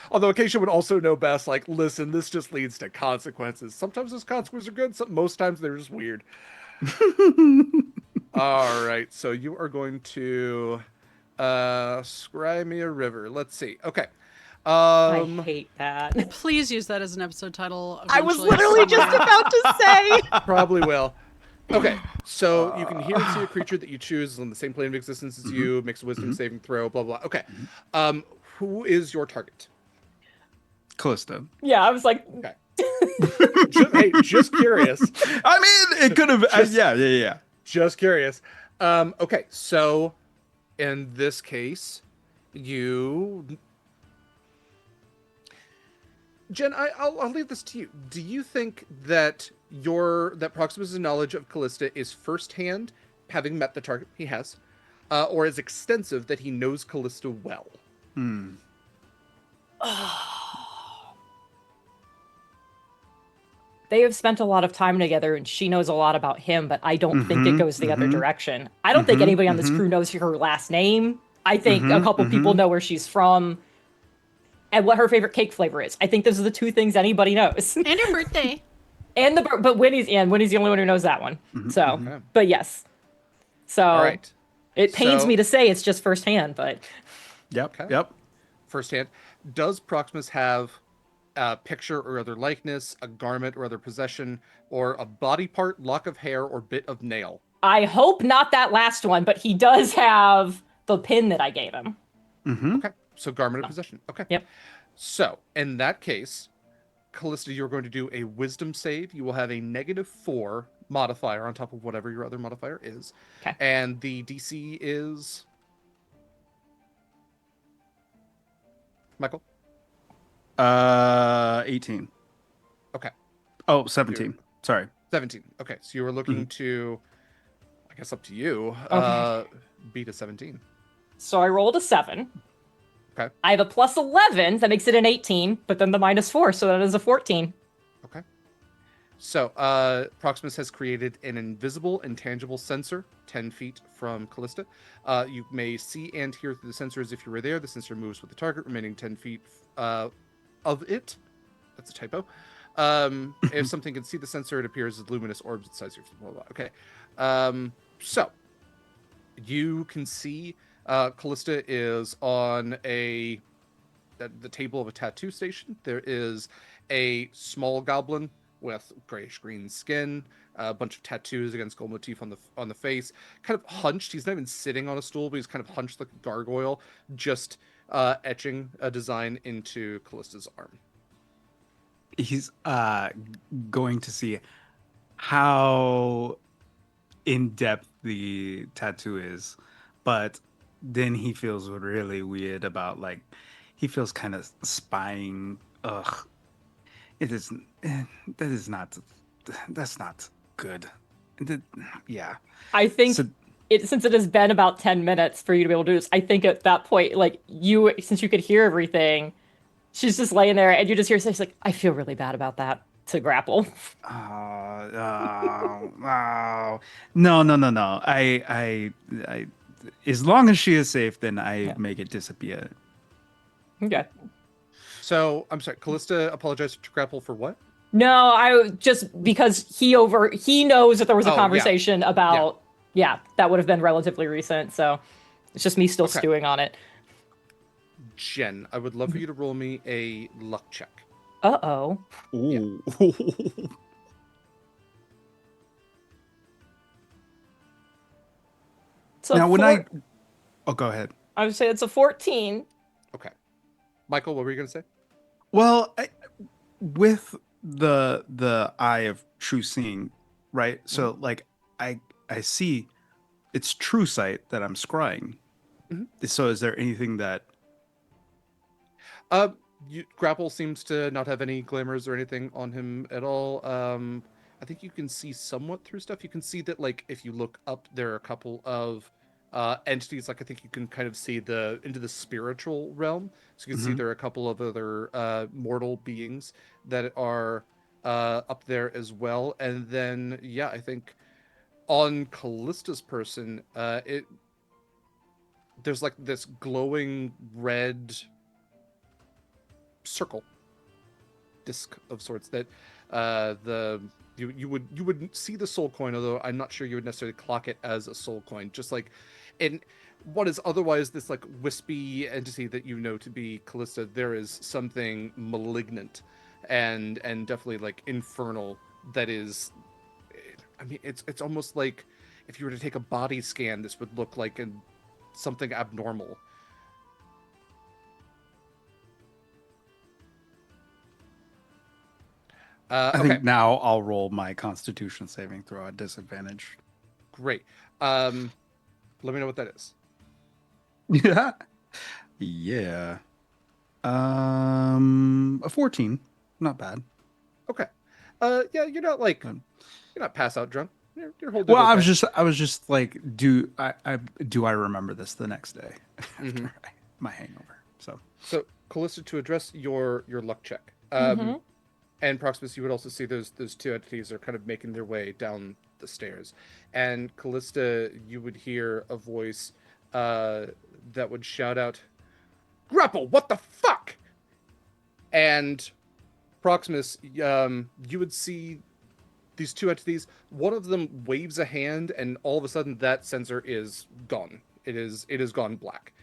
Although Acacia would also know best, listen, this just leads to consequences. Sometimes those consequences are good, most times they're just weird. All right, so you are going to scry me a river. Let's see. Okay. I hate that. Please use that as an episode title. I was eventually literally just somewhere. about to say. Probably will. Okay, so you can hear and see a creature that you choose is on the same plane of existence as you, makes a wisdom saving throw, blah, blah. Okay. Who is your target? Kallista. Yeah, I was like, Okay. Just curious. I mean, it could have. Yeah. Just curious. Okay, so in this case, Jenn, I'll leave this to you. Do you think that that Proximus' knowledge of Kallista is firsthand, having met the target he has, or is extensive that he knows Kallista well? they have spent a lot of time together and she knows a lot about him, but I don't think it goes the other direction. I don't think anybody on this crew knows her last name. I think a couple people know where she's from and what her favorite cake flavor is. I think those are the 2 things anybody knows. And her birthday. But Winnie's the only one who knows that one. So, but yes. So All right. it pains So- me to say it's just firsthand, but Yep. Okay. Yep. Firsthand. Does Proximus have a picture or other likeness, a garment or other possession, or a body part, lock of hair, or bit of nail? I hope not that last one, but he does have the pin that I gave him. Okay, so garment of possession. Okay. Yep. So, in that case, Kallista, you're going to do a wisdom save. You will have a -4 modifier on top of whatever your other modifier is. Okay. And the DC is... Mikyl? 18. Okay. Oh, 17. Sorry. 17. Okay, so you were looking to, I guess up to you, Okay. beat a 17. So I rolled a 7. Okay. I have a plus 11, that makes it an 18, but then the -4, so that is a 14. Okay. So, Proximus has created an invisible, intangible sensor 10 feet from Kallista. You may see and hear through the sensor as if you were there. The sensor moves with the target, remaining 10 feet of it. That's a typo. If something can see the sensor, it appears as luminous orbs the size of your... Blah, blah, blah. Okay. So, you can see Kallista is on the table of a tattoo station. There is a small goblin with grayish-green skin, a bunch of tattoos against gold motif on the face, kind of hunched. He's not even sitting on a stool, but he's kind of hunched like a gargoyle, just etching a design into Kallista's arm. He's going to see how in depth the tattoo is, but then he feels really weird about like he feels kind of spying. Ugh, it is that is not that's not good. That- yeah. I think So since it has been about 10 minutes for you to be able to do this, I think at that point, like since you could hear everything, she's just laying there and you just hear she's like, I feel really bad about that to grapple. no, no, no, no. As long as she is safe, then I Yeah. make it disappear. Okay. So I'm sorry, Kallista apologized to grapple for what? No, I just because he knows that there was a Oh, yeah. conversation about that would have been relatively recent, so it's just me still Okay. stewing on it. Jen, I would love for you to roll me a luck check. Uh-oh. Ooh. So Now, oh, go ahead. I would say it's a 14. Okay. Michael, what were you going to say? Well, with the eye of true seeing, right? So like I see it's true sight that I'm scrying. So is there anything that Grapple seems to not have any glamours or anything on him at all. I think you can see somewhat through stuff. You can see that, like, if you look up, there are a couple of entities. Like, I think you can kind of see into the spiritual realm. So you can see there are a couple of other mortal beings that are up there as well. And then, yeah, I think on Kallista's person, there's like this glowing red circle disc of sorts that you would see the soul coin, although I'm not sure you would necessarily clock it as a soul coin. Just like in what is otherwise this like wispy entity that you know to be Kallista, there is something malignant and definitely like infernal that is. I mean, it's almost like if you were to take a body scan, this would look like something abnormal. I Okay, think now I'll roll my Constitution saving throw at disadvantage. great. Let me know what that is. Yeah. Yeah. A 14. Not bad. Okay. Yeah, you're not like Um, you're not pass out drunk. You're holding. Well, Okay. I was just like, do I remember this the next day after my hangover? So, Callista, to address your luck check, and Proximus, you would also see those two entities are kind of making their way down the stairs, and Callista, you would hear a voice that would shout out, "Grapple! What the fuck!" And Proximus, you would see these two entities. One of them waves a hand, and all of a sudden, that sensor is gone. It is gone black,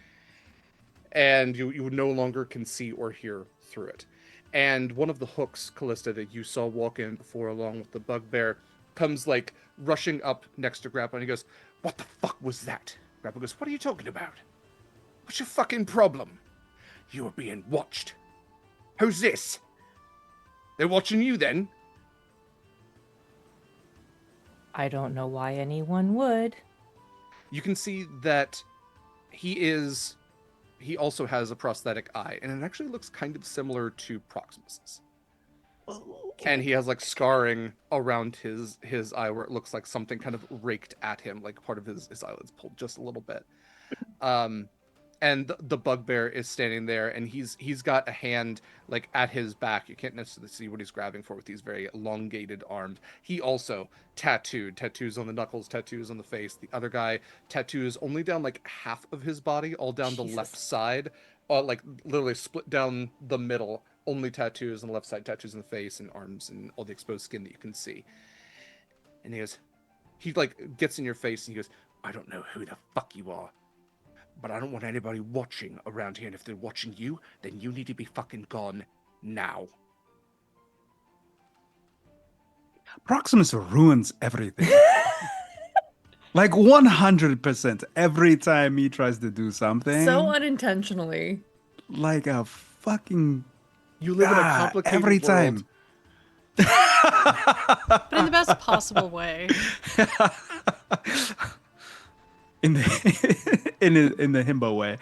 and you no longer can see or hear through it. And one of the hooks, Kallista, that you saw walk in before, along with the bugbear, comes like rushing up next to Grapple, and he goes, "What the fuck was that?" Grapple goes, "What are you talking about? What's your fucking problem? You are being watched. Who's this? They're watching you then?" I don't know why anyone would. You can see that he also has a prosthetic eye, and it actually looks kind of similar to Proximus's. And he has like scarring around his eye where it looks like something kind of raked at him, like part of his eyelids pulled just a little bit. And the bugbear is standing there, and he's got a hand like at his back. You can't necessarily see what he's grabbing for with these very elongated arms. He also tattoos on the knuckles, tattoos on the face. The other guy tattoos only down like half of his body, all down the left side, like literally split down the middle. Only tattoos on the left side, tattoos in the face and arms and all the exposed skin that you can see. And he like gets in your face and he goes, "I don't know who the fuck you are, but I don't want anybody watching around here, and if they're watching you, then you need to be fucking gone now." Proximus ruins everything. Like 100% every time he tries to do something. So unintentionally. Like a fucking You live in a complicated every world. time. But in the best possible way. In the in the himbo way.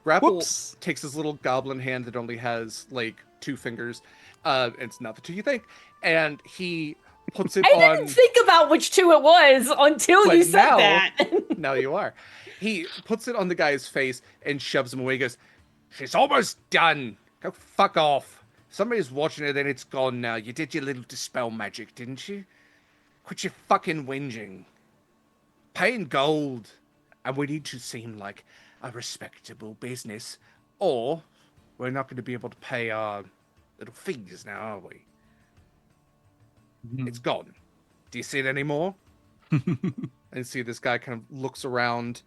Grapple Whoops. takes his little goblin hand that only has like 2 fingers. It's not the 2 you think, and he puts it I on. didn't think about which 2 it was until But you said now- that. Now you are. He puts it on the guy's face and shoves him away. He goes, "She's almost done. Go fuck off. Somebody's watching it and it's gone now. You did your little dispel magic, didn't you? Quit your fucking whinging. Pay in gold. And we need to seem like a respectable business. Or we're not going to be able to pay our little fees now, are we? It's gone. Do you see it anymore?" And see this guy kind of looks around,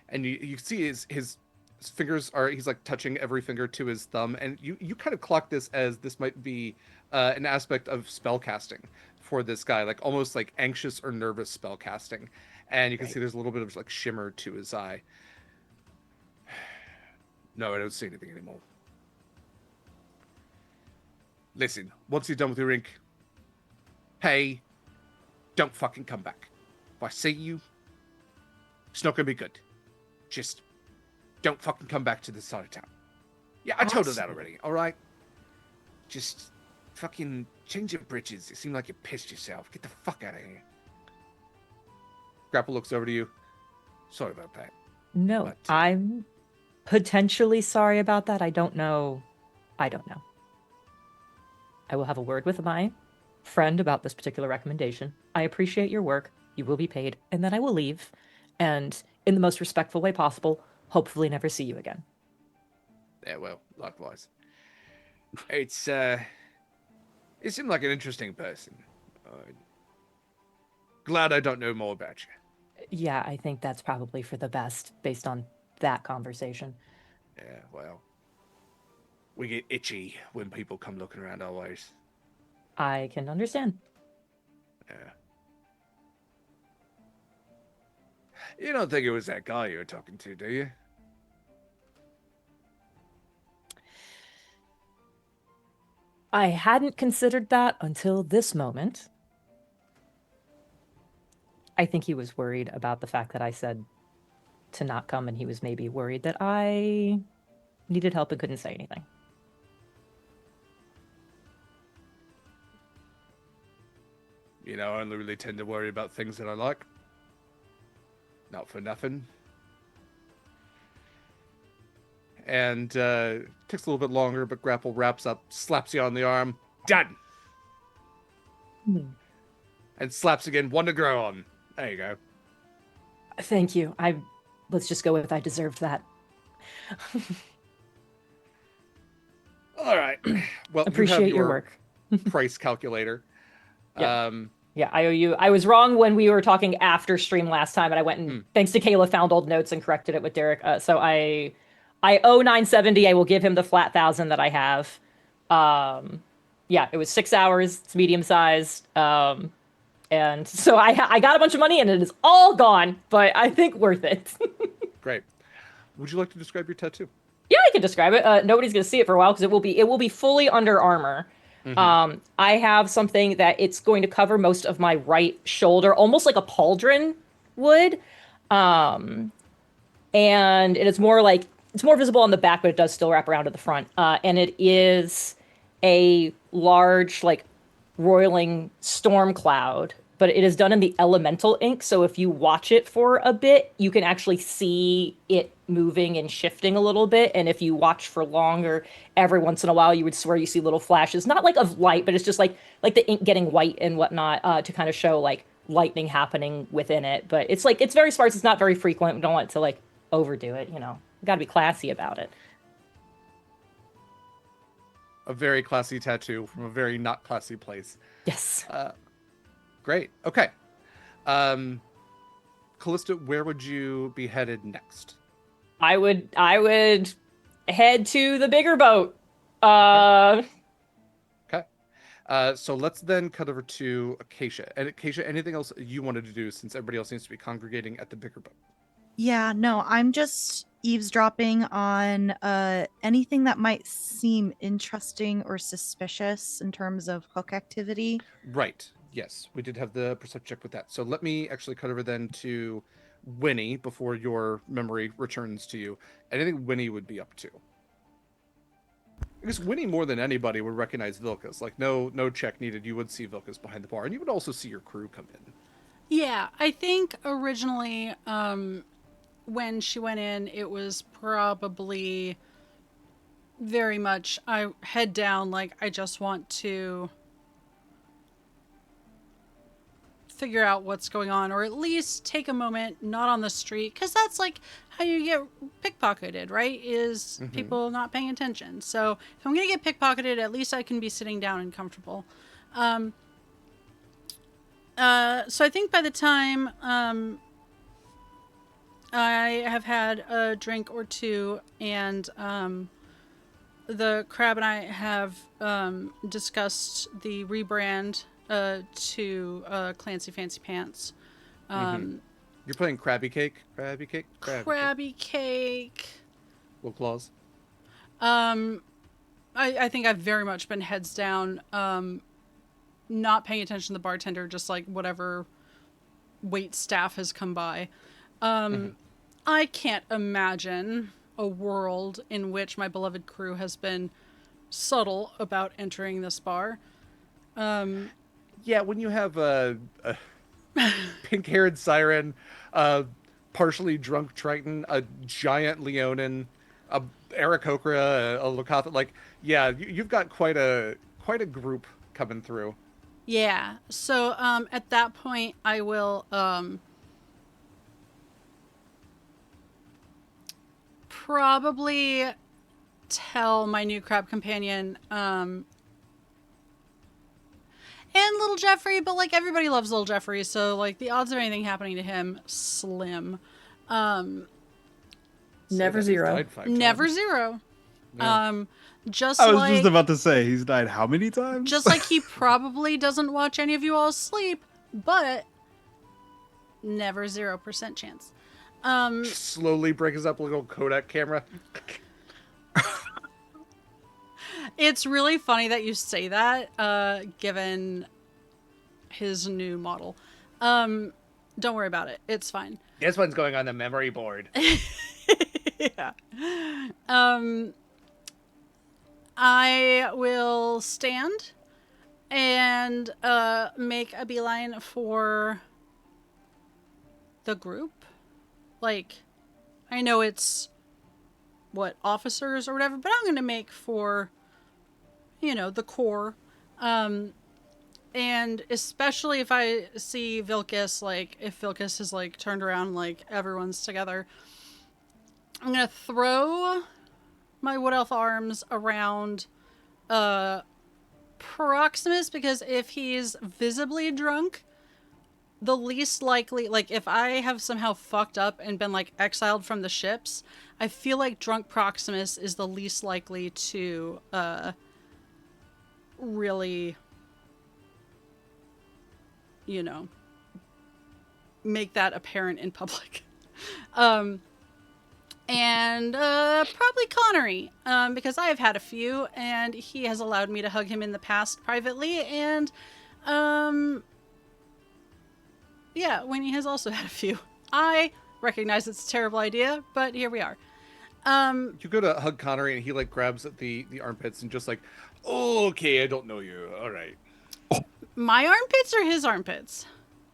and you see his fingers are, he's like touching every finger to his thumb, and you kind of clock this as this might be an aspect of spell casting for this guy, like almost like anxious or nervous spell casting. And you can see there's a little bit of like shimmer to his eye. No, I don't see anything anymore. Listen, once you're done with your ink, hey, don't fucking come back. If I see you, it's not gonna be good. Just don't fucking come back to this side of town. Yeah, I told her that already, alright? Just fucking change your britches. It seemed like you pissed yourself. Get the fuck out of here. Grapple looks over to you. Sorry about that. No, But- I'm potentially sorry about that. I don't know. I will have a word with my friend about this particular recommendation. I appreciate your work. You will be paid, and then I will leave. And in the most respectful way possible, hopefully never see you again. Yeah, well, likewise. It's, it seemed like an interesting person. Glad I don't know more about you. Yeah, I think that's probably for the best based on that conversation. Yeah, well, we get itchy when people come looking around our ways. I can understand. Yeah. You don't think it was that guy you were talking to, do you? I hadn't considered that until this moment. I think he was worried about the fact that I said to not come, and he was maybe worried that I needed help and couldn't say anything. You know, I only really tend to worry about things that I like. Not for nothing. And takes a little bit longer, but Grapple wraps up, slaps you on the arm. Done! And slaps again, one to grow on. There you go. Thank you. Let's just go with I deserved that. All right. Well, Appreciate you have your work. price calculator. Yeah. Yeah, I owe you. I was wrong when we were talking after stream last time, and I went and thanks to Kaila found old notes and corrected it with Derek. So I owe 970. I will give him the flat 1,000 that I have. Yeah, it was 6 hours. It's medium sized. And so I got a bunch of money and it is all gone, but I think worth it. Great. Would you like to describe your tattoo? Yeah, I can describe it. Nobody's gonna see it for a while because it will be fully under armor. I have something that it's going to cover most of my right shoulder, almost like a pauldron would. And it's more visible on the back, but it does still wrap around to the front. And it is a large, like, roiling storm cloud, but it is done in the elemental ink. So if you watch it for a bit, you can actually see it moving and shifting a little bit. And if you watch for longer, every once in a while, you would swear you see little flashes, not like of light, but it's just like the ink getting white and whatnot, to kind of show like lightning happening within it. But it's very sparse. It's not very frequent. We don't want it to like overdo it. You know, you got to be classy about it. A very classy tattoo from a very not classy place. Yes. Great. Okay. Kallista, where would you be headed next? I would head to the bigger boat. Okay. So let's then cut over to Acacia. And Acacia, anything else you wanted to do since everybody else seems to be congregating at the bigger boat? Yeah, no, I'm just eavesdropping on anything that might seem interesting or suspicious in terms of hook activity. Right. Yes, we did have the perception check with that. So let me actually cut over then to Winnie before your memory returns to you. Anything Winnie would be up to. I guess Winnie more than anybody would recognize Vilkas. Like no check needed. You would see Vilkas behind the bar, and you would also see your crew come in. Yeah, I think originally when she went in, it was probably very much I head down, like I just want to figure out what's going on, or at least take a moment not on the street, because that's like how you get pickpocketed, right? Is people not paying attention. So if I'm gonna get pickpocketed, at least I can be sitting down and comfortable. So I think by the time I have had a drink or two, and the crab and I have discussed the rebrand to Clancy Fancy Pants. You're playing Krabby Cake? Krabby Cake? Krabby Cake. Little claws. I think I've very much been heads down, not paying attention to the bartender, just like whatever wait staff has come by. I can't imagine a world in which my beloved crew has been subtle about entering this bar. Yeah, when you have a pink-haired siren, a partially drunk Triton, a giant Leonin, a Aarakocra, a Lokatha, like, yeah, you've got quite a group coming through. Yeah. So at that point, I will probably tell my new crab companion and little Jeffrey, but like everybody loves little Jeffrey, so like the odds of anything happening to him slim. Never zero. Never zero. Yeah. Just I was like, just about to say, he's died how many times? just like he probably doesn't watch any of you all sleep, but never 0% chance. Slowly breaks up a little Kodak camera. It's really funny that you say that, given his new model. Don't worry about it. It's fine. This one's going on the memory board. Yeah. I will stand and make a beeline for the group. Like, I know it's officers or whatever, but I'm gonna make for, the core. And especially if I see Vilkas, like if Vilkas is like turned around, like everyone's together, I'm gonna throw my wood elf arms around Proximus, because if he's visibly drunk, the least likely, like if I have somehow fucked up and been like exiled from the ships, I feel like drunk Proximus is the least likely to really, make that apparent in public. And probably Connery, because I have had a few, and he has allowed me to hug him in the past privately, and yeah, Winnie has also had a few. I recognize it's a terrible idea, but here we are. You go to hug Connery, and he like grabs at the armpits and just like, oh, okay, I don't know you. All right. My armpits or his armpits?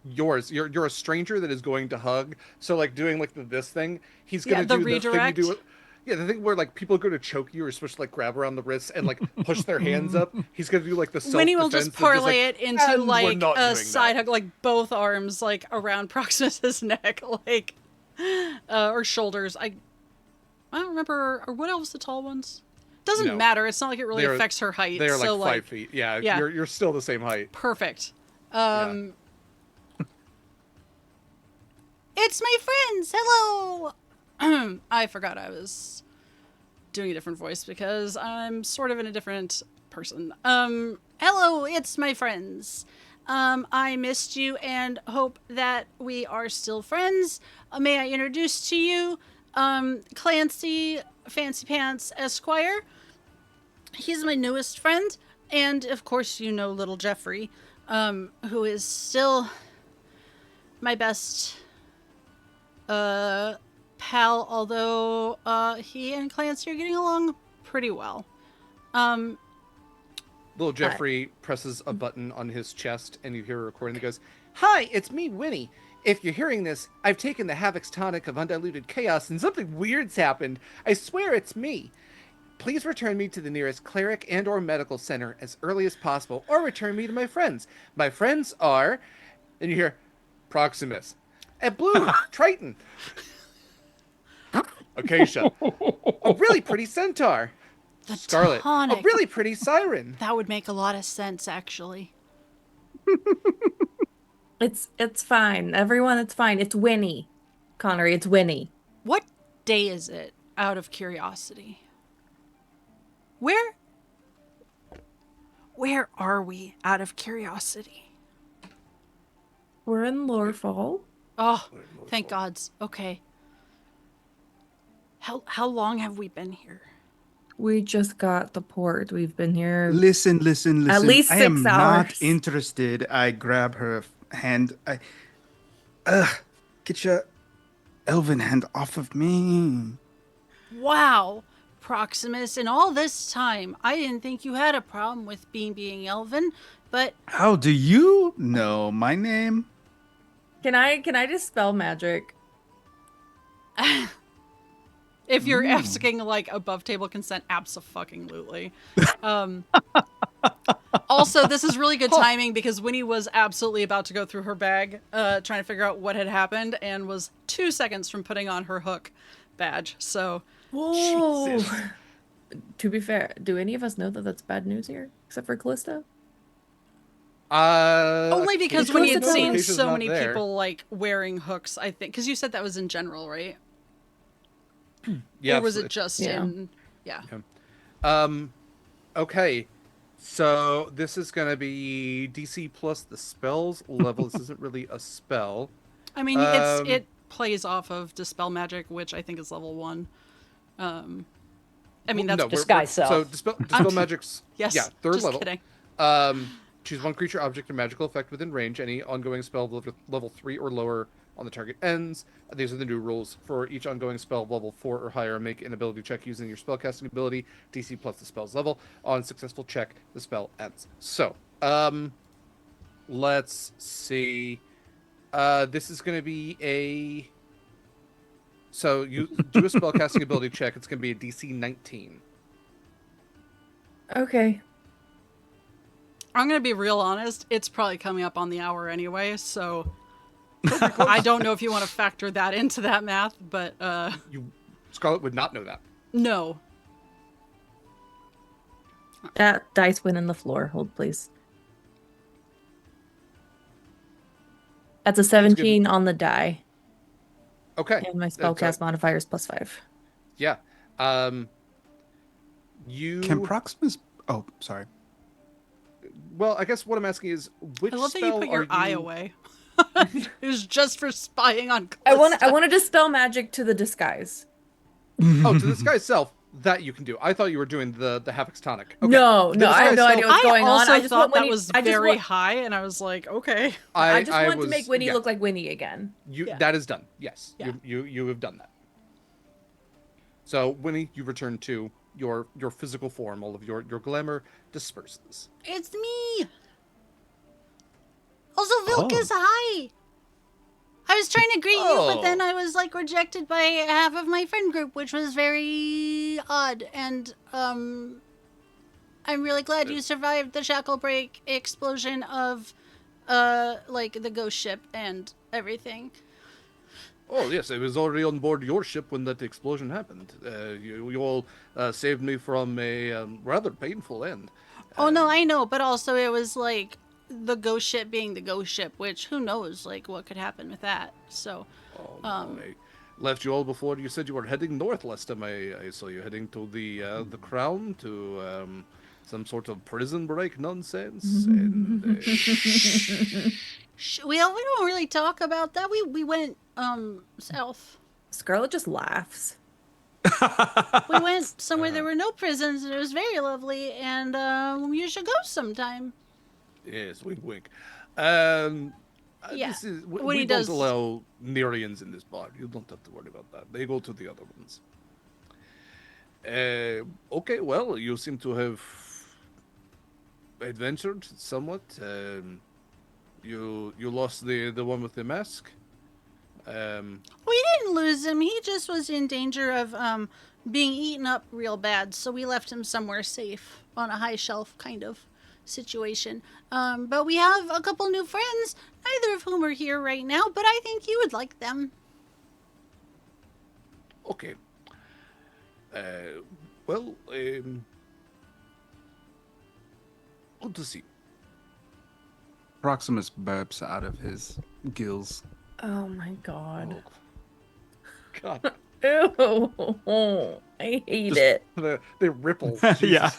Yours. You're a stranger that is going to hug. So like doing like this thing, he's gonna the do redirect. the thing you do. Yeah, the thing where like people go to choke you, or supposed to like grab around the wrists and like push their hands up. He's gonna do like the self-defense. Winnie will just parlay it into "And we're like not a doing side that." hug, like both arms like around Proximus's neck, like or shoulders. I don't remember. Or what else? The tall ones? Doesn't No. matter. It's not like it really affects her height. They are like so, 5 feet. Yeah, yeah. You're still the same height. Perfect. It's my friends. Hello. I forgot I was doing a different voice because I'm sort of in a different person. Hello, it's my friends. I missed you and hope that we are still friends. May I introduce to you, Clancy Fancy Pants Esquire. He's my newest friend, and of course you know little Jeffrey, who is still my best pal, although he and Clancy are getting along pretty well. Little Jeffrey presses a button on his chest, and you hear a recording that goes, "Hi, it's me, Winnie. If you're hearing this, I've taken the Havoc's tonic of undiluted chaos, and something weird's happened. I swear it's me. Please return me to the nearest cleric and or medical center as early as possible, or return me to my friends. My friends are..." And you hear, "Proximus. And Blue, Triton. Acacia. A really pretty centaur. The Scarlett. tonic. A really pretty siren." That would make a lot of sense, actually. It's fine. Everyone, it's fine. It's Winnie. Connery, it's Winnie. What day is it, out of curiosity? Where are we, out of curiosity? We're in Lorefall. Oh, thank gods. Okay. How long have we been here? We just got the port. We've been here. Listen. At least I am 6 not hours. interested. I grab her hand. Get your elven hand off of me. Wow, Proximus, in all this time, I didn't think you had a problem with being elven, but How do you know my name? Can I dispel magic? if you're asking like above table consent, abso-fucking-lutely. Also, this is really good timing because Winnie was absolutely about to go through her bag, trying to figure out what had happened, and was 2 seconds from putting on her hook badge. So, Whoa. To be fair, do any of us know that that's bad news here, except for Kallista? only because Acacia- when you had Acacia's seen Acacia's so not many there. people like wearing hooks, I think, because you said that was in general, right? Yeah, Or was it absolutely. just Yeah. in? Yeah. Okay. So this is gonna be DC plus the spells level. This isn't really a spell. I mean, Um, it plays off of Dispel Magic, which I think is level 1. I mean, that's no, Disguise self. So dispel magic's yes. yeah, third just level. Kidding. Choose one creature, object, or magical effect within range. Any ongoing spell level 3 or lower on the target ends. These are the new rules. For each ongoing spell level 4 or higher, make an ability check using your spellcasting ability, DC plus the spell's level. On successful check, the spell ends. So, let's see. This is going to be a... So, you do a spellcasting ability check. It's going to be a DC 19. Okay. I'm going to be real honest. It's probably coming up on the hour anyway, so I don't know if you want to factor that into that math, but Scarlett would not know that. no. That dice went in the floor. Hold, please. That's a 17 on the die. Okay. And my That's, spellcast modifier is +5. Yeah. You... Can Proximus... Oh, sorry. Well, I guess what I'm asking is, which I love that you spell put your are eye you... away. It was just for spying on I Kallista. want to dispel magic to the disguise. Oh, to this guy's self, that you can do. I thought you were doing the Havoc's tonic. Okay. No, The I have no disguise idea self- what's going I on. also I just thought want that Winnie, was I just very want, high, and I was like, okay. I just want was, to make Winnie yeah. look like Winnie again. Yeah. That is done. Yes. Yeah. You have done that. So, Winnie, you return to your physical form. All of your glamour disperses. It's me. Also, Vilk Oh. is high. I was trying to greet you, but Oh. then I was like rejected by half of my friend group, which was very odd. And I'm really glad you survived the shackle break explosion of like the ghost ship and everything. Oh, yes, I was already on board your ship when that explosion happened. You all saved me from a rather painful end. Oh no, I know, but also it was like the ghost ship being the ghost ship, which who knows like what could happen with that. So Oh, no, I left you all before you said you were heading north last time I saw you heading to the Crown, to some sort of prison break nonsense. And, we don't really talk about that. We went south. Scarlett just laughs. We went somewhere there were no prisons, and it was very lovely, and you should go sometime. yes, wink, wink. Yeah. This is When we he don't does- allow Nerians in this bar. You don't have to worry about that. They go to the other ones. Okay, well, you seem to have adventured somewhat. You lost the one with the mask. We didn't lose him. He just was in danger of being eaten up real bad, so we left him somewhere safe on a high shelf kind of situation. But we have a couple new friends, neither of whom are here right now, but I think you would like them. Okay. Well, good to see. Proximus burps out of his gills. Oh my god. Oh, God, Ew. I hate Just- it. they ripple. Yeah.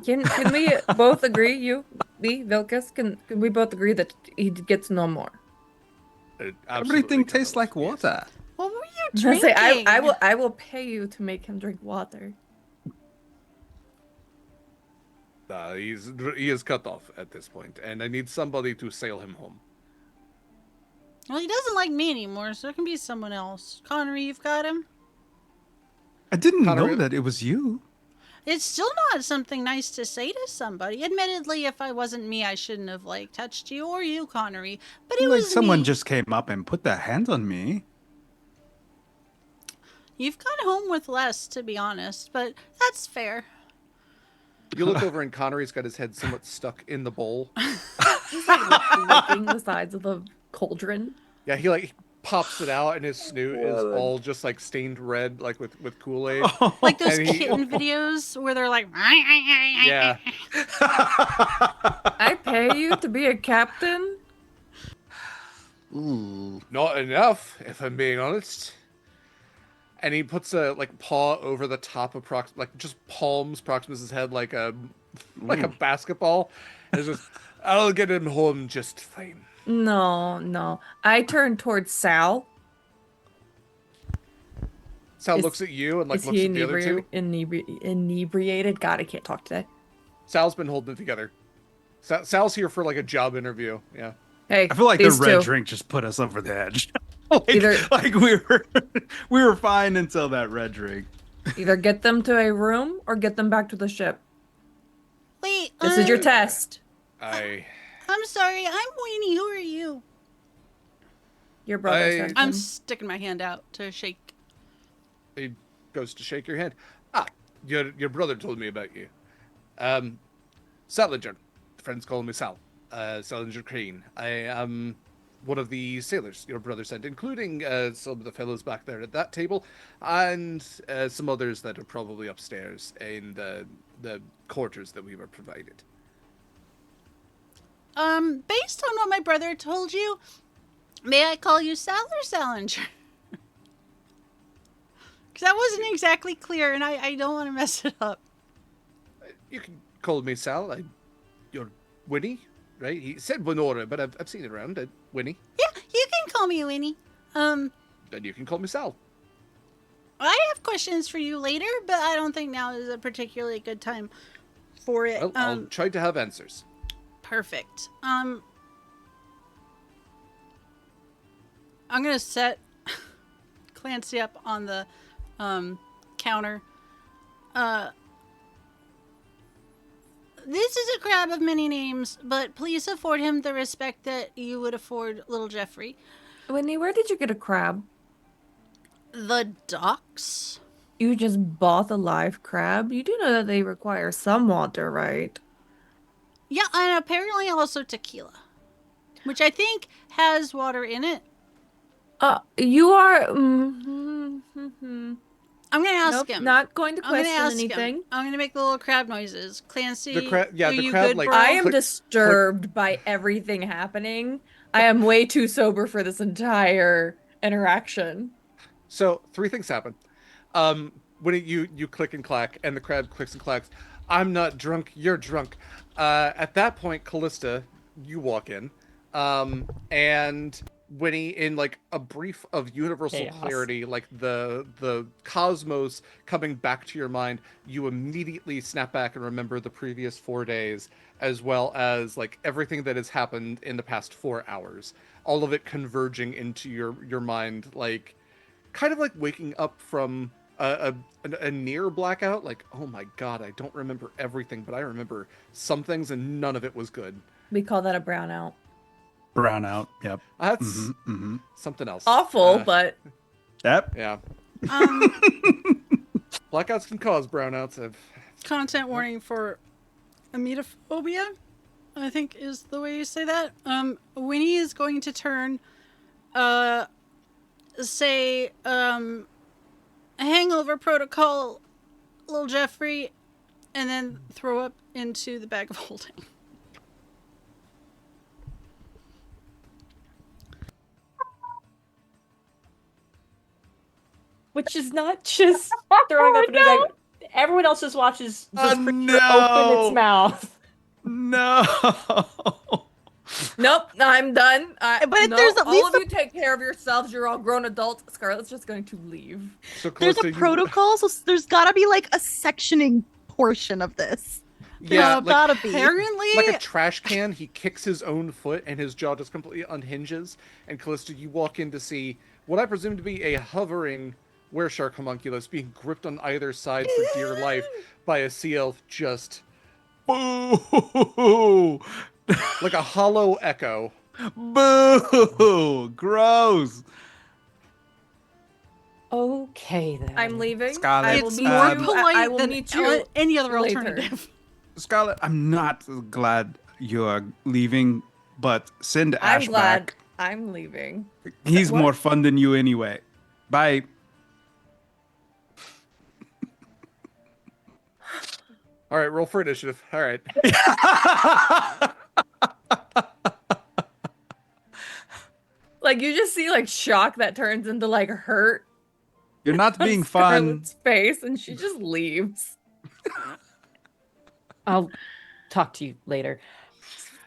Can we both agree, you, me, Vilkas, can we both agree that he gets no more? Everything tastes like water. What were you I drinking? say I will pay you to make him drink water. He is cut off at this point, and I need somebody to sail him home. Well, he doesn't like me anymore, so it can be someone else. Connery, you've got him? I didn't know Connery- that it was you. It's still not something nice to say to somebody. Admittedly, if I wasn't me, I shouldn't have, like, touched you or you, Connery. But it Like was someone me. just came up and put their hand on me. You've gone home with less, to be honest, but that's fair. You look over, and Connery's got his head somewhat stuck in the bowl. He's like licking the sides of the cauldron. Yeah, he like pops it out, and his snoot is all just like stained red, like with Kool-Aid. Like those And he- kitten videos where they're like, Yeah. I pay you to be a captain? Ooh. Not enough, if I'm being honest. And he puts a like paw over the top of like just palms Proximus's head like a basketball. And it's just, I'll get him home just fine. No. I turn towards Sal. Sal Is- looks at you and like Is looks he at the other two. inebriated? God, I can't talk today. Sal's been holding it together. Sal's here for like a job interview. Yeah. Hey, I feel like the these red two. drink just put us over the edge. like, Either- like we were fine until that red drink. Either get them to a room or get them back to the ship. wait, This is your test. I'm sorry, I'm Weenie. Who are you? Your brother I- sent I'm him. sticking my hand out to shake. He goes to shake your hand. Your brother told me about you. Salinger. Friends call me Sal. Salinger Crane. I am one of the sailors your brother sent, including some of the fellows back there at that table, and some others that are probably upstairs in the quarters that we were provided. Based on what my brother told you, may I call you Sal or Salinger? Because that wasn't exactly clear, and I don't want to mess it up. You can call me Sal. You're Winnie, right? He said Winora, but I've seen it around. Winnie. Yeah, you can call me Winnie. And you can call me Sal. I have questions for you later, but I don't think now is a particularly good time for it. Well, I'll try to have answers. Perfect. I'm gonna set Clancy up on the counter. This is a crab of many names, but please afford him the respect that you would afford little Jeffrey. Whitney, where did you get a crab? The docks? You just bought the live crab? You do know that they require some water, right? Yeah, and apparently also tequila, which I think has water in it. You are. I'm gonna ask Nope, him. not going to I'm gonna question ask anything. him. I'm gonna make the little crab noises. Clancy, The crab- yeah, are the you crab, good, like- bro? I am Click- disturbed by everything happening. I am way too sober for this entire interaction. So 3 things happen. When you click and clack, and the crab clicks and clacks. I'm not drunk. You're drunk. At that point, Kallista, you walk in, and Winnie, in like a brief of universal Chaos. clarity, like the cosmos coming back to your mind, you immediately snap back and remember the previous 4 days, as well as like everything that has happened in the past 4 hours. All of it converging into your mind, like kind of like waking up from a near blackout. Like, oh my god, I don't remember everything, but I remember some things, and none of it was good. We call that a brownout. Brownout. Yep. That's Mm-hmm. something else. Awful, but Yep. Yeah. Um, Blackouts can cause brownouts. content warning for emetophobia, I think is the way you say that. Winnie is going to turn, say, hangover protocol, little Jeffrey, and then throw up into the bag of holding. Which is not just throwing up in a bag. Everyone else just watches this Oh, creature open its no. mouth. No. nope, I'm done. But no, there's at all least of you take care of yourselves. You're all grown adults. Scarlett's just going to leave. So there's Kallista, a protocol, so there's gotta be like a sectioning portion of this. Yeah, There's gotta be. Apparently, like a trash can, he kicks his own foot and his jaw just completely unhinges. And Callista, you walk in to see what I presume to be a hovering wereshark homunculus being gripped on either side for dear life by a sea elf, just Boo. like a hollow echo. Boo. Gross. Okay, then. I'm leaving. Scarlett, I will it's meet more you. polite I will than meet you any other later. alternative. Scarlett, I'm not glad you are leaving, but send I'm Ash glad back. I'm leaving. He's What? more fun than you anyway. Bye. All right, roll for initiative. All right. Like you just see like shock that turns into like hurt You're not on being fun. Scarlett's face, and she just leaves. I'll talk to you later.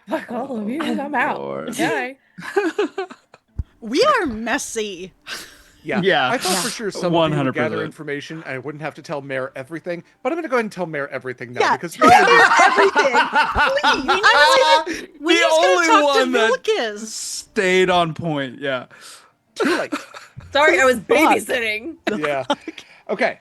Fuck all of you. I'm out. Lord. Bye. We are messy. Yeah. Yeah. I thought for sure some of you would gather 100%. information. I wouldn't have to tell Mare everything, but I'm going to go ahead and tell Mare everything now Yeah, because tell Mare everything. Please. Winnie's the gonna only talk to one that Vilkis. stayed on point. Yeah. too late. Sorry, I was babysitting. Yeah. Okay.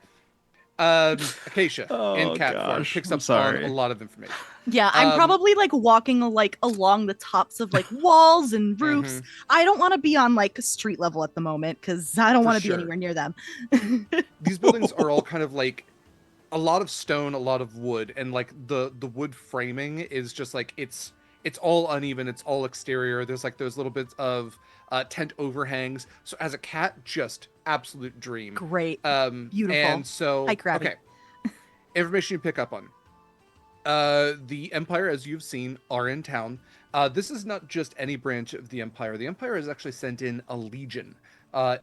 Acacia in Oh, cat form gosh, picks I'm up on sorry. a lot of information. Yeah, I'm probably like walking like along the tops of like walls and roofs. I don't want to be on like street level at the moment because I don't For want to sure. be anywhere near them. These buildings are all kind of like a lot of stone, a lot of wood, and like the wood framing is just like it's all uneven, it's all exterior. There's like those little bits of tent overhangs. So as a cat, just absolute dream. Great. Beautiful. And so Hi, Krabby. okay. Information you pick up on. The Empire, as you've seen, are in town. This is not just any branch of the Empire. The Empire has actually sent in a legion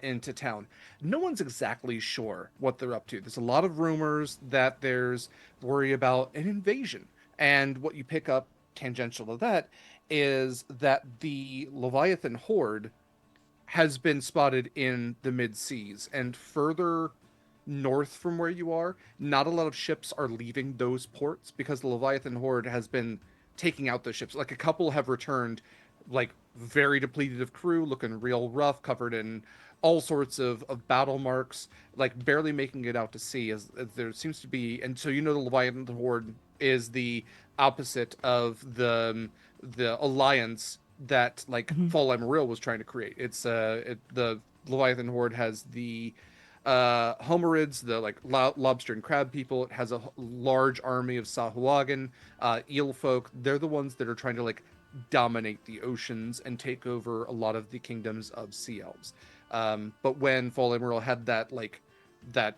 into town. No one's exactly sure what they're up to. There's a lot of rumors that there's worry about an invasion. And what you pick up tangential to that is that the Leviathan horde has been spotted in the mid-seas and further north from where you are. Not a lot of ships are leaving those ports because the Leviathan horde has been taking out those ships. Like a couple have returned, like very depleted of crew, looking real rough, covered in all sorts of battle marks, like barely making it out to sea. As there seems to be, and so you know the Leviathan horde is the opposite of the alliance that like Fall Amarillo was trying to create. It's the Leviathan horde has the homerids, the like lobster and crab people. It has a large army of Sahuagin, eel folk. They're the ones that are trying to like dominate the oceans and take over a lot of the kingdoms of sea elves. But when Fall Amarillo had that like that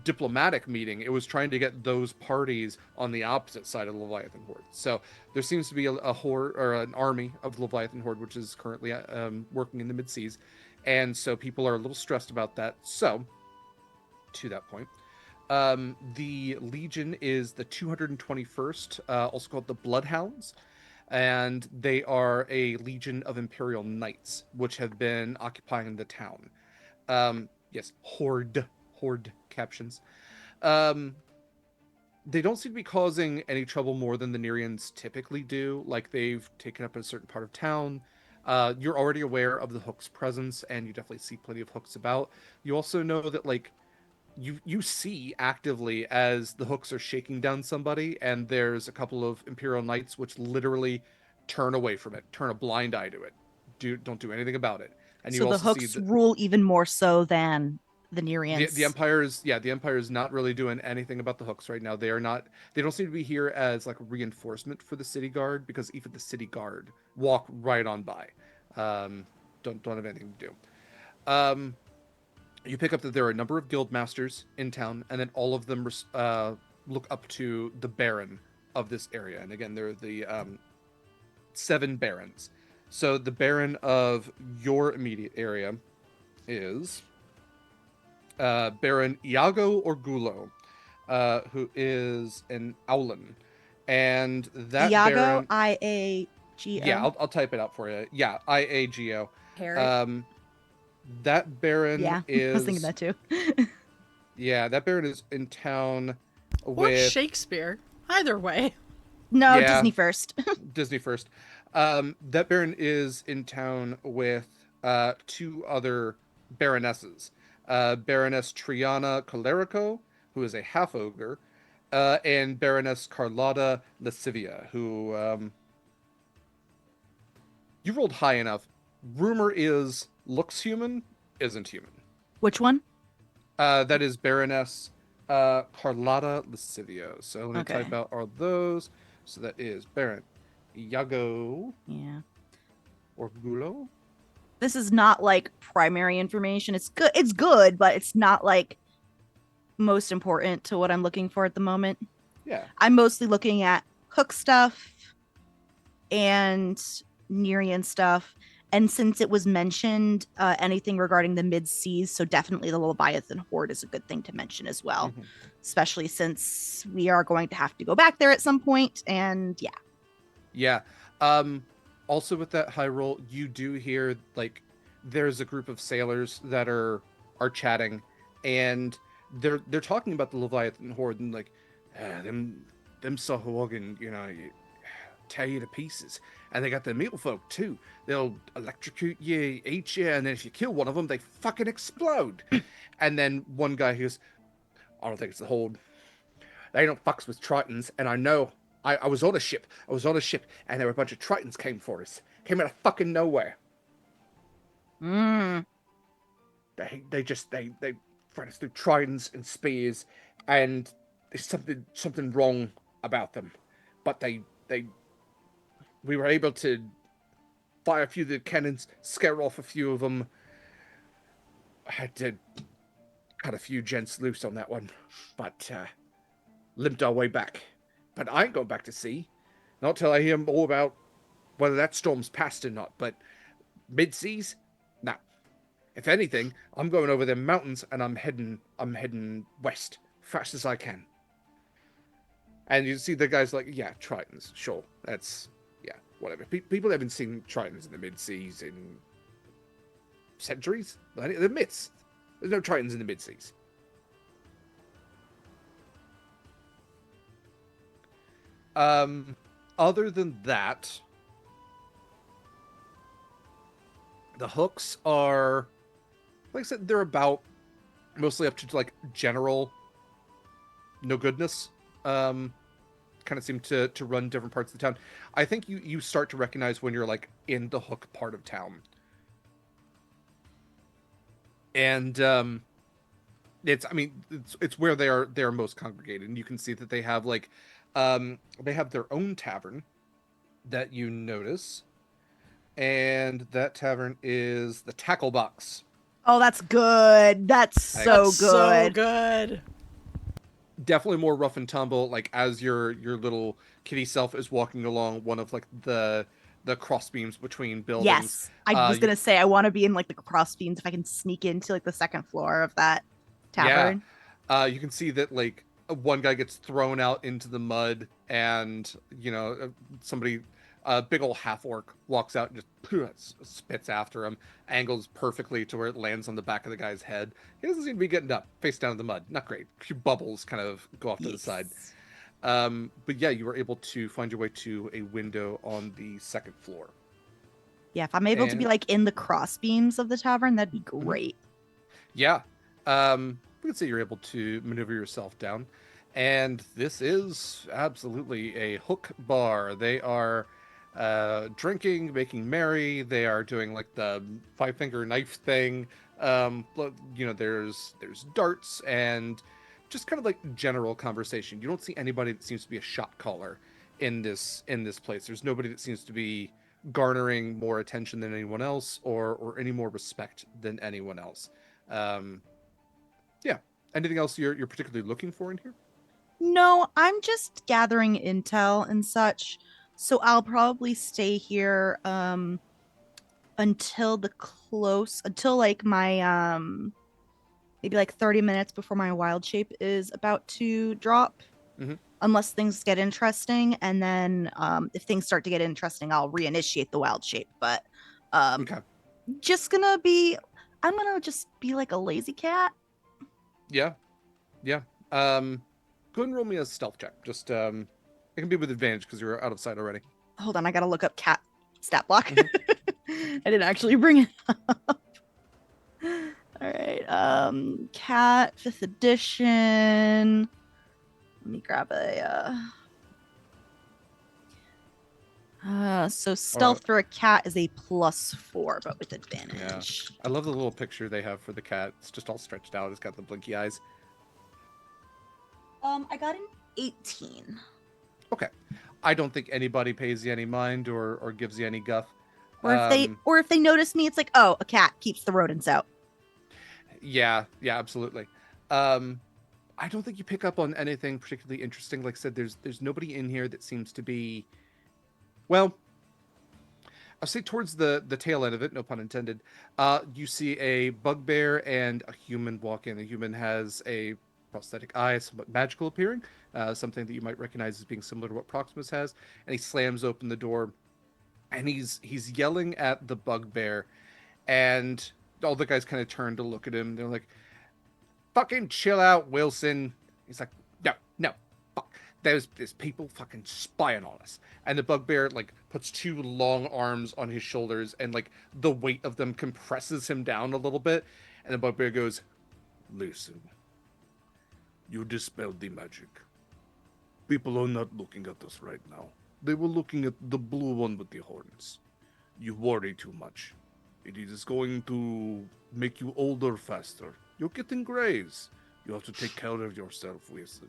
diplomatic meeting, it was trying to get those parties on the opposite side of the Leviathan horde. So there seems to be a horde or an army of the Leviathan horde which is currently working in the mid-seas, and so people are a little stressed about that. So to that point, the Legion is the 221st, also called the Bloodhounds. and they are a legion of Imperial Knights, which have been occupying the town. Yes, horde captions. Um, they don't seem to be causing any trouble more than the Nerians typically do. Like they've taken up a certain part of town. You're already aware of the Hook's presence, and you definitely see plenty of Hooks about. You also know that like you see actively as the Hooks are shaking down somebody, and there's a couple of Imperial Knights which literally turn away from it, turn a blind eye to it, don't do anything about it. And you So the also see hooks that rule even more so than the the Nerians. Empire is not really doing anything about the Hooks right now. They don't seem to be here as like reinforcement for the city guard, because even the city guard walk right on by. Don't have anything to do. You pick up that there are a number of guild masters in town, and then all of them look up to the Baron of this area. And again, there are the 7 barons. So the Baron of your immediate area is Baron Iago Orgulo, who is an Owlin. And that Iago, Baron, IAGO. yeah, I'll type it out for you. Yeah, IAGO. Harry. That Baron Yeah, I was thinking is that too. Yeah, that Baron is in town Or with Shakespeare. Either way. No, Yeah. Disney first. Disney first. That Baron is in town with 2 other baronesses. Baroness Triana Colerico, who is a half ogre, and Baroness Carlotta Lascivia, who you rolled high enough. Rumor is looks human, isn't human. Which one? That is Baroness Carlotta Lascivia. So let me Okay. type out all those. So that is Baron Iago Yeah. Orgulo. This is not like primary information. It's good. It's good, but it's not like most important to what I'm looking for at the moment. Yeah. I'm mostly looking at hook stuff and Nerian stuff. And since it was mentioned, anything regarding the mid seas, so definitely the Leviathan Horde is a good thing to mention as well, Mhm. especially since we are going to have to go back there at some point. And yeah, Yeah. Also with that high roll, you do hear like there's a group of sailors that are chatting, and they're talking about the Leviathan Horde, and like them Sahuagin, tear you to pieces. And they got the metal folk too. They'll electrocute you, eat you, and then if you kill one of them, they fucking explode. And then one guy goes, I don't think it's the Horde. They don't fucks with Tritons, and I know. I was on a ship. And there were a bunch of Tritons came for us. Came out of fucking nowhere. mm. They fight us through Tritons and spears, and there's something wrong about them. But we were able to fire a few of the cannons, scare off a few of them. I had to cut a few gents loose on that one, but limped our way back. But I ain't going back to sea. Not till I hear more about whether that storm's passed or not. But mid-seas? No. If anything, I'm going over them mountains, and I'm heading west fast as I can. And you see the guys like, yeah, Tritons, sure. That's, yeah, whatever. People haven't seen Tritons in the mid-seas in centuries. They're myths. There's no Tritons in the mid-seas. Other than that, the Hooks are, like I said, they're about mostly up to like general no goodness. Kind of seem to run different parts of the town. I think you start to recognize when you're like in the Hook part of town. And it's where they're most congregated, and you can see that they have like they have their own tavern that you notice, and that tavern is the Tackle Box. Oh, that's good. That's so That's good. so good. Definitely more rough and tumble. Like as your little kitty self is walking along one of like the cross beams between buildings. Yes, I was gonna say I want to be in like the cross beams if I can sneak into like the second floor of that tavern. Yeah. You can see that like one guy gets thrown out into the mud, and somebody A big old half orc walks out and just spits after him, angles perfectly to where it lands on the back of the guy's head. He doesn't seem to be getting up, face down in the mud. Not great. A few bubbles kind of go off to the side. Yes. But yeah, you were able to find your way to a window on the second floor. Yeah, if I'm able to be And- like in the cross beams of the tavern, that'd be great. Yeah. We could say you're able to maneuver yourself down. And this is absolutely a hook bar. They are drinking, making merry. They are doing like the five-finger knife thing. There's darts and just kind of like general conversation. You don't see anybody that seems to be a shot caller in this place. There's nobody that seems to be garnering more attention than anyone else or any more respect than anyone else. Yeah. Anything else you're particularly looking for in here? No, I'm just gathering intel and such. So I'll probably stay here until like my maybe like 30 minutes before my wild shape is about to drop. Mhm. Unless things get interesting, and then if things start to get interesting, I'll reinitiate the wild shape. But Okay. I'm gonna just be like a lazy cat. Yeah. Yeah. Go ahead and roll me a stealth check. Just it can be with advantage because you're out of sight already. Hold on, I gotta look up cat stat block. Mhm. I didn't actually bring it up. All right, cat 5th edition. Let me grab so stealth for a cat is a +4, but with advantage. I love the little picture they have for the cat. It's just all stretched out. It's got the blinky eyes. I got an 18. Okay. I don't think anybody pays you any mind or gives you any guff. Or if they notice me, it's like, oh, a cat keeps the rodents out. Yeah, absolutely. I don't think you pick up on anything particularly interesting. Like I said, there's nobody in here that seems to be, well, I'll say towards the tail end of it, no pun intended. You see a bugbear and a human walk in. The human has a prosthetic eye, somewhat magical appearing, something that you might recognize as being similar to what Proximus has. And he slams open the door, and he's yelling at the bugbear, and all the guys kind of turn to look at him. They're like, "Fucking chill out, Wilson." He's like, "No, fuck. There's people fucking spying on us." And the bugbear like puts two long arms on his shoulders, and like the weight of them compresses him down a little bit. And the bugbear goes, "Listen, you dispelled the magic. People are not looking at us right now. They were looking at the blue one with the horns. You worry too much. It is going to make you older faster. You're getting grays. You have to take care of yourself, Wilson.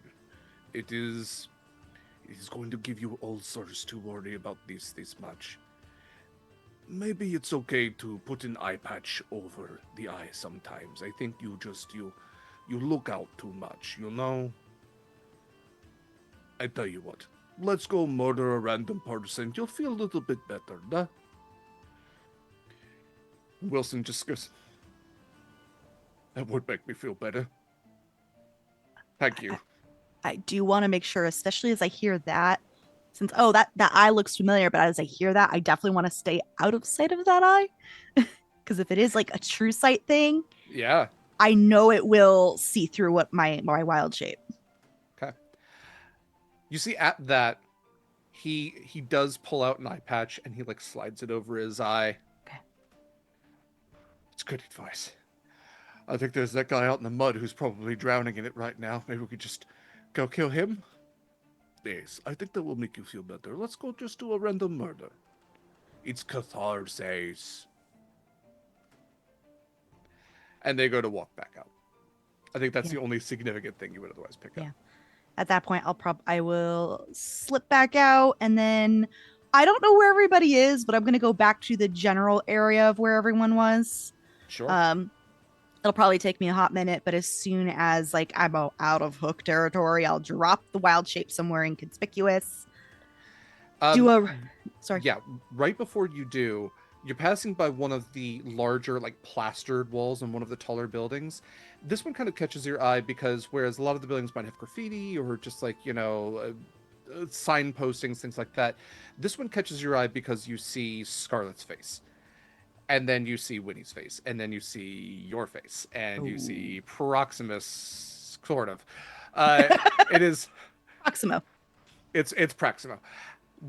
It is going to give you ulcers to worry about this much. Maybe it's okay to put an eye patch over the eye sometimes. I think you look out too much, you know? I tell you what, let's go murder a random person. You'll feel a little bit better, huh?" Wilson just goes, "That would make me feel better. Thank you." I do want to make sure, especially as I hear that, since that eye looks familiar, but as I hear that, I definitely want to stay out of sight of that eye. Because if it is like a true sight thing, Yeah. I know it will see through what my wild shape. Okay. You see at that, he does pull out an eye patch and he like slides it over his eye. Okay. It's good advice. I think there's that guy out in the mud who's probably drowning in it right now. Maybe we could just go kill him? Yes, I think that will make you feel better. Let's go just do a random murder. It's catharsis. And they go to walk back out. I think that's Yeah. the only significant thing you would otherwise pick up. Yeah. At that point, I will slip back out, and then I don't know where everybody is, but I'm gonna go back to the general area of where everyone was. Sure. It'll probably take me a hot minute, but as soon as like I'm out of hook territory, I'll drop the wild shape somewhere inconspicuous. Sorry. Yeah, right before you do, you're passing by one of the larger, like, plastered walls in one of the taller buildings. This one kind of catches your eye because whereas a lot of the buildings might have graffiti or just like, sign postings, things like that. This one catches your eye because you see Scarlett's face, and then you see Winnie's face, and then you see your face, and you see Proximus, sort of. It is Proximo. it's Proximo.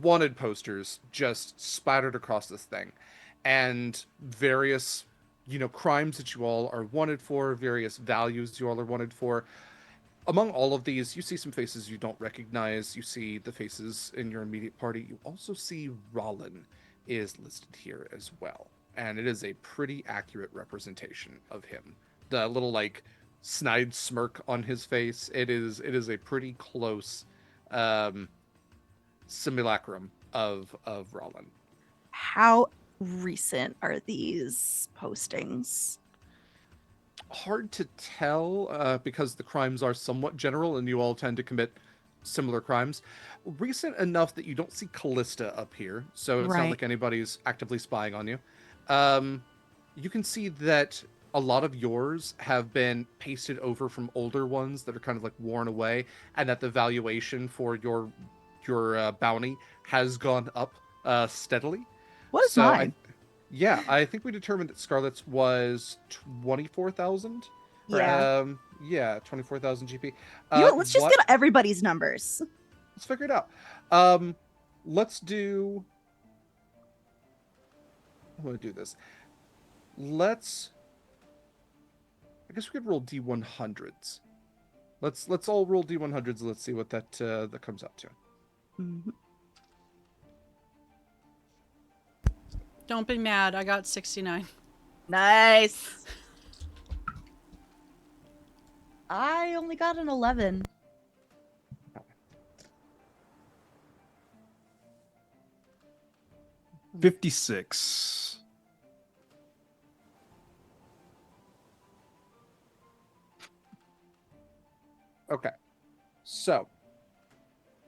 Wanted posters just spattered across this thing, and various, crimes that you all are wanted for, various values you all are wanted for. Among all of these, you see some faces you don't recognize. You see the faces in your immediate party. You also see Rollin is listed here as well, and it is a pretty accurate representation of him. The little snide smirk on his face. It is a pretty close simulacrum of Rollin. How recent are these postings? Hard to tell because the crimes are somewhat general and you all tend to commit similar crimes. Recent enough that you don't see Kallista up here, so it's not Right. like anybody's actively spying on you. You can see that a lot of yours have been pasted over from older ones that are kind of worn away, and that the valuation for your bounty has gone up steadily. What is So mine? I think we determined that Scarlett's was 24,000. Yeah. Yeah, 24,000 GP. Let's just get everybody's numbers. Let's figure it out. Let's do. I'm gonna do this. I guess we could roll D100s. Let's all roll D100s. Let's see what that comes out to. Mhm. Don't be mad. I got 69. Nice. I only got an 11. $56. Okay. So,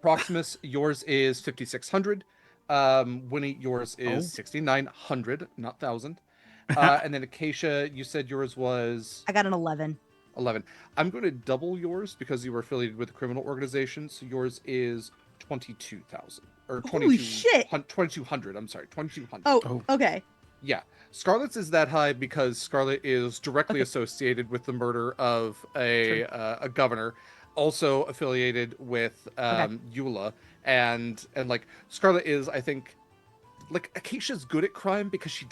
Proximus, yours is 5,600. Winnie, yours is 6,900, not 1,000. And then Acacia, you said yours was I got an 11. 11. I'm going to double yours because you were affiliated with a criminal organization. So yours is 22,000 or Holy shit. 2,200. I'm sorry, 2,200. Oh, okay. Yeah. Scarlett's is that high because Scarlett is directly associated with the murder of a governor, also affiliated with Eula, and Scarlett is, I think, Acacia's good at crime because she's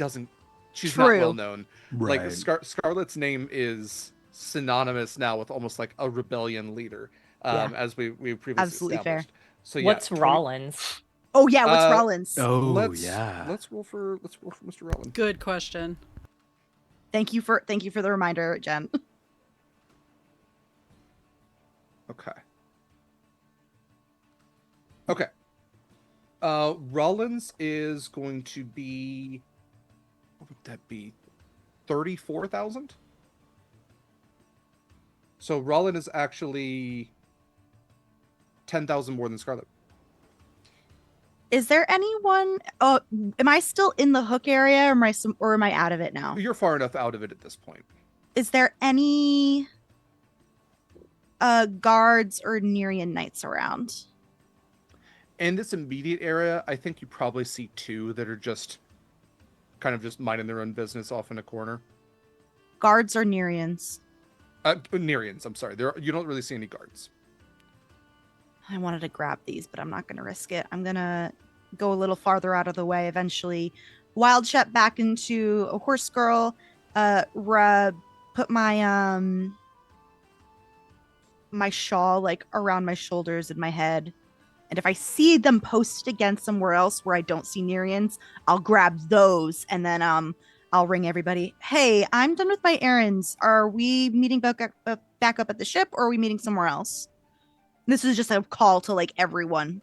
not well known. Right. Scarlett's name is synonymous now with almost like a rebellion leader, as we previously Absolutely fair. established. So yeah, What's Rollins? Oh yeah, what's Rollins? Let's roll for Mr. Rollins. Good question. Thank you for the reminder, Jen. Okay. Rollins is going to be, what would that be? 34,000? So Rollin is actually 10,000 more than Scarlett. Is there anyone? Am I still in the hook area, or am I out of it now? You're far enough out of it at this point. Is there any guards or Nerian knights around? In this immediate area, I think you probably see two that are just kind of just minding their own business off in a corner. Guards or Nerians? Nerians, I'm sorry. You don't really see any guards. I wanted to grab these, but I'm not going to risk it. I'm going to go a little farther out of the way eventually. Wild Shep back into a horse girl. Put my my shawl around my shoulders and my head. And if I see them posted against somewhere else where I don't see Nerians, I'll grab those and then I'll ring everybody. Hey, I'm done with my errands. Are we meeting back up at the ship, or are we meeting somewhere else? This is just a call to everyone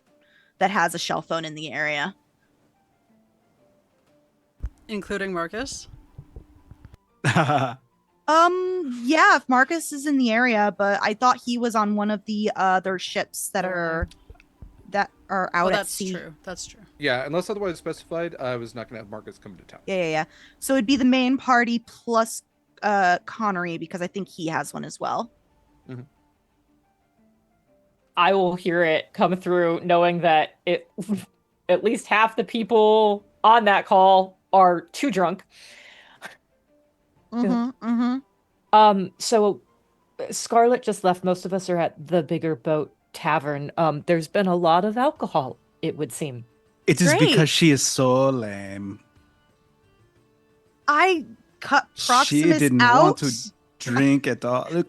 that has a shell phone in the area. Including Marcus? Yeah, if Marcus is in the area, but I thought he was on one of the other ships that are out at sea. That's true. Yeah, unless otherwise specified, I was not going to have Marcus come to town. Yeah. So it'd be the main party plus Connery, because I think he has one as well. Mm-hmm. I will hear it come through, knowing that at least half the people on that call are too drunk. So Scarlett just left. Most of us are at the Bigger Boat Tavern. There's been a lot of alcohol, it would seem. It is Great. because she is so lame. I cut Proximus She didn't out. want to drink at all. Look,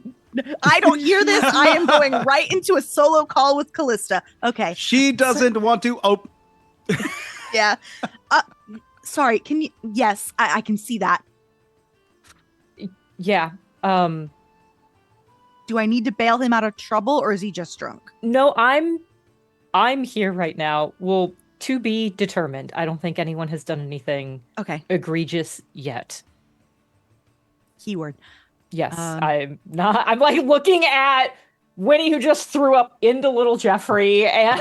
I don't hear this. I am going right into a solo call with Kallista. Okay. she doesn't want to. Oh, Yeah. Sorry. Can you? Yes, I can see that. Yeah. Do I need to bail him out of trouble, or is he just drunk? No, I'm here right now. Well, to be determined. I don't think anyone has done anything Okay. egregious yet. Keyword. Yes, I'm not. I'm like looking at Winnie, who just threw up into little Jeffrey, and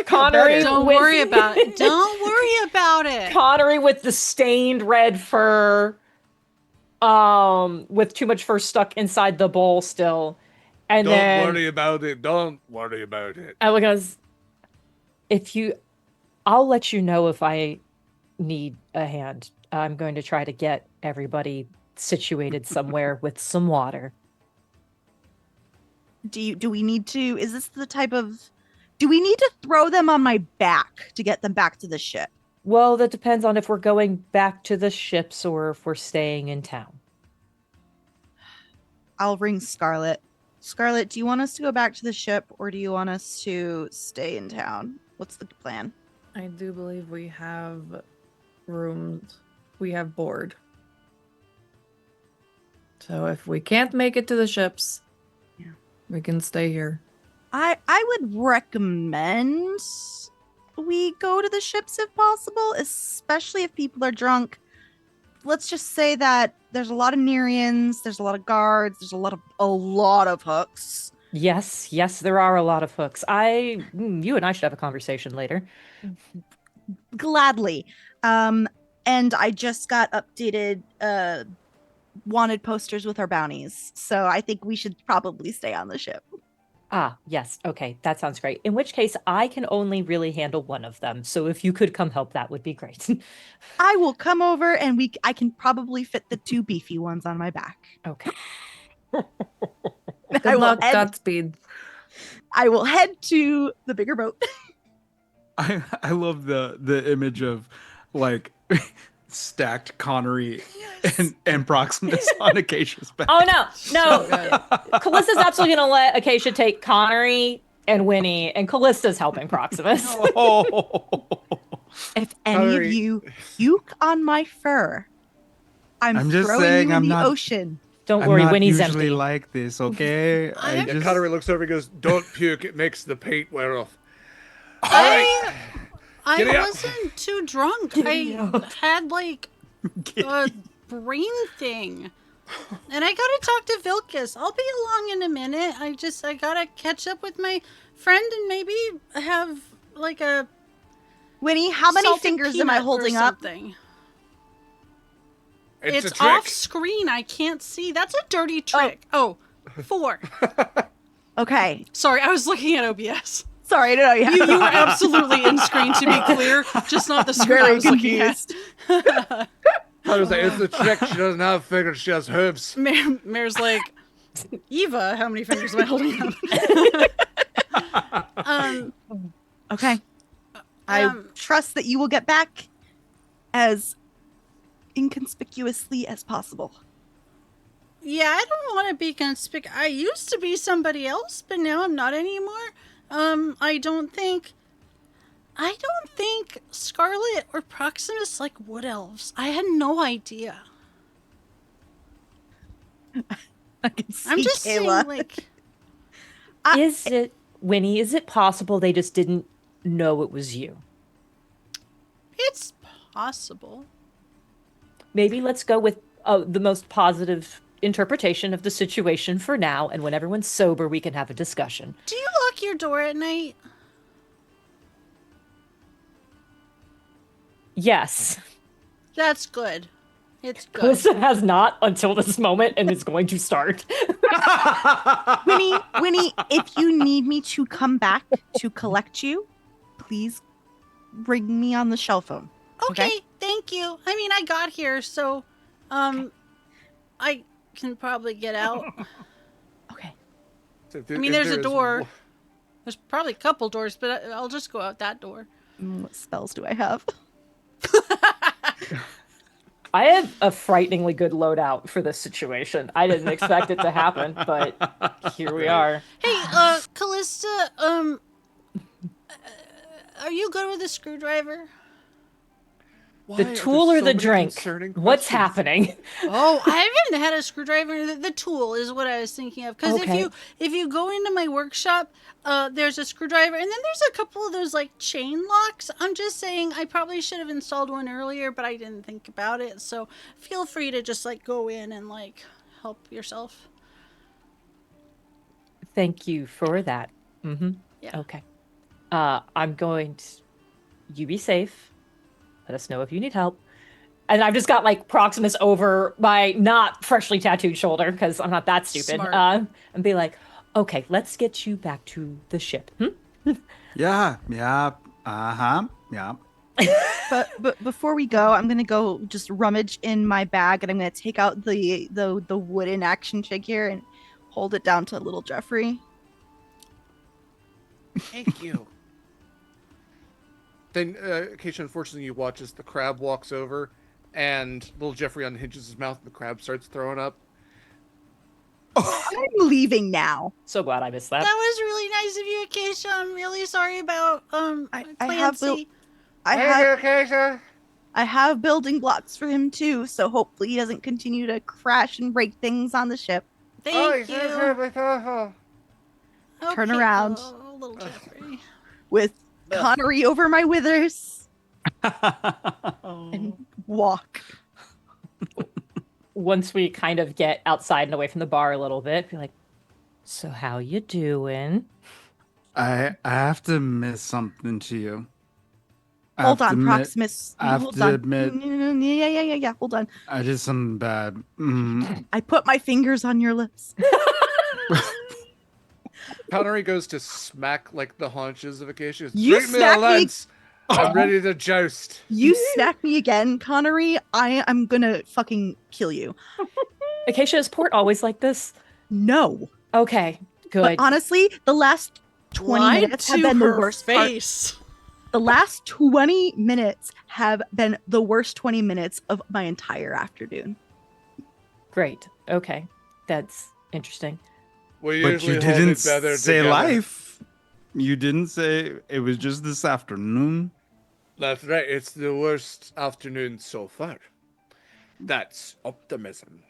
Connery. Don't with, worry about it. Don't worry about it. Connery with the stained red fur, with too much fur stuck inside the bowl still, and then Don't worry about it. Don't worry about it. I look as I'll let you know if I need a hand. I'm going to try to get everybody situated somewhere with some water. Do we need to? Is this the type of? Do we need to throw them on my back to get them back to the ship? Well, that depends on if we're going back to the ships or if we're staying in town. I'll ring Scarlett. Scarlett, do you want us to go back to the ship, or do you want us to stay in town? What's the plan? I do believe we have rooms. We have board. So if we can't make it to the ships, we can stay here. I would recommend we go to the ships if possible, especially if people are drunk. Let's just say that there's a lot of Nereans, there's a lot of guards, there's a lot of hooks. Yes, there are a lot of hooks. You and I should have a conversation later. Gladly. And I just got updated wanted posters with our bounties. So I think we should probably stay on the ship. Ah, yes. Okay, that sounds great. In which case, I can only really handle one of them. So if you could come help, that would be great. I will come over and I can probably fit the two beefy ones on my back. Okay. Good luck, Godspeed. I will head to the bigger boat. I love the image of like stacked Connery and Proximus on Acacia's back. Oh no. Callista's absolutely gonna let Acacia take Connery and Winnie, and Callista's helping Proximus. If any of you puke on my fur, I'm just throwing saying you in I'm the not- ocean. Don't I'm worry, not Winnie's usually empty. like this, okay? And Connery looks over and goes, "Don't puke. It makes the paint wear off." I Giddy up. wasn't too drunk. I had like a brain thing. And I gotta talk to Vilcus. I'll be along in a minute. I gotta catch up with my friend and maybe have like a Winnie, how many salted fingers am I peanut or holding up? something. It's a It's trick. off screen. I can't see. That's a dirty trick. Oh, 4. Okay. Sorry, I was looking at OBS. Sorry, I don't know. Yeah. You were absolutely in screen, to be clear, just not the screen I Very was looking at. confused. I was like, "It's a trick. She doesn't have fingers. She has hooves." Mayor's like, Eva, how many fingers am I holding up? Okay. I trust that you will get back as inconspicuously as possible. Yeah, I don't want to be conspicuous. I used to be somebody else, but now I'm not anymore. I don't think Scarlett or Proximus like wood elves. I had no idea. I can see I'm just Kaila. saying, like, Is it, Winnie, is it possible they just didn't know it was you? it's possible. Maybe let's go with the most positive interpretation of the situation for now, and when everyone's sober, we can have a discussion. Do you lock your door at night? Yes. That's good. It's good. Kallista has not until this moment and is going to start. Winnie, if you need me to come back to collect you, please ring me on the shell phone. Okay, thank you. I mean, I got here, so I can probably get out. Okay. So I mean, there's a door. There's probably a couple doors, but I'll just go out that door. What spells do I have? I have a frighteningly good loadout for this situation. I didn't expect it to happen, but here we are. Hey, Kallista, are you good with a screwdriver? Why The are tool there or so the many drink? concerning What's questions? happening? Oh, I haven't had a screwdriver. The tool is what I was thinking of. Because Okay. if you go into my workshop, there's a screwdriver, and then there's a couple of those like chain locks. I'm just saying I probably should have installed one earlier, but I didn't think about it. So feel free to just like go in and like help yourself. Thank you for that. Mm-hmm. Yeah. Okay. I'm going to... You be safe. Let us know if you need help. And I've just got like Proximus over my not freshly tattooed shoulder because I'm not that stupid. Smart. And be like, okay, let's get you back to the ship. Yeah. But before we go, I'm gonna go just rummage in my bag and I'm gonna take out the wooden action figure and hold it down to little Jeffrey. Thank you. Then, Acacia, unfortunately, you watch as the crab walks over, and little Jeffrey unhinges his mouth, and the crab starts throwing up. I'm leaving now. So glad I missed that. That was really nice of you, Acacia. I'm really sorry about I have Clancy. Acacia. I have building blocks for him too, so hopefully he doesn't continue to crash and break things on the ship. Thank you. you. Turn around. Oh, little Jeffrey. With Connery over my withers and walk. Once we kind of get outside and away from the bar a little bit, be like, so how you doing? I have to admit something to you. Hold on, Proximus. I have Hold to on. admit, Yeah. Hold on. I did something bad. I put my fingers on your lips. Connery goes to smack like the haunches of Acacia. You Bring me a smack me- lance. I'm ready to joust. You smack me again, Connery, I'm gonna fucking kill you. Acacia, is Port always like this? No. Okay, good. But honestly, the last 20 Lied minutes have to been the her worst part. face. The last 20 minutes have been the worst 20 minutes of my entire afternoon. Great. Okay. That's interesting. We But usually you hold didn't it better say together. life. You didn't say it was just this afternoon. That's right. It's the worst afternoon so far. That's optimism.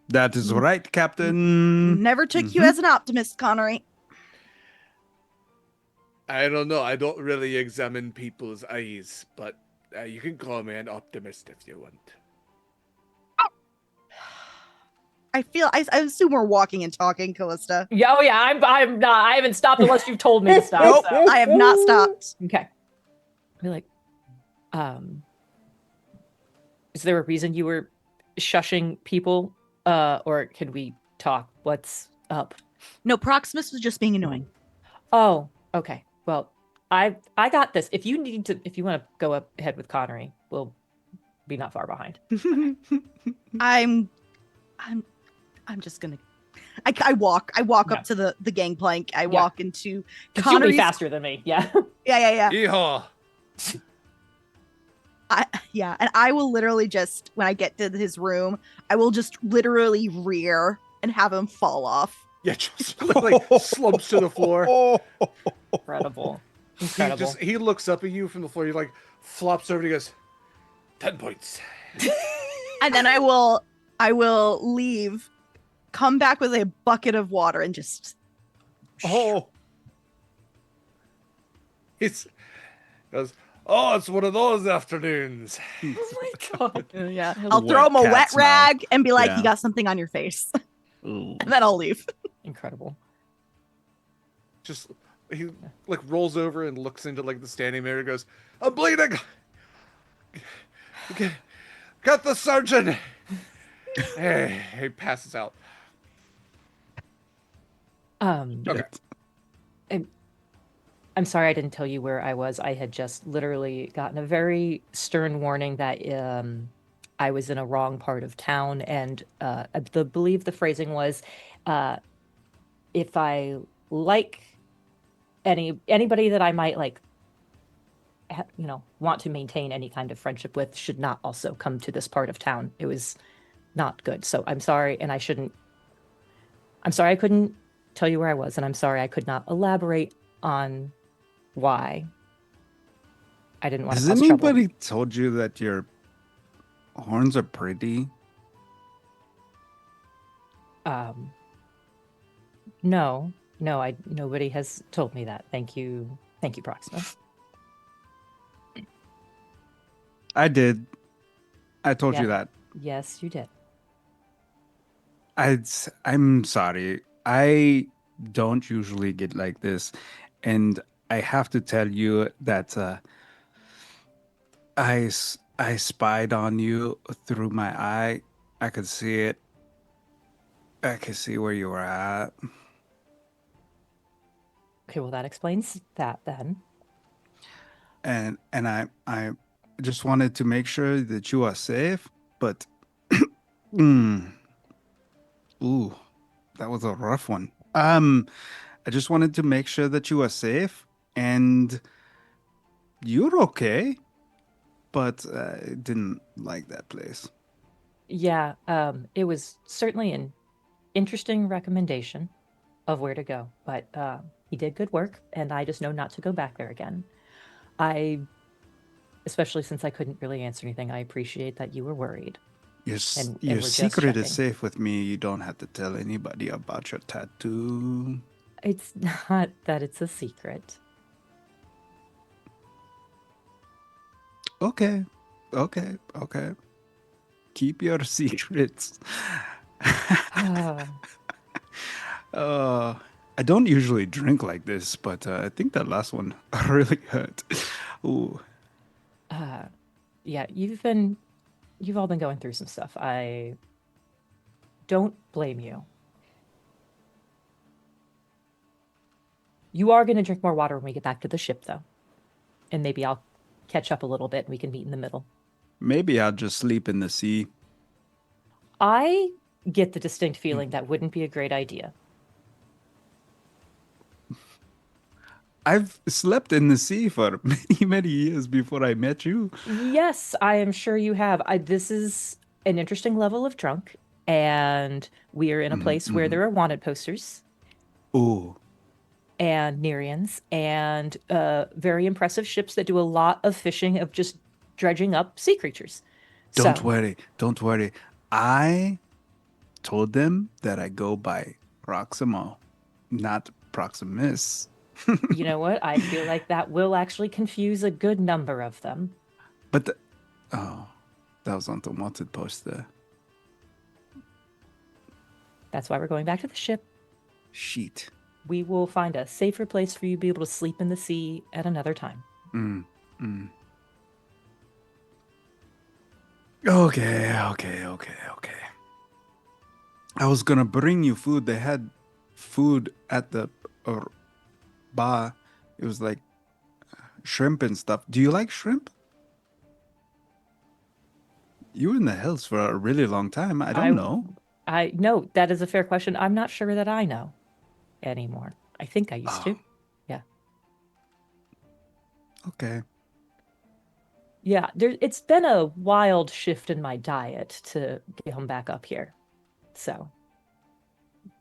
That is right, Captain. Never took you Mhm. as an optimist, Connery. I don't know. I don't really examine people's eyes, but you can call me an optimist if you want. I assume we're walking and talking, Kallista. Yeah, oh yeah, I'm not. I haven't stopped unless you've told me to stop. Nope, so. I have not stopped. Okay. Be like, is there a reason you were shushing people? Or can we talk? What's up? No, Proximus was just being annoying. Oh, okay. Well, I got this. If you want to go up ahead with Connery, we'll be not far behind. I'm just gonna. I walk Yeah. up to the gangplank. I Yeah. walk into 'Cause you'll be Connery's. faster than me. Yeah. Yeah. Yeehaw! Yeah, and I will literally just when I get to his room, I will just literally rear and have him fall off. Yeah, just like slumps to the floor. Incredible. Incredible. He looks up at you from the floor. He like flops over and he goes, 10 points. And then I will leave, come back with a bucket of water and just Oh. It's goes, oh, it's one of those afternoons. Oh my god. yeah. His I'll throw wet him a cat wet smell. rag and be like, Yeah. "You got something on your face," Ooh. and then I'll leave. Incredible. Just he like rolls over and looks into like the standing mirror and goes, I'm bleeding. Get the surgeon. Hey, he passes out. Okay. I'm sorry I didn't tell you where I was. I had just literally gotten a very stern warning that I was in a wrong part of town, and I believe the phrasing was, uh, if I like anybody that I might like, want to maintain any kind of friendship with, should not also come to this part of town. It was not good. So I'm sorry, and I shouldn't. I'm sorry I couldn't tell you where I was, and I'm sorry I could not elaborate on why. I didn't want to Has cause trouble. anybody told you that your horns are pretty? Um, no, nobody has told me that. Thank you, Proximus. I did. I told you Yeah. that. Yes, you did. I'm sorry. I don't usually get like this, and I have to tell you that I spied on you through my eye. I could see it. I could see where you were at, Okay, well that explains that then. and I just wanted to make sure that you are safe. But mm, ooh, that was a rough one. I just wanted to make sure that you are safe and you're okay. But I didn't like that place. Yeah, it was certainly an interesting recommendation of where to go, but he did good work, and I just know not to go back there again. I, especially since I couldn't really answer anything, I appreciate that you were worried, and Your we're just secret is checking. safe with me. You don't have to tell anybody about your tattoo. It's not that it's a secret. Okay, okay. Keep your secrets. Ah, uh, I don't usually drink like this, but I think that last one really hurt. Ooh, yeah, you've all been going through some stuff. I don't blame you. You are going to drink more water when we get back to the ship, though. And maybe I'll catch up a little bit and we can meet in the middle. maybe I'll just sleep in the sea. I get the distinct feeling that wouldn't be a great idea. I've slept in the sea for many years before I met you. Yes, I am sure you have. This is an interesting level of drunk, and we are in a place where there are wanted posters Ooh. and Nerians and very impressive ships that do a lot of fishing of just dredging up sea creatures. Don't So, worry. Don't worry. I told them that I go by Proximo, not Proximus. you know what? I feel like that will actually confuse a good number of them. But oh, that was on the wanted poster. That's why we're going back to the ship. Sheet. We will find a safer place for you to be able to sleep in the sea at another time. Okay. I was gonna bring you food. They had food at the bar. It was like shrimp and stuff. Do you like shrimp? You were in the hills for a really long time. I don't know. I no, that is a fair question. I'm not sure that I know anymore. I think I used to. Yeah. Okay. Yeah, it's been a wild shift in my diet to come back up here. So,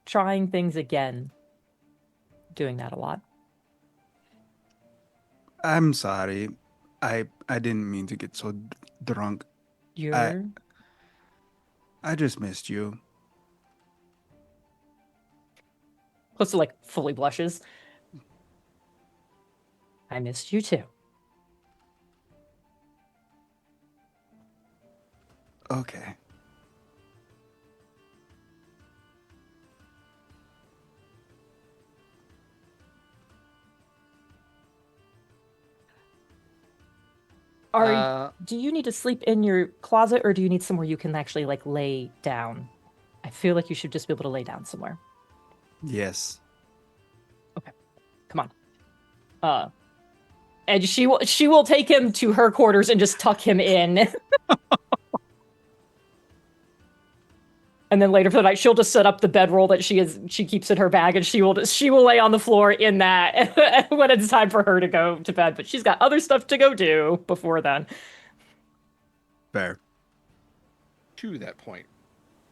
trying things again, doing that a lot. I'm sorry. I didn't mean to get so drunk. You're I just missed you. close to like fully blushes. I missed you too. Okay. Do you need to sleep in your closet, or do you need somewhere you can actually like lay down? I feel like you should just be able to lay down somewhere. Yes. Come on. And she will take him to her quarters and just tuck him in. And then later for the night, she'll just set up the bedroll that she keeps in her bag, and she will lay on the floor in that when it's time for her to go to bed. But she's got other stuff to go do before then. Fair. To that point,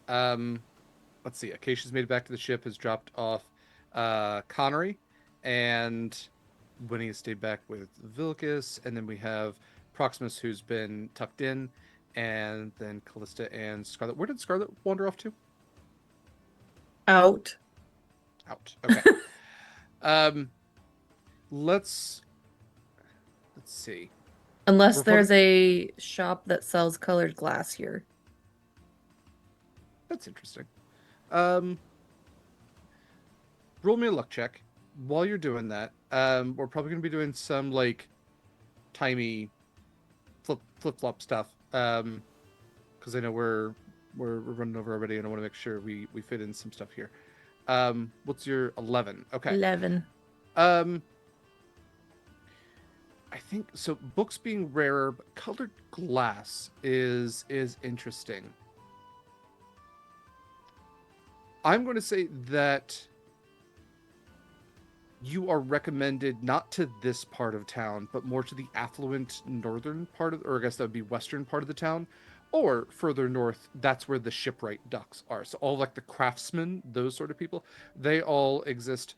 let's see. Acacia's made it back to the ship, has dropped off Connery, and Winnie has stayed back with Vilcus, and then we have Proximus, who's been tucked in, and then Kallista and Scarlett. Where did Scarlett wander off to? Out. Out. Okay. Let's see. Unless We're there's a shop that sells colored glass here. That's interesting. Roll me a luck check. While you're doing that, we're probably going to be doing some like timey flip flop stuff. Because I know we're running over already, and I want to make sure we fit in some stuff here. What's your 11? Okay. 11. I think so. Books being rarer, but colored glass is interesting. I'm going to say that you are recommended not to this part of town, but more to the affluent northern part of, or I guess that would be western part of the town, or further north. That's where the shipwright docks are. So all like the craftsmen, those sort of people, they all exist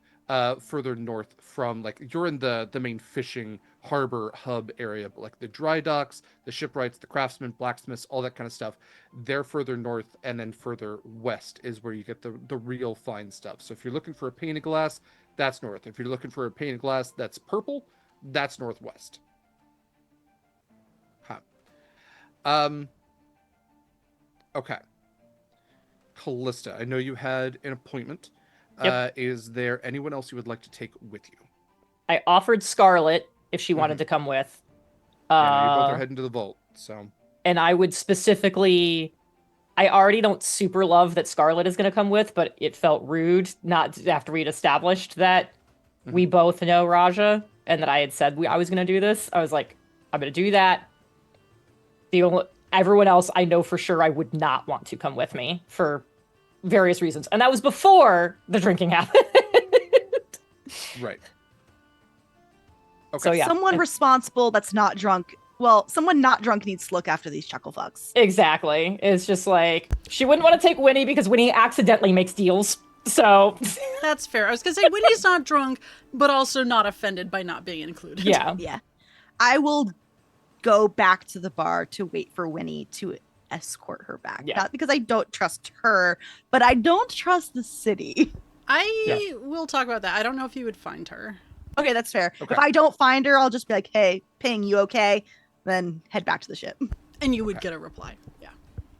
further north from, like, you're in the main fishing harbor hub area, but like the dry docks, the shipwrights, the craftsmen, blacksmiths, all that kind of stuff, they're further north, and then further west is where you get the real fine stuff. So if you're looking for a pane of glass, that's north. If you're looking for a pane of glass that's purple, that's northwest. Okay. Kallista, I know you had an appointment. Yep. Is there anyone else you would like to take with you? I offered Scarlett if she wanted to come with. Yeah, no, you both are heading to the vault, so. And I would specifically, I already don't super love that Scarlett is going to come with, but it felt rude not after we'd established that we both know Raja and that I had said I was going to do this. I was like, I'm going to do that. Everyone else I know for sure I would not want to come with me for various reasons. And that was before the drinking happened. Right. Okay. So yeah. Someone responsible that's not drunk. Well, someone not drunk needs to look after these chuckle fucks. Exactly. It's just like, she wouldn't want to take Winnie because Winnie accidentally makes deals. So That's fair. I was gonna say Winnie's not drunk, but also not offended by not being included. yeah. Yeah. I will go back to the bar to wait for Winnie to escort her back. Yeah. Not because I don't trust her, but I don't trust the city. I will talk about that. I don't know if you would find her. Okay, that's fair. Okay. If I don't find her, I'll just be like, hey, Ping, you okay? Then head back to the ship. And you would get a reply. Yeah.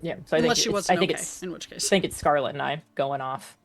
Yeah. So Unless she wasn't okay, it's in which case. I think it's Scarlett and I going off.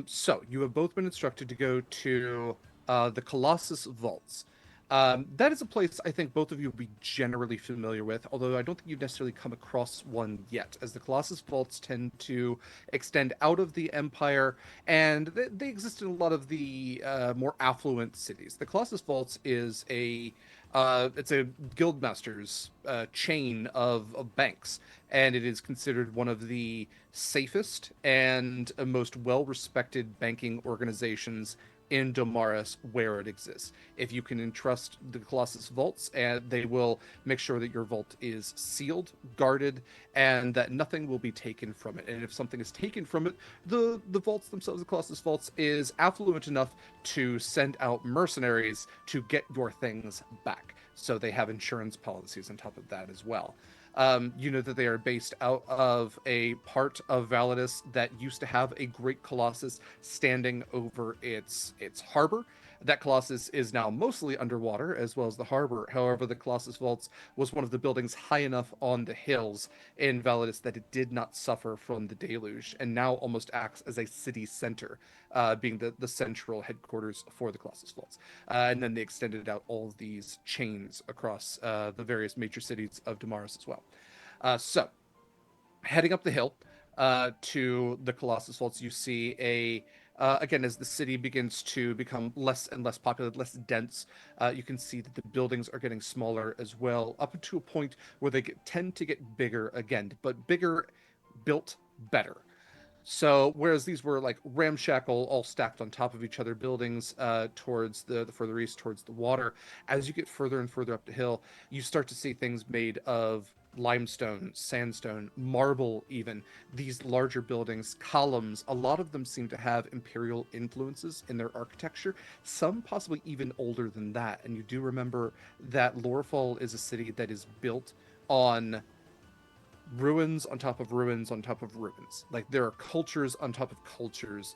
So you have both been instructed to go to the Colossus Vaults. That is a place I think both of you will be generally familiar with, although I don't think you've necessarily come across one yet, as the Colossus Vaults tend to extend out of the Empire, and they exist in a lot of the more affluent cities. The Colossus Vaults is it's a guildmaster's chain of banks, and it is considered one of the safest and most well-respected banking organizations in Domaris where it exists. If you can entrust the Colossus Vaults, and they will make sure that your vault is sealed, guarded, and that nothing will be taken from it. And if something is taken from it, the vaults themselves, the Colossus Vaults, is affluent enough to send out mercenaries to get your things back. So they have insurance policies on top of that as well. You know that they are based out of a part of Validus that used to have a great Colossus standing over its harbor. That Colossus is now mostly underwater, as well as the harbor. However, the Colossus Vaults was one of the buildings high enough on the hills in Validus that it did not suffer from the deluge, and now almost acts as a city center, being the central headquarters for the Colossus Vaults. And then they extended out all of these chains across the various major cities of Domaris as well. So, heading up the hill to the Colossus Vaults, you see Again, as the city begins to become less and less populated, less dense, you can see that the buildings are getting smaller as well, up to a point where they tend to get bigger again, but bigger, built better. So whereas these were like ramshackle, all stacked on top of each other buildings towards the further east, towards the water, as you get further and further up the hill, you start to see things made of limestone, sandstone, marble even. These larger buildings, columns, a lot of them seem to have imperial influences in their architecture, some possibly even older than that. And you do remember that Lorefall is a city that is built on ruins on top of ruins on top of ruins. Like there are cultures on top of cultures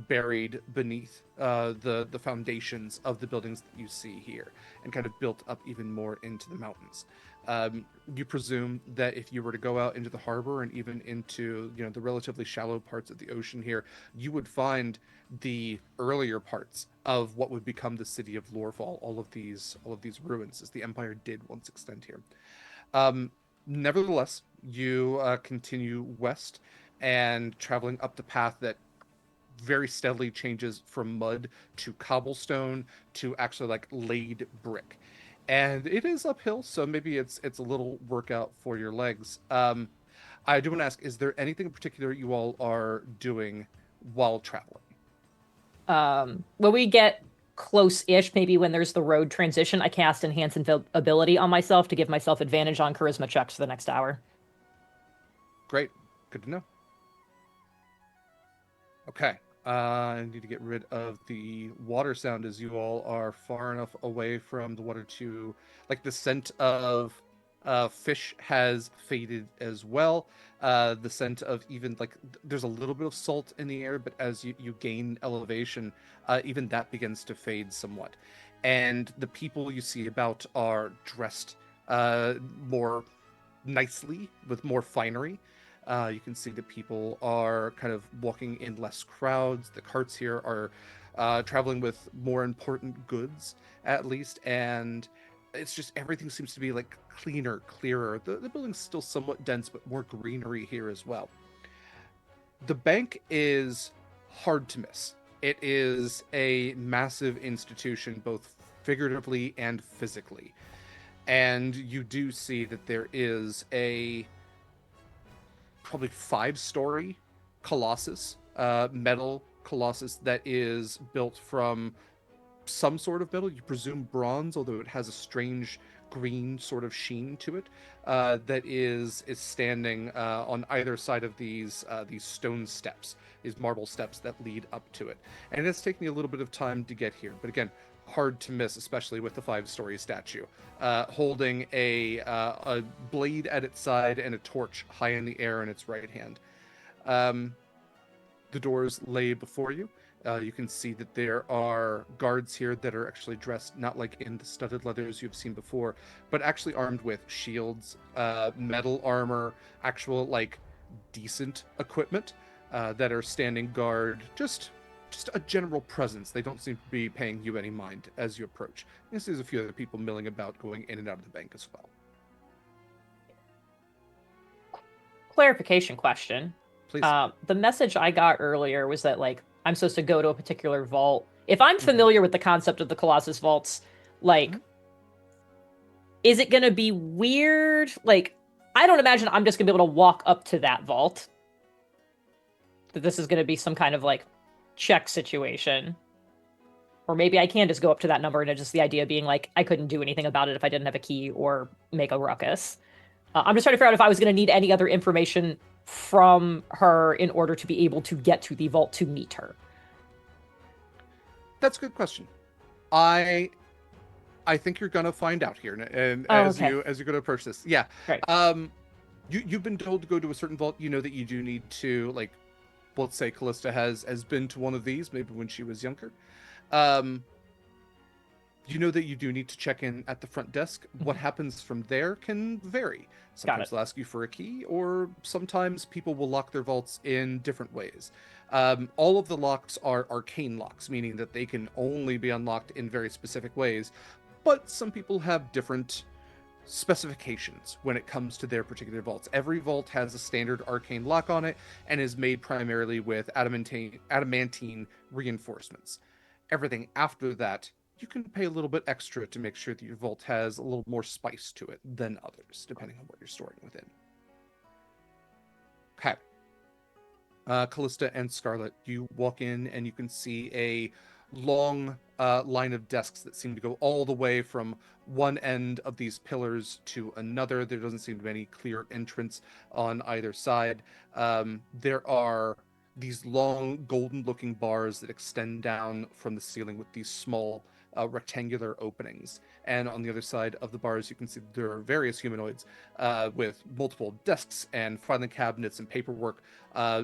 buried beneath the foundations of the buildings that you see here, and kind of built up even more into the mountains. You presume that if you were to go out into the harbor and even into the relatively shallow parts of the ocean here, you would find the earlier parts of what would become the city of Lorefall. All of these ruins, as the Empire did once extend here. Nevertheless, you continue west and traveling up the path that very steadily changes from mud to cobblestone to actually like laid brick. And it is uphill, so maybe it's a little workout for your legs. I do want to ask, is there anything in particular you all are doing while traveling? When we get close-ish, maybe when there's the road transition, I cast Enhance Ability on myself to give myself advantage on charisma checks for the next hour. Great. Good to know. Okay. I need to get rid of the water sound as you all are far enough away from the water to, like, the scent of fish has faded as well. The scent of even, like, there's a little bit of salt in the air, but as you gain elevation, even that begins to fade somewhat. And the people you see about are dressed more nicely, with more finery. You can see that people are kind of walking in less crowds. The carts here are traveling with more important goods, at least, and it's just everything seems to be like cleaner, clearer. The building's still somewhat dense, but more greenery here as well. The bank is hard to miss. It is a massive institution, both figuratively and physically. And you do see that there is a probably 5-story colossus, metal colossus that is built from some sort of metal. You presume bronze, although it has a strange green sort of sheen to it. That is standing on either side of these stone steps, these marble steps that lead up to it. And it's taken me a little bit of time to get here, but again, hard to miss, especially with the 5-story statue, holding a blade at its side and a torch high in the air in its right hand. The doors lay before you. You can see that there are guards here that are actually dressed not like in the studded leathers you've seen before, but actually armed with shields, metal armor, actual like decent equipment that are standing guard. Just a general presence. They don't seem to be paying you any mind as you approach. There's a few other people milling about, going in and out of the bank as well. Clarification question. Please. The message I got earlier was that, like, I'm supposed to go to a particular vault. If I'm familiar with the concept of the Colossus vaults, like, is it going to be weird? Like, I don't imagine I'm just going to be able to walk up to that vault. That this is going to be some kind of, like, check situation. Or maybe I can just go up to that number, and it's just the idea being, like, I couldn't do anything about it if I didn't have a key or make a ruckus. I'm just trying to figure out if I was going to need any other information from her in order to be able to get to the vault to meet her. That's a good question. I think you're gonna find out here, and as you go to approach this, yeah. Right. You've been told to go to a certain vault. You know that you do need to, like, well, let's say Kallista has been to one of these, maybe when she was younger. You know that you do need to check in at the front desk. What happens from there can vary. Sometimes they'll ask you for a key, or sometimes people will lock their vaults in different ways. All of the locks are arcane locks, meaning that they can only be unlocked in very specific ways. But some people have different specifications when it comes to their particular vaults. Every vault has a standard arcane lock on it and is made primarily with adamantine reinforcements. Everything after that, you can pay a little bit extra to make sure that your vault has a little more spice to it than others, depending on what you're storing within. Okay. Kallista and Scarlett, you walk in and you can see a long line of desks that seem to go all the way from one end of these pillars to another. There doesn't seem to be any clear entrance on either side. There are these long golden-looking bars that extend down from the ceiling with these small rectangular openings. And on the other side of the bars, you can see there are various humanoids with multiple desks and filing cabinets and paperwork.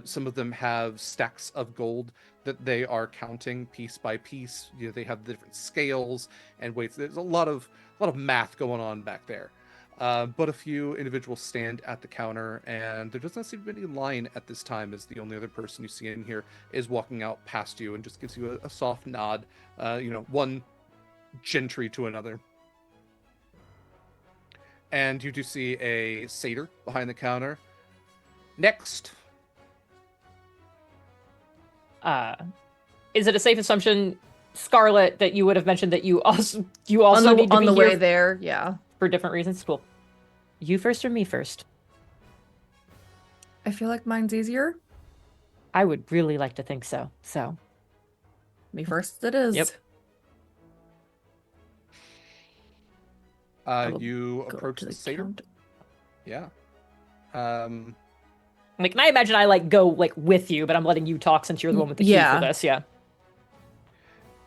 Some of them have stacks of gold that they are counting piece by piece. You know, they have the different scales and weights. There's a lot of math going on back there. But a few individuals stand at the counter, and there doesn't seem to be any line at this time, as the only other person you see in here is walking out past you and just gives you a soft nod, one gentry to another. And you do see a satyr behind the counter. Next. Is it a safe assumption, Scarlett, that you would have mentioned that you also need to on be the here way there? Yeah. for different reasons? Cool. You first or me first? I feel like mine's easier. I would really like to think so. So, Me first it is. Yep. will You Go approach to the satyr. counter. Yeah. like, and I imagine I go with you, but I'm letting you talk since you're the one with the key Yeah. for this. Yeah.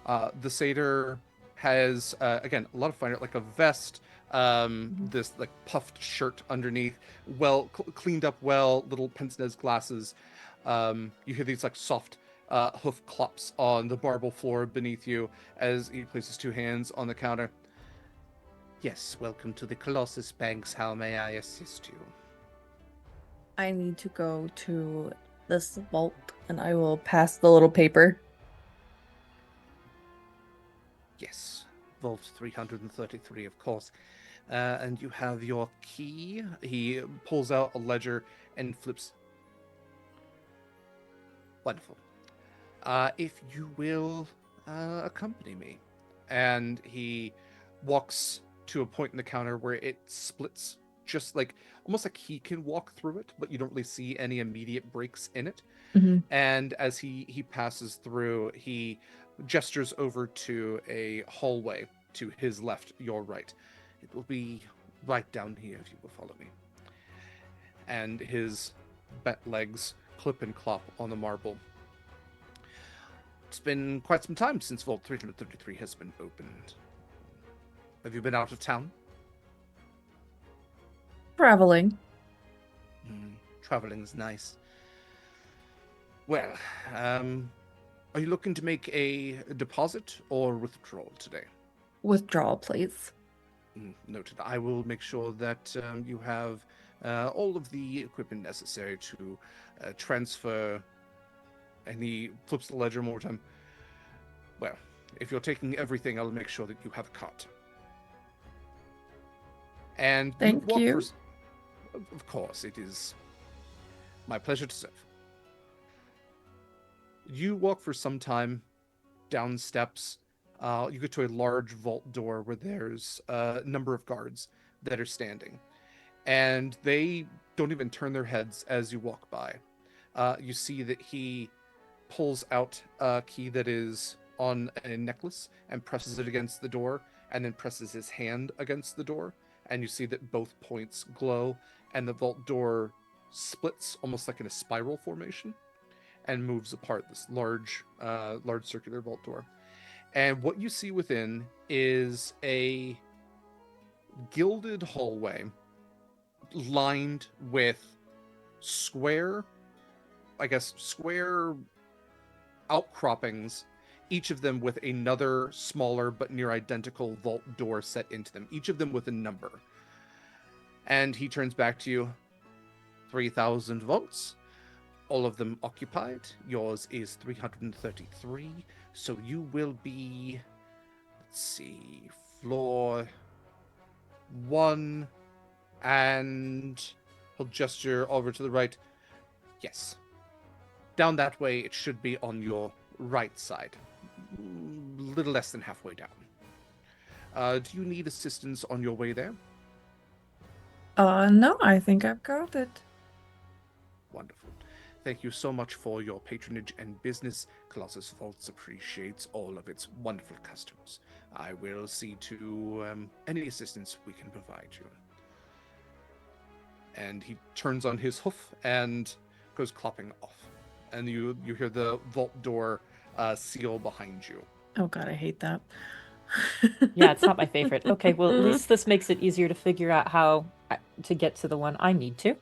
The satyr has again a lot of finer, like a vest, this like puffed shirt underneath, well cleaned up, well, little pince-nez glasses. You hear these like soft hoof clops on the marble floor beneath you as he places two hands on the counter. Yes, welcome to the Colossus Banks. How may I assist you? I need to go to this vault, and I will pass the little paper. Yes, Vault 333, of course. And you have your key. He pulls out a ledger and flips. Wonderful. If you will accompany me. And he walks to a point in the counter where it splits, just like almost like he can walk through it, but you don't really see any immediate breaks in it. Mm-hmm. And as he passes through, he gestures over to a hallway to his left, your right. It will be right down here if you will follow me. And his bent legs clip and clop on the marble. It's been quite some time since Vault 333 has been opened. Have you been out of town? Traveling. Traveling's nice. Well, are you looking to make a deposit or withdrawal today? Withdrawal, please. Noted. I will make sure that you have all of the equipment necessary to transfer. And he flips the ledger more time. Well, if you're taking everything, I'll make sure that you have a cart. And Thank walk you. Of course, it is my pleasure to serve. You walk for some time down steps. You get to a large vault door where there's a number of guards that are standing. And they don't even turn their heads as you walk by. You see that he pulls out a key that is on a necklace and presses it against the door, and then presses his hand against the door. And you see that both points glow, and the vault door splits almost like in a spiral formation and moves apart, this large circular vault door. And what you see within is a gilded hallway lined with square outcroppings, each of them with another smaller but near identical vault door set into them, each of them with a number. And he turns back to you. 3,000 vaults, all of them occupied. Yours is 333, so you will be, let's see, floor 1, and he'll gesture over to the right. Yes. Down that way, it should be on your right side. Little less than halfway down. Do you need assistance on your way there? No, I think I've got it. Wonderful. Thank you so much for your patronage and business. Colossus Vaults appreciates all of its wonderful customers. I will see to any assistance we can provide you. And he turns on his hoof and goes clopping off. And you hear the vault door seal behind you. Oh god, I hate that. Yeah, it's not my favorite. Okay, well, at least this makes it easier to figure out how to get to the one I need to.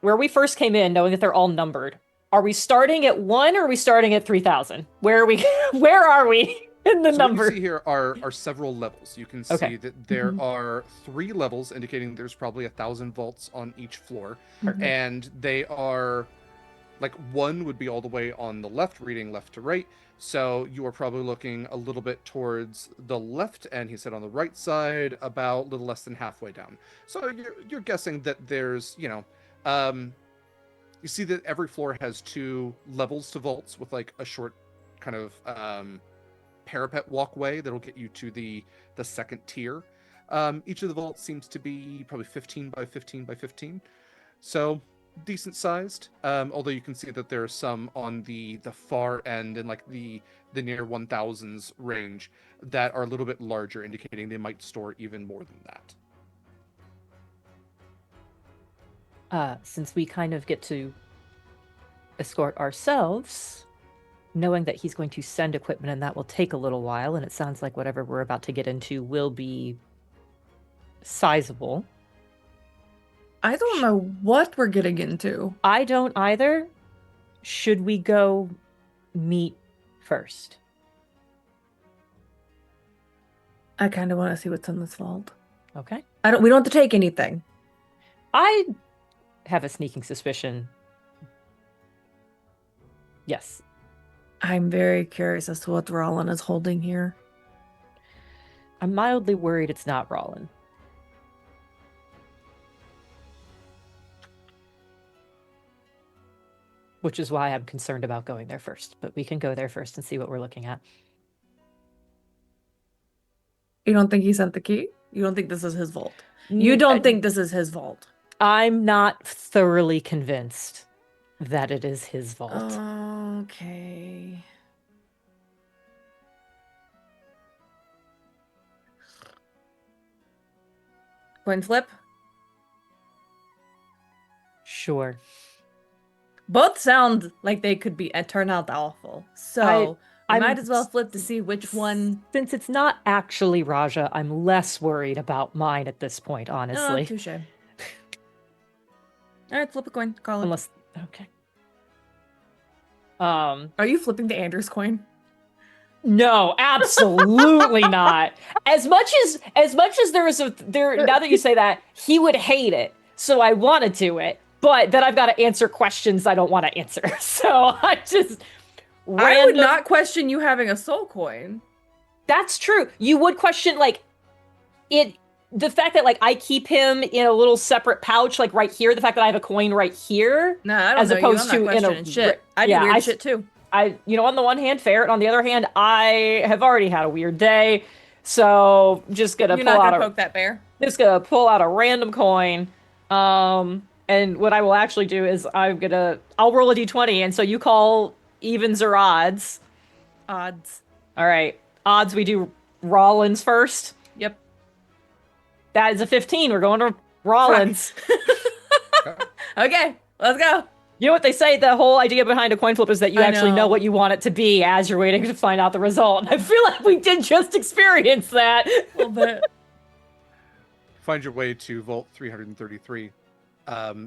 Where we first came in, knowing that they're all numbered, are we starting at 1 or are we starting at 3,000? Where are we? Where are we in the number? What you see here are several levels. You can see Okay. that there are 3 levels, indicating there's probably 1,000 vaults on each floor, and they are like 1 would be all the way on the left, reading left to right. So you are probably looking a little bit towards the left, and he said on the right side, about a little less than halfway down. So you're guessing that there's, you see that every floor has 2 levels to vaults with like a short kind of parapet walkway that'll get you to the second tier. Each of the vaults seems to be probably 15 by 15 by 15. So decent sized, although you can see that there are some on the far end and like the near 1000s range that are a little bit larger, indicating they might store even more than that. Since we kind of get to escort ourselves, knowing that he's going to send equipment and that will take a little while, and it sounds like whatever we're about to get into will be sizable. I don't know what we're getting into. I don't either. Should we go meet first? I kind of want to see what's in this vault. Okay. We don't have to take anything. I have a sneaking suspicion. Yes. I'm very curious as to what Rollin is holding here. I'm mildly worried it's not Rollin. Which is why I'm concerned about going there first. But we can go there first and see what we're looking at. You don't think he sent the key? You don't think this is his vault? You don't think this is his vault? I'm not thoroughly convinced that it is his vault. Okay. Coin flip? Sure. Both sound like they could be turn out awful. So I might as well flip to see which one. Since it's not actually Raja, I'm less worried about mine at this point, honestly. Touche. All right, flip a coin. Call it. Unless, okay. Are you flipping the Anders coin? No, absolutely not. As much as there is now that you say that, he would hate it. So I want to do it, but then I've got to answer questions I don't want to answer. So I would not question you having a soul coin. That's true. You would question the fact that like I keep him in a little separate pouch, like right here. The fact that I have a coin right here, no, I don't as know opposed you. I'm to not in a questioning shit. I do weird shit too. On the one hand, fair, and on the other hand, I have already had a weird day, so just gonna poke that bear. Just gonna pull out a random coin, and what I will actually do is I'll roll a d20, and so you call evens or odds. Odds. All right, odds. We do Rollins first. Yep. That is a 15. We're going to Rollins. Okay, let's go. You know what they say? The whole idea behind a coin flip is that you actually know what you want it to be as you're waiting to find out the result. And I feel like we did just experience that. A little bit. Find your way to Vault 333.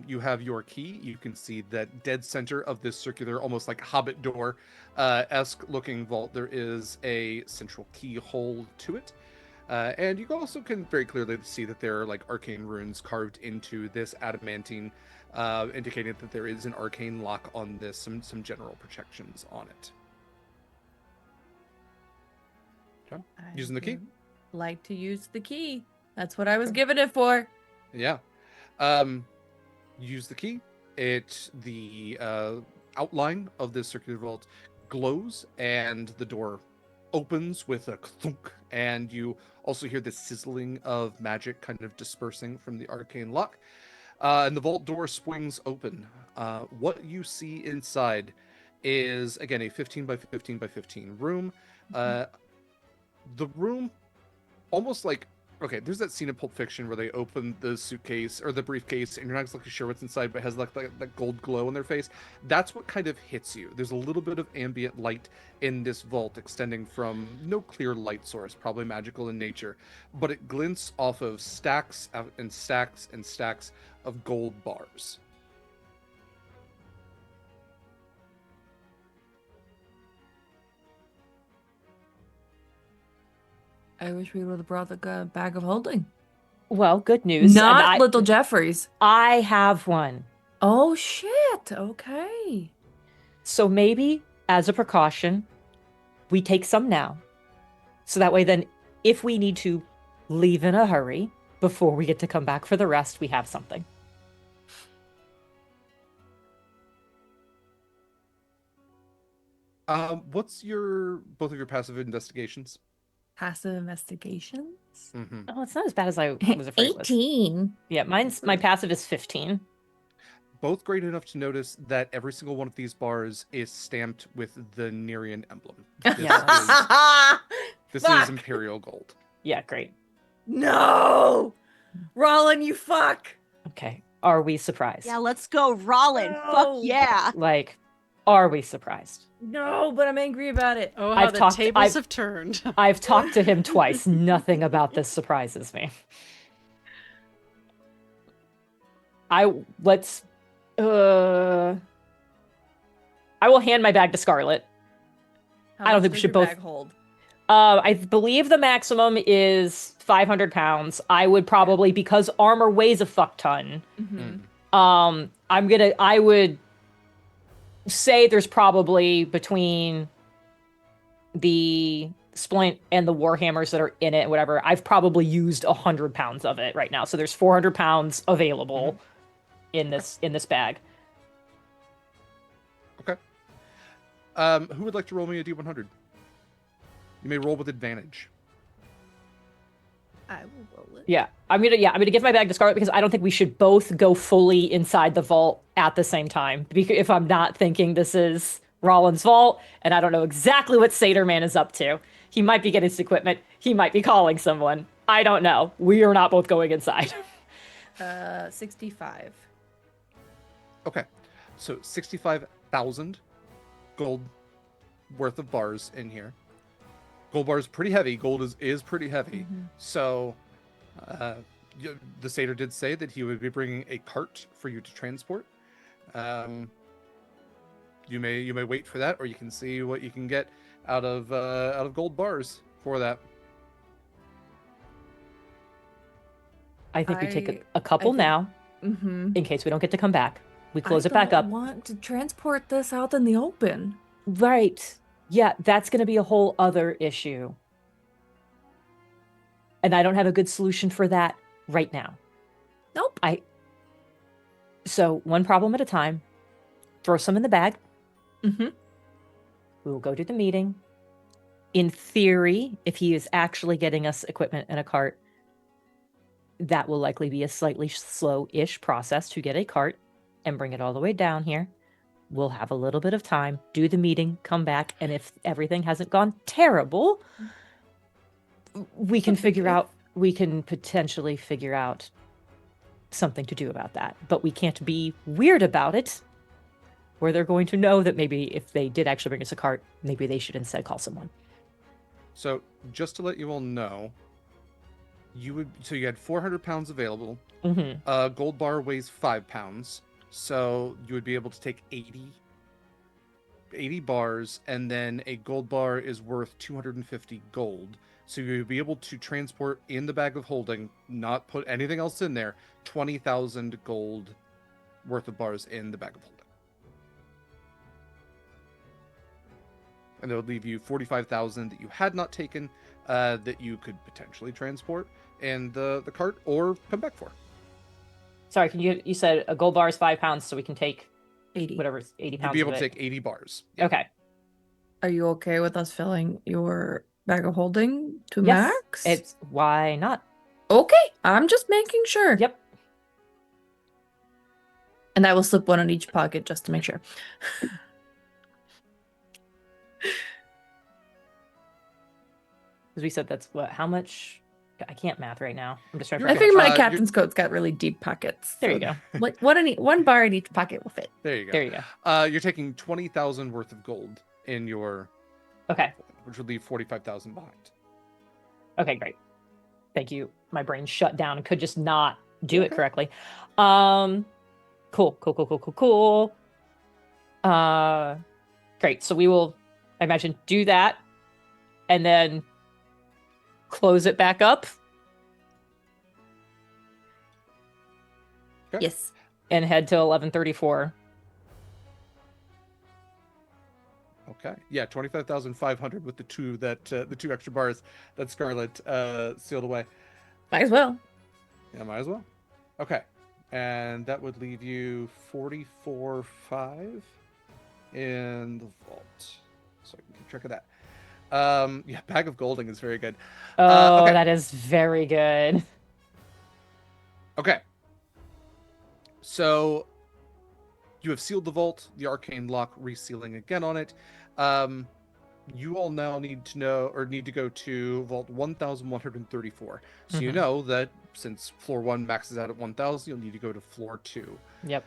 You have your key. You can see that dead center of this circular, almost like Hobbit door esque looking vault, there is a central keyhole to it. And you also can very clearly see that there are like arcane runes carved into this adamantine, indicating that there is an arcane lock on this, some general protections on it. Okay. Using the key? like to use the key. That's what I was given it for. Yeah. Use the key. The outline of this circular vault glows, and the door opens with a thunk, and you also hear the sizzling of magic kind of dispersing from the arcane lock. And the vault door swings open. What you see inside is, again, a 15 by 15 by 15 room. The room, almost like, okay, there's that scene in Pulp Fiction where they open the suitcase or the briefcase and you're not exactly sure what's inside, but it has like that gold glow on their face. That's what kind of hits you. There's a little bit of ambient light in this vault extending from no clear light source, probably magical in nature, but it glints off of stacks and stacks and stacks of gold bars. I wish we would have brought the bag of holding. Well, good news. Not little Jeffrey's. I have one. Oh, shit. Okay. So maybe, as a precaution, we take some now. So that way then, if we need to leave in a hurry before we get to come back for the rest, we have something. What's both of your passive investigations? Passive investigations? Mm-hmm. Oh, it's not as bad as I was afraid it was. 18. Yeah, my passive is 15. Both great enough to notice that every single one of these bars is stamped with the Nerian emblem. This is Imperial gold. Yeah, great. No! Rollin, you fuck! Okay. Are we surprised? Yeah, let's go, Rollin. No. Fuck yeah. Like, are we surprised? No, but I'm angry about it. Oh, how the tables have turned. I've talked to him twice. Nothing about this surprises me. I will hand my bag to Scarlett. I don't think we should both hold. I believe the maximum is 500 pounds. I would probably, because armor weighs a fuck ton. Mm-hmm. I would say there's probably between the splint and the warhammers that are in it, whatever. I've probably used 100 pounds of it right now. So there's 400 pounds available in this bag. Okay. Who would like to roll me a D100? You may roll with advantage. I will roll it. Yeah, I'm gonna give my bag to Scarlett because I don't think we should both go fully inside the vault at the same time. Because if I'm not thinking this is Rollin's vault, and I don't know exactly what Satyr-Man is up to. He might be getting his equipment. He might be calling someone. I don't know. We are not both going inside. 65. Okay, so 65,000 gold worth of bars in here. Gold bar is pretty heavy. Gold is pretty heavy. Mm-hmm. So the satyr did say that he would be bringing a cart for you to transport. You may wait for that, or you can see what you can get out of gold bars for that. I think we take a couple now, in case we don't get to come back. We close it back up. I want to transport this out in the open. Right. Yeah, that's going to be a whole other issue. And I don't have a good solution for that right now. Nope. So one problem at a time. Throw some in the bag. Mm-hmm. We will go to the meeting. In theory, if he is actually getting us equipment in a cart, that will likely be a slightly slow-ish process to get a cart and bring it all the way down here. We'll have a little bit of time, do the meeting, come back, and if everything hasn't gone terrible, we can potentially figure out something to do about that. But we can't be weird about it, where they're going to know that maybe if they did actually bring us a cart, maybe they should instead call someone. So just to let you all know, you had 400 pounds available. Mm-hmm. Gold bar weighs 5 pounds. So you would be able to take 80 bars, and then a gold bar is worth 250 gold. So you would be able to transport in the bag of holding, not put anything else in there, 20,000 gold worth of bars in the bag of holding. And that would leave you 45,000 that you had not taken, that you could potentially transport in the cart or come back for. Sorry, you said a gold bar is 5 pounds, so we can take 80. whatever 80 You'd pounds. be able of to it. take 80 bars. Yeah. Okay. Are you okay with us filling your bag of holding to Yes. max? It's why not? Okay, I'm just making sure. Yep. And I will slip one in each pocket just to make sure. Because we said that's what? How much? I can't math right now. I'm just trying to I figure think out. my captain's coat's got really deep pockets. There so you go. Like one bar in each pocket will fit. There you go. There you go. You're taking 20,000 worth of gold in your, Okay. which would leave 45,000 behind. Okay, great. Thank you. My brain shut down and could just not do it Okay. correctly. Cool. Great. So we will, I imagine, do that and then close it back up Okay. Yes. and head to 1134. Okay. Yeah, 25,500 with the two extra bars that Scarlett sealed away. Might as well. Yeah, might as well. Okay. And that would leave you 44,500 in the vault. So I can keep track of that. Yeah, bag of golding is very good. Oh, okay. that is very good. Okay. So you have sealed the vault, the arcane lock resealing again on it. You all now need to go to vault 1134. So you know that since floor 1 maxes out at 1000, you'll need to go to floor 2. Yep.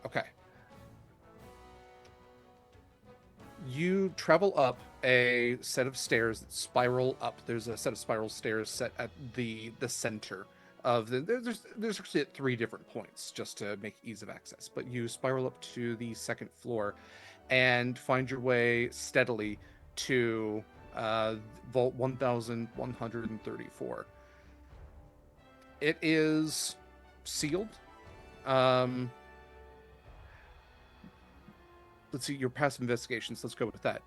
Okay. You travel up a set of stairs that spiral up. There's a set of spiral stairs set at the center of the. There's actually at 3 different points just to make ease of access. But you spiral up to the 2nd floor, and find your way steadily to vault 1134. It is sealed. Let's see, your past investigations. Let's go with that.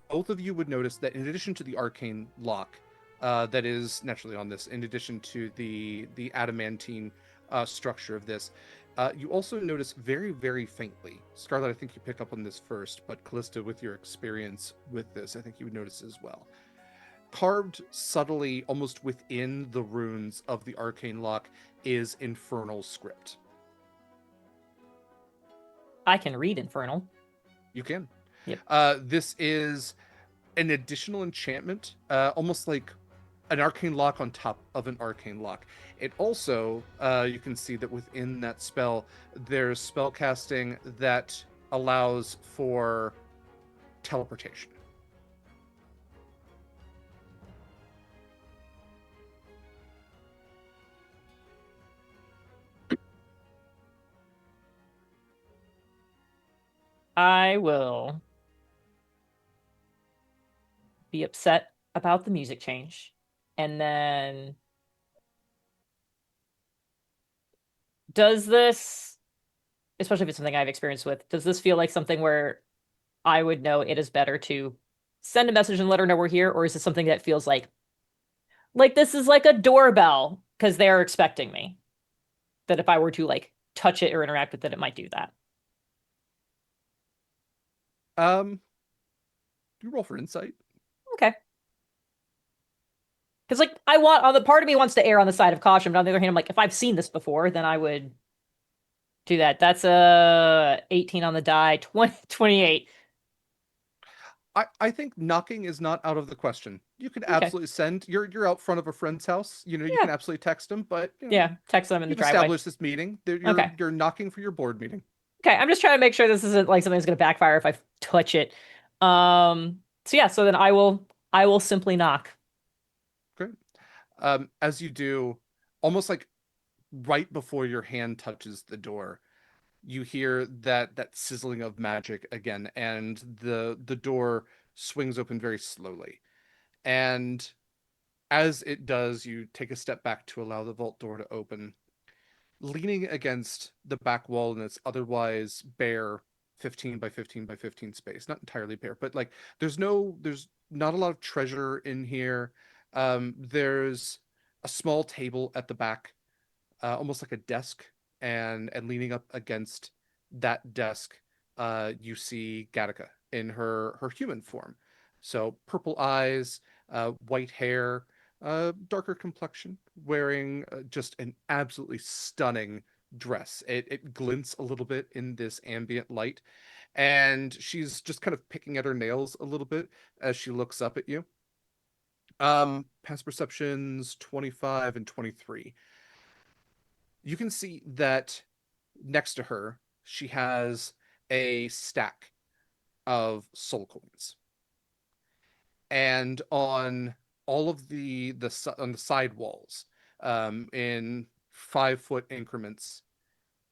Both of you would notice that in addition to the arcane lock that is naturally on this, in addition to the adamantine structure of this, you also notice very, very faintly, Scarlett, I think you pick up on this first, but Kallista, with your experience with this, I think you would notice as well. Carved subtly, almost within the runes of the arcane lock, is infernal script. I can read Infernal. You can. Yep. This is an additional enchantment, almost like an arcane lock on top of an arcane lock. It also, you can see that within that spell, there's spell casting that allows for teleportation. I will be upset about the music change. And then does this, especially if it's something I've experienced with, does this feel like something where I would know it is better to send a message and let her know we're here? Or is it something that feels like this is like a doorbell because they're expecting me? That if I were to like touch it or interact with it, it might do that. Do roll for insight. Okay. Because like I want on the part of me wants to err on the side of caution, but on the other hand, I'm like, if I've seen this before, then I would do that. That's a 18 on the die, 28. I think knocking is not out of the question. You could absolutely send. You're out front of a friend's house. You can absolutely text them, but text them in the you've driveway. established this meeting. You're knocking for your board meeting. Okay, I'm just trying to make sure this isn't like something that's going to backfire if I touch it. So then I will simply knock. Great. As you do, almost like right before your hand touches the door, you hear that sizzling of magic again, and the door swings open very slowly. And as it does, you take a step back to allow the vault door to open. Leaning against the back wall in its otherwise bare 15 by 15 by 15 space, not entirely bare, but like there's not a lot of treasure in here. There's a small table at the back, almost like a desk, and leaning up against that desk, you see Gattaca in her human form. So purple eyes, white hair, darker complexion, wearing just an absolutely stunning dress. It glints a little bit in this ambient light, and she's just kind of picking at her nails a little bit as she looks up at you. Past perceptions 25 and 23. You can see that next to her, she has a stack of soul coins. And on all of on the side walls, in 5 foot increments,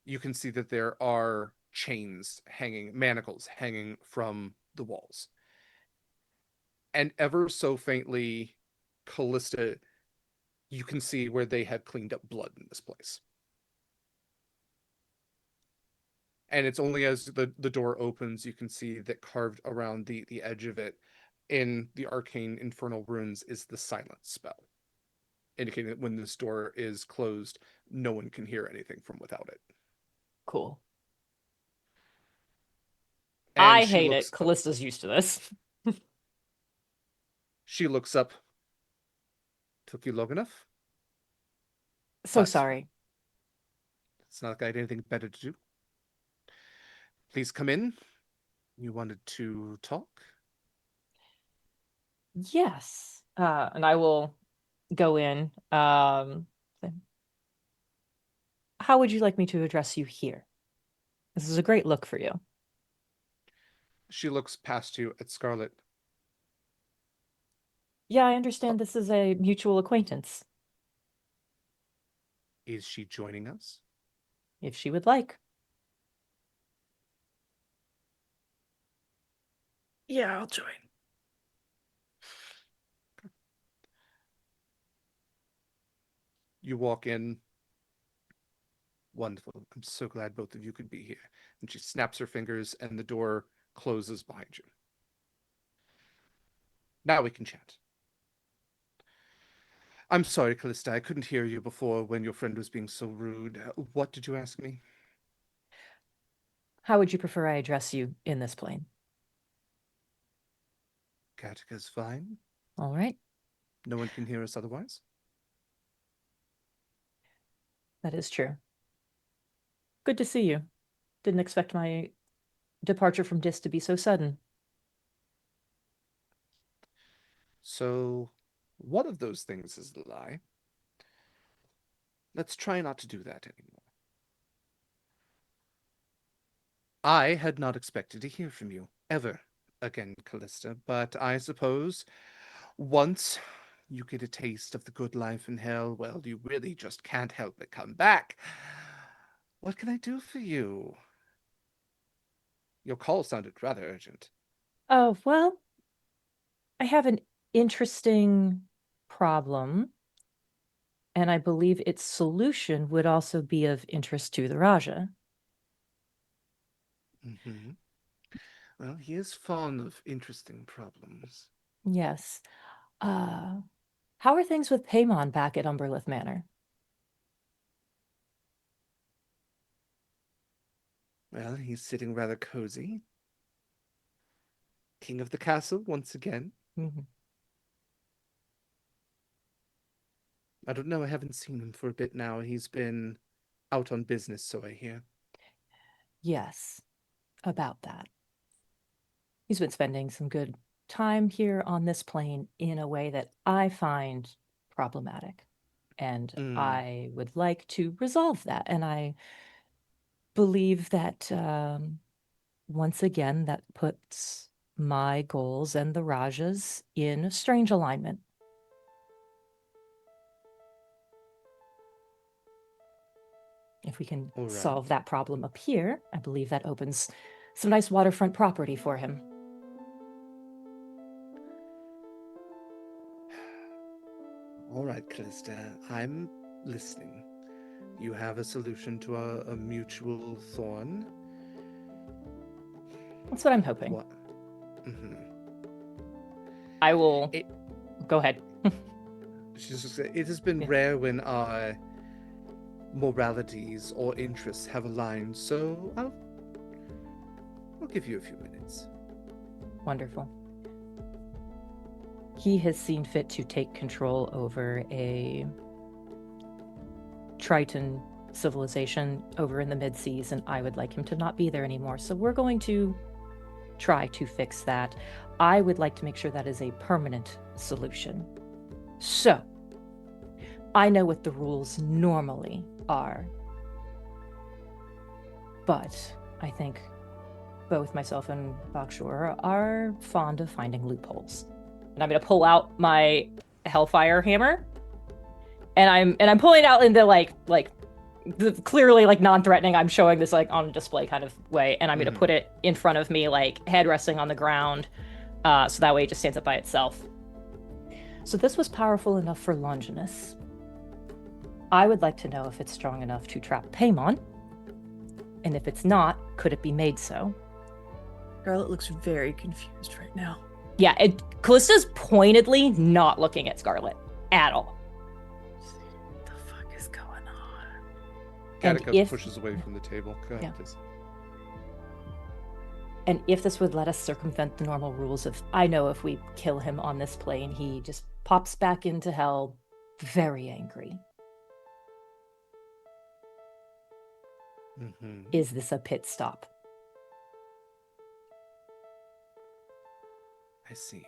you can see that there are chains hanging, manacles hanging from the walls. And ever so faintly, Kallista, you can see where they have cleaned up blood in this place. And it's only as the door opens you can see that carved around the edge of it in the arcane infernal runes is the silence spell, indicating that when this door is closed, no one can hear anything from without it. Cool. And I she hate looks it. Kallista's used to this. She looks up. Took you long enough? So But sorry. it's not like I had anything better to do. Please come in. You wanted to talk? Yes. And I will go in. How would you like me to address you here? This is a great look for you. She looks past you at Scarlett. Yeah, I understand this is a mutual acquaintance. Is she joining us? If she would like. Yeah, I'll join. You walk in. Wonderful. I'm so glad both of you could be here. And she snaps her fingers and the door closes behind you. Now we can chat. I'm sorry, Kallista. I couldn't hear you before when your friend was being so rude. What did you ask me? How would you prefer I address you in this plane? Gattaca's fine. All right. No one can hear us otherwise. That is true. Good to see you. Didn't expect my departure from Dis to be so sudden. So, one of those things is a lie. Let's try not to do that anymore. I had not expected to hear from you, ever again, Kallista, but I suppose once you get a taste of the good life in hell, well, you really just can't help but come back. What can I do for you? Your call sounded rather urgent. Oh, well, I have an interesting problem, and I believe its solution would also be of interest to the Raja. Mm-hmm. Well, he is fond of interesting problems. Yes. How are things with Paimon back at Umberlith Manor? Well, he's sitting rather cozy. King of the castle once again. Mm-hmm. I don't know, I haven't seen him for a bit now. He's been out on business, so I hear. Yes, about that. He's been spending some good time here on this plane in a way that I find problematic. And I would like to resolve that. And I believe that once again, that puts my goals and the Raja's in a strange alignment. If we can solve that problem up here, I believe that opens some nice waterfront property for him. All right, Kallista, I'm listening. You have a solution to a mutual thorn? That's what I'm hoping. What? Mm-hmm. I will It- go ahead. She's just saying, it has been Yeah. rare when our moralities or interests have aligned, so I'll give you a few minutes. Wonderful. He has seen fit to take control over a Triton civilization over in the mid-seas, and I would like him to not be there anymore. So we're going to try to fix that. I would like to make sure that is a permanent solution. So, I know what the rules normally are, but I think both myself and Bakshur are fond of finding loopholes. And I'm going to pull out my Hellfire hammer, and I'm pulling it out in the like clearly like non-threatening. I'm showing this like on display kind of way, and I'm going to put it in front of me, like head resting on the ground, so that way it just stands up by itself. So this was powerful enough for Longinus. I would like to know if it's strong enough to trap Paimon, and if it's not, could it be made so? Scarlett looks very confused right now. Yeah, Kallista's pointedly not looking at Scarlett at all. What the fuck is going on? And Gattaca pushes away from the table. Go ahead, Yeah. please. And if this would let us circumvent the normal rules of, I know if we kill him on this plane, he just pops back into hell, very angry. Mm-hmm. Is this a pit stop? I see.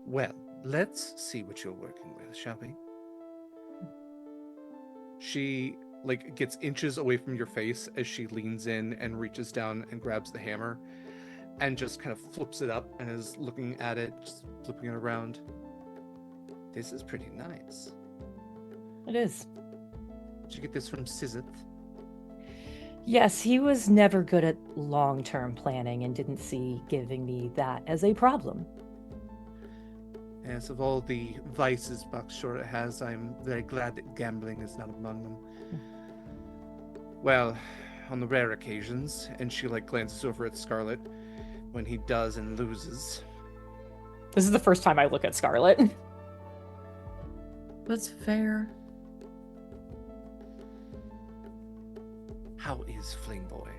Well, let's see what you're working with, shall we? She like gets inches away from your face as she leans in and reaches down and grabs the hammer and just kind of flips it up and is looking at it, just flipping it around. This is pretty nice. It is. Did you get this from Sizith? Yes, he was never good at long-term planning and didn't see giving me that as a problem. Yes, of all the vices Bakshura has, I'm very glad that gambling is not among them. Well, on the rare occasions, and she like glances over at Scarlett, when he does and loses. This is the first time I look at Scarlett. That's fair. How is Fling Boy?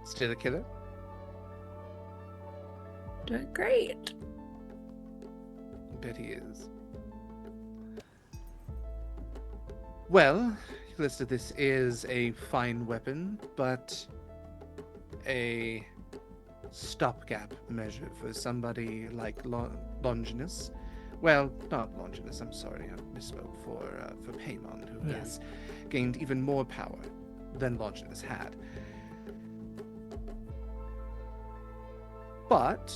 Still a killer? Doing great. Bet he is. Well, Kallista, this is a fine weapon, but a stopgap measure for somebody like Longinus. Well, not Longinus, I'm sorry, I misspoke, for Paimon, who has gained even more power than Longinus had. But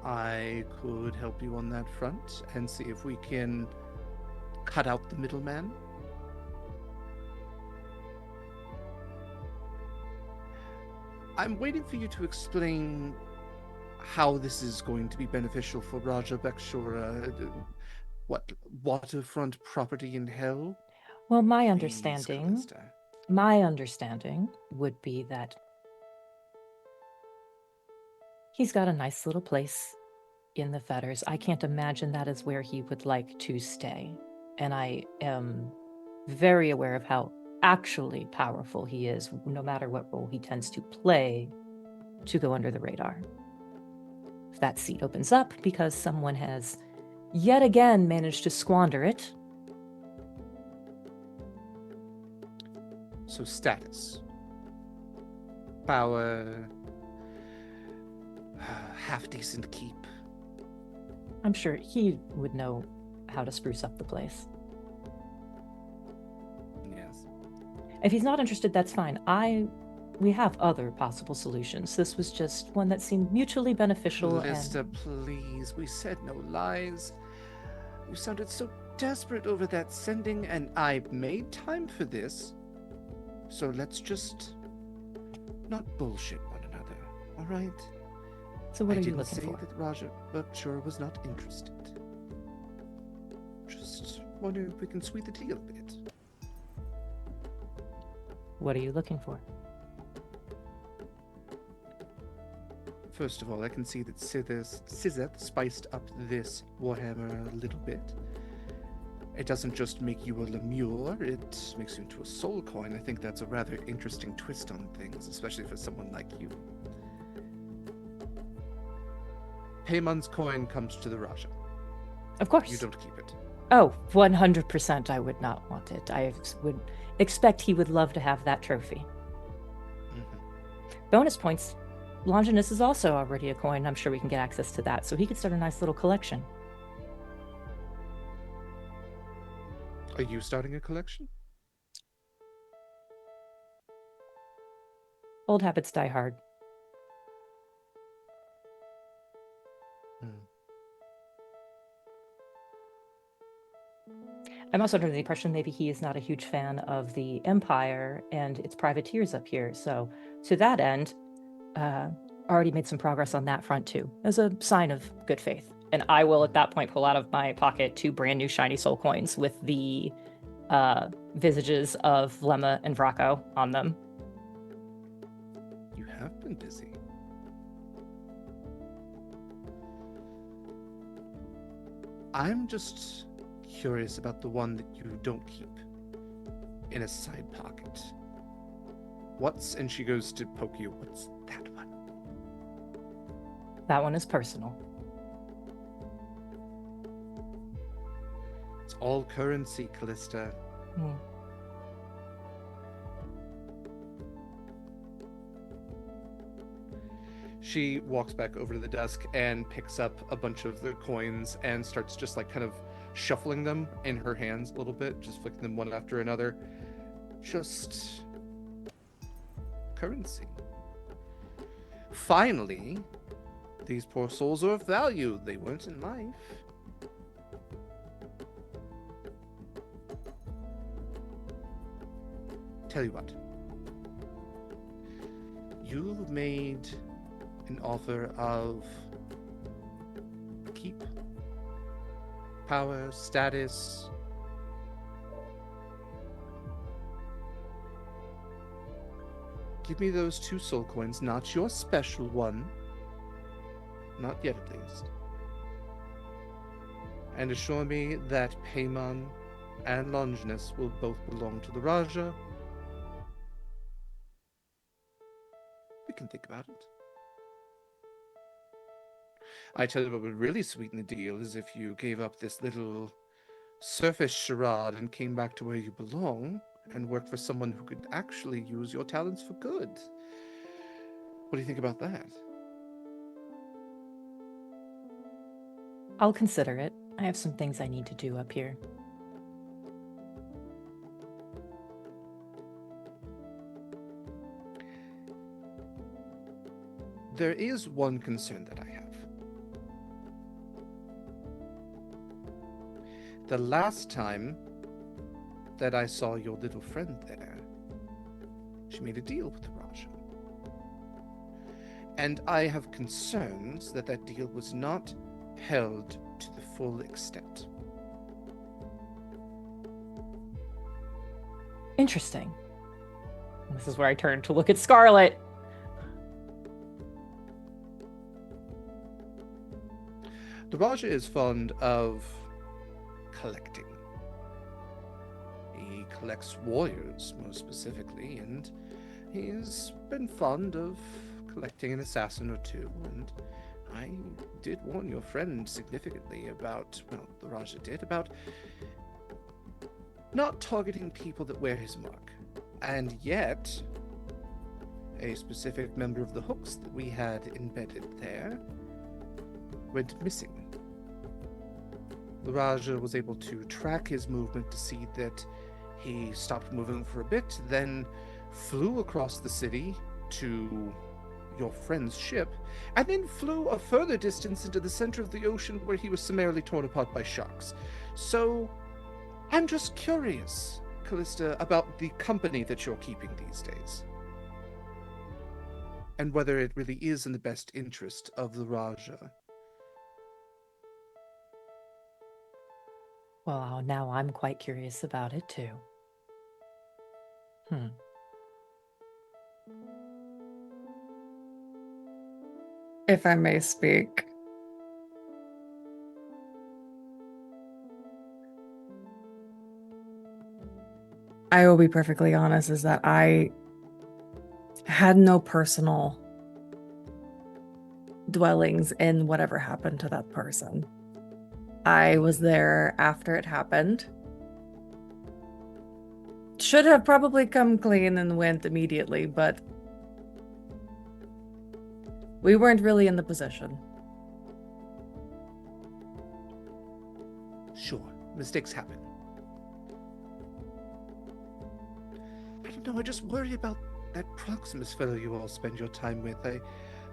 I could help you on that front and see if we can cut out the middleman. I'm waiting for you to explain how this is going to be beneficial for Raja Bakshura. What, waterfront property in hell? Well, my Please, understanding Kallista. would be that he's got a nice little place in the Fetters. I can't imagine that is where he would like to stay. And I am very aware of how actually powerful he is, no matter what role he tends to play, to go under the radar. If that seat opens up because someone has yet again managed to squander it. So status. Power. Half-decent keep. I'm sure he would know how to spruce up the place. Yes. If he's not interested, that's fine. We have other possible solutions. This was just one that seemed mutually beneficial. Kallista, please. We said no lies. You sounded so desperate over that sending, and I made time for this. So let's just not bullshit one another, all right? So what I are you didn't looking say for? that Raja Bakshura was not interested. Just wonder if we can sweeten the deal a bit. What are you looking for? First of all, I can see that Sizeth spiced up this Warhammer a little bit. It doesn't just make you a Lemure, it makes you into a soul coin. I think that's a rather interesting twist on things, especially for someone like you. Paymon's coin comes to the Raja. Of course. You don't keep it. Oh, 100% I would not want it. I would expect he would love to have that trophy. Bonus points. Longinus is also already a coin. I'm sure we can get access to that, so he could start a nice little collection. Are you starting a collection? Old habits die hard. I'm also under the impression maybe he is not a huge fan of the Empire and its privateers up here. So to that end, already made some progress on that front too, as a sign of good faith. And I will at that point pull out of my pocket 2 brand new shiny soul coins with the visages of Lemma and Vraco on them. You have been busy. I'm just curious about the one that you don't keep in a side pocket. And she goes to poke you. What's that one? That one is personal. It's all currency, Kallista. She walks back over to the desk and picks up a bunch of the coins and starts just like kind of shuffling them in her hands a little bit, just flicking them one after another. Just currency. Finally, these poor souls are of value. They weren't in life. Tell you what. You made an offer of keep, power, status. Give me those 2 soul coins, not your special one. Not yet, at least. And assure me that Paymon and Longinus will both belong to the Raja. We can think about it. I tell you what would really sweeten the deal is if you gave up this little surface charade and came back to where you belong and worked for someone who could actually use your talents for good. What do you think about that? I'll consider it. I have some things I need to do up here. There is one concern that I have. The last time that I saw your little friend there, she made a deal with the Raja. And I have concerns that that deal was not held to the full extent. Interesting. This is where I turn to look at Scarlett. The Raja is fond of collecting. He collects warriors, most specifically, and he's been fond of collecting an assassin or 2, and I did warn your friend significantly about, well, the Raja did, about not targeting people that wear his mark. And yet, a specific member of the hooks that we had embedded there went missing. The Raja was able to track his movement to see that he stopped moving for a bit, then flew across the city to your friend's ship, and then flew a further distance into the center of the ocean where he was summarily torn apart by sharks. So, I'm just curious, Kallista, about the company that you're keeping these days. And whether it really is in the best interest of the Raja. Well, now I'm quite curious about it too. Hmm. If I may speak. I will be perfectly honest, is that I had no personal dwellings in whatever happened to that person. I was there after it happened. Should have probably come clean and went immediately, but we weren't really in the position. Sure, mistakes happen. I don't know, I just worry about that Proximus fellow you all spend your time with. I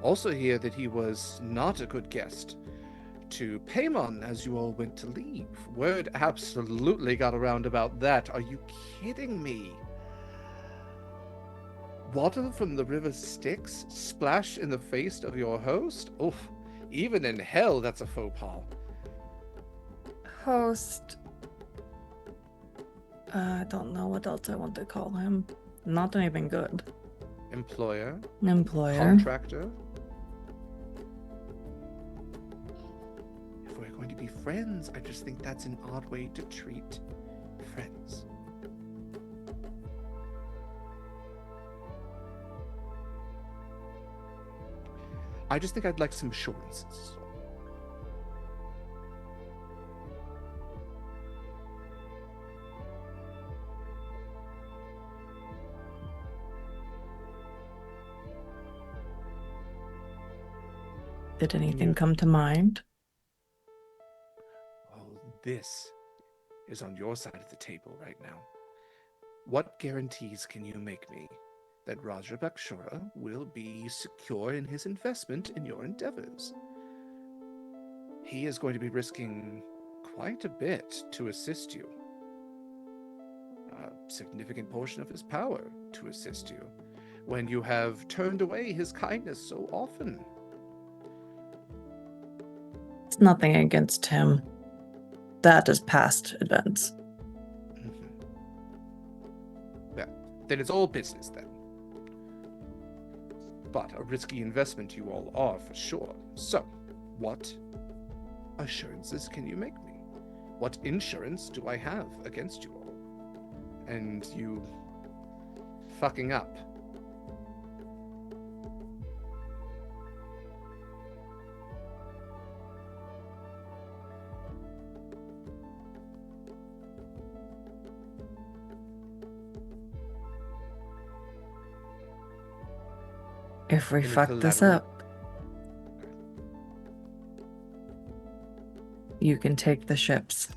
also hear that he was not a good guest to Paimon as you all went to leave. Word absolutely got around about that. Are you kidding me? Water from the river Styx splash in the face of your host? Oof, even in hell that's a faux pas. Host. I don't know what else I want to call him. Not anything good. Employer? Employer. Contractor? If we're going to be friends, I just think that's an odd way to treat friends. I just think I'd like some assurances. Did anything come to mind? Oh, this is on your side of the table right now. What guarantees can you make me that Raja Bakshura will be secure in his investment in your endeavors? He is going to be risking quite a bit to assist you. A significant portion of his power to assist you when you have turned away his kindness so often. It's nothing against him. That is past events. Well, then it's all business then. But a risky investment you all are for sure. So, what assurances can you make me? What insurance do I have against you all? And you fucking up. If we Any fuck this collateral? up, you can take the ships.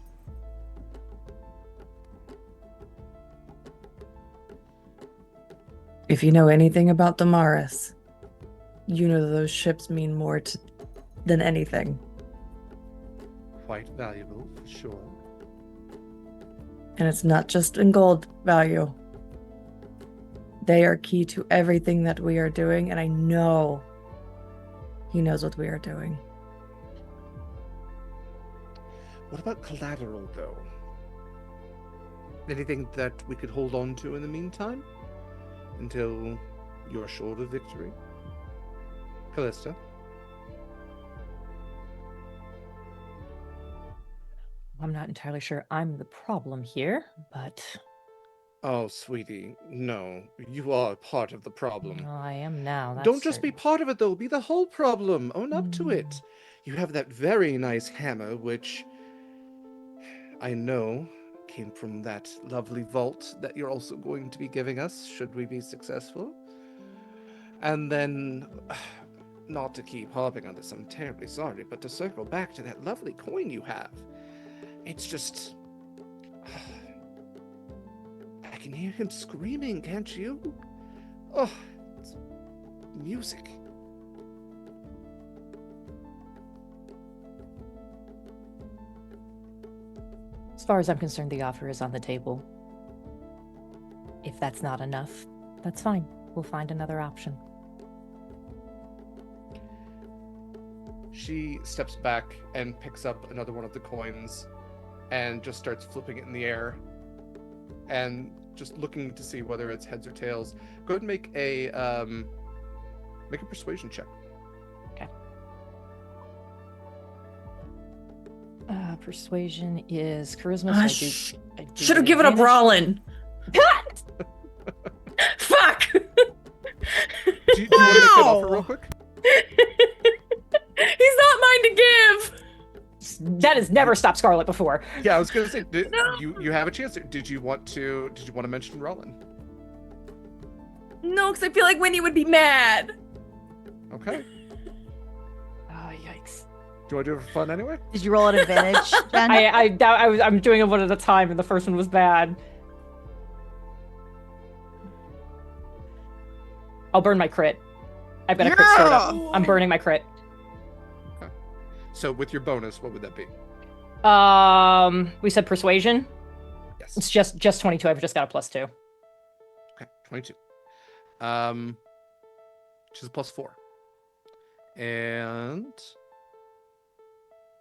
If you know anything about Damaris, you know those ships mean more than anything. Quite valuable, for sure. And it's not just in gold value. They are key to everything that we are doing, and I know he knows what we are doing. What about collateral, though? Anything that we could hold on to in the meantime? Until you're assured of victory? Kallista? I'm not entirely sure I'm the problem here, but Oh, sweetie, no. You are part of the problem. I am now. That's Don't just be certain. part of it, though. Be the whole problem. Own up to it. Mm. You have that very nice hammer, which I know came from that lovely vault that you're also going to be giving us, should we be successful. And then, not to keep harping on this, I'm terribly sorry, but to circle back to that lovely coin you have, it's just... I can hear him screaming, can't you? Oh, it's music. As far as I'm concerned, the offer is on the table. If that's not enough, that's fine. We'll find another option. She steps back and picks up another one of the coins and just starts flipping it in the air and just looking to see whether it's heads or tails. Go ahead and make a persuasion check. Okay. Persuasion is charisma. Ah, So I do should have get given up advantage. Rollin. Fuck. Do you want to make that offer real quick? He's not mine to give. That has never stopped Scarlett before. Yeah, I was gonna say, No. you have a chance. Did you want to mention Rollin? No, because I feel like Winnie would be mad. Okay. Oh, yikes. Do you want to do it for fun anyway? Did you roll at advantage, Jen? I'm doing it one at a time, and the first one was bad. I'll burn my crit. I've got a crit stored up. I'm burning my crit. So with your bonus, what would that be? We said persuasion. Yes. It's just 22. I've just got a +2. Okay, 22. Which is a +4. And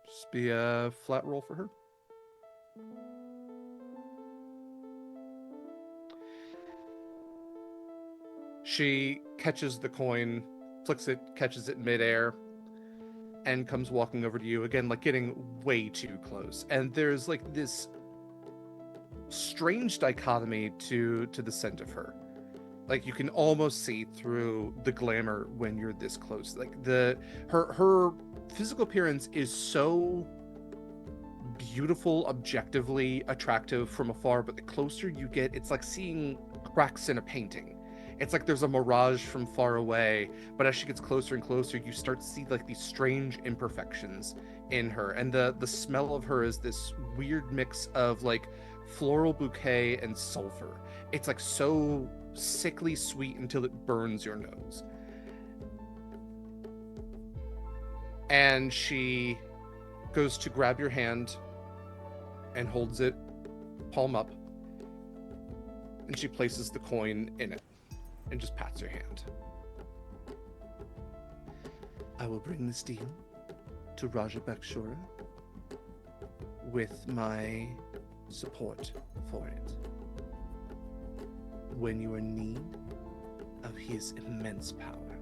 just be a flat roll for her. She catches the coin, flicks it, catches it midair, and comes walking over to you again, like getting way too close. And there's like this strange dichotomy to the scent of her. Like you can almost see through the glamour when you're this close. Like her physical appearance is so beautiful, objectively attractive from afar, but the closer you get, it's like seeing cracks in a painting. It's like there's a mirage from far away, but as she gets closer and closer, you start to see like these strange imperfections in her. And the smell of her is this weird mix of like floral bouquet and sulfur. It's like so sickly sweet until it burns your nose. And she goes to grab your hand and holds it palm up. And she places the coin in it and just pats your hand. I will bring this deal to Raja Bakshura with my support for it. When you are in need of his immense power,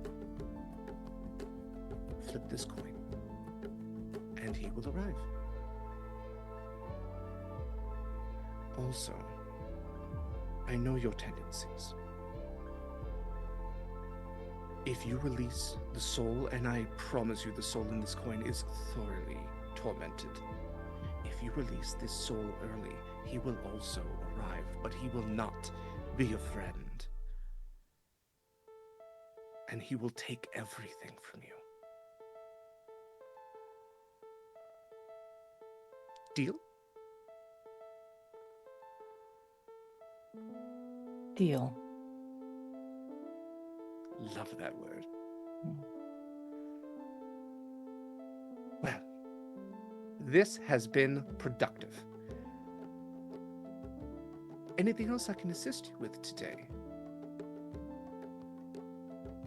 flip this coin, and he will arrive. Also, I know your tendencies. If you release the soul, and I promise you the soul in this coin is thoroughly tormented. If you release this soul early, he will also arrive, but he will not be a friend. And he will take everything from you. Deal? Deal. Love that word. Well, this has been productive. Anything else I can assist you with today?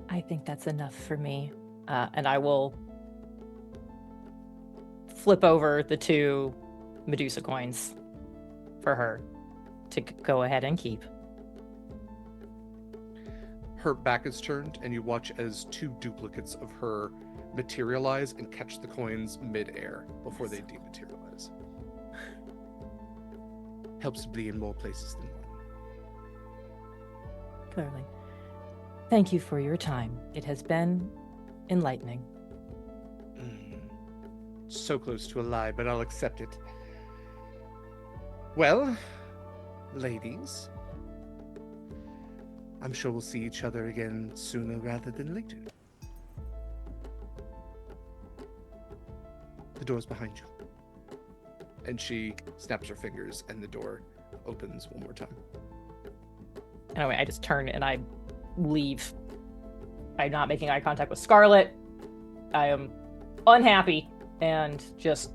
I think that's enough for me. And I will flip over the 2 Medusa coins for her to go ahead and keep. Her back is turned, and you watch as 2 duplicates of her materialize and catch the coins mid-air before they dematerialize. Helps to be in more places than one. Clearly. Thank you for your time. It has been enlightening. So close to a lie, but I'll accept it. Well, ladies, I'm sure we'll see each other again sooner rather than later. The door's behind you. And she snaps her fingers, and the door opens one more time. Anyway, I just turn and I leave. I'm not making eye contact with Scarlett. I am unhappy and just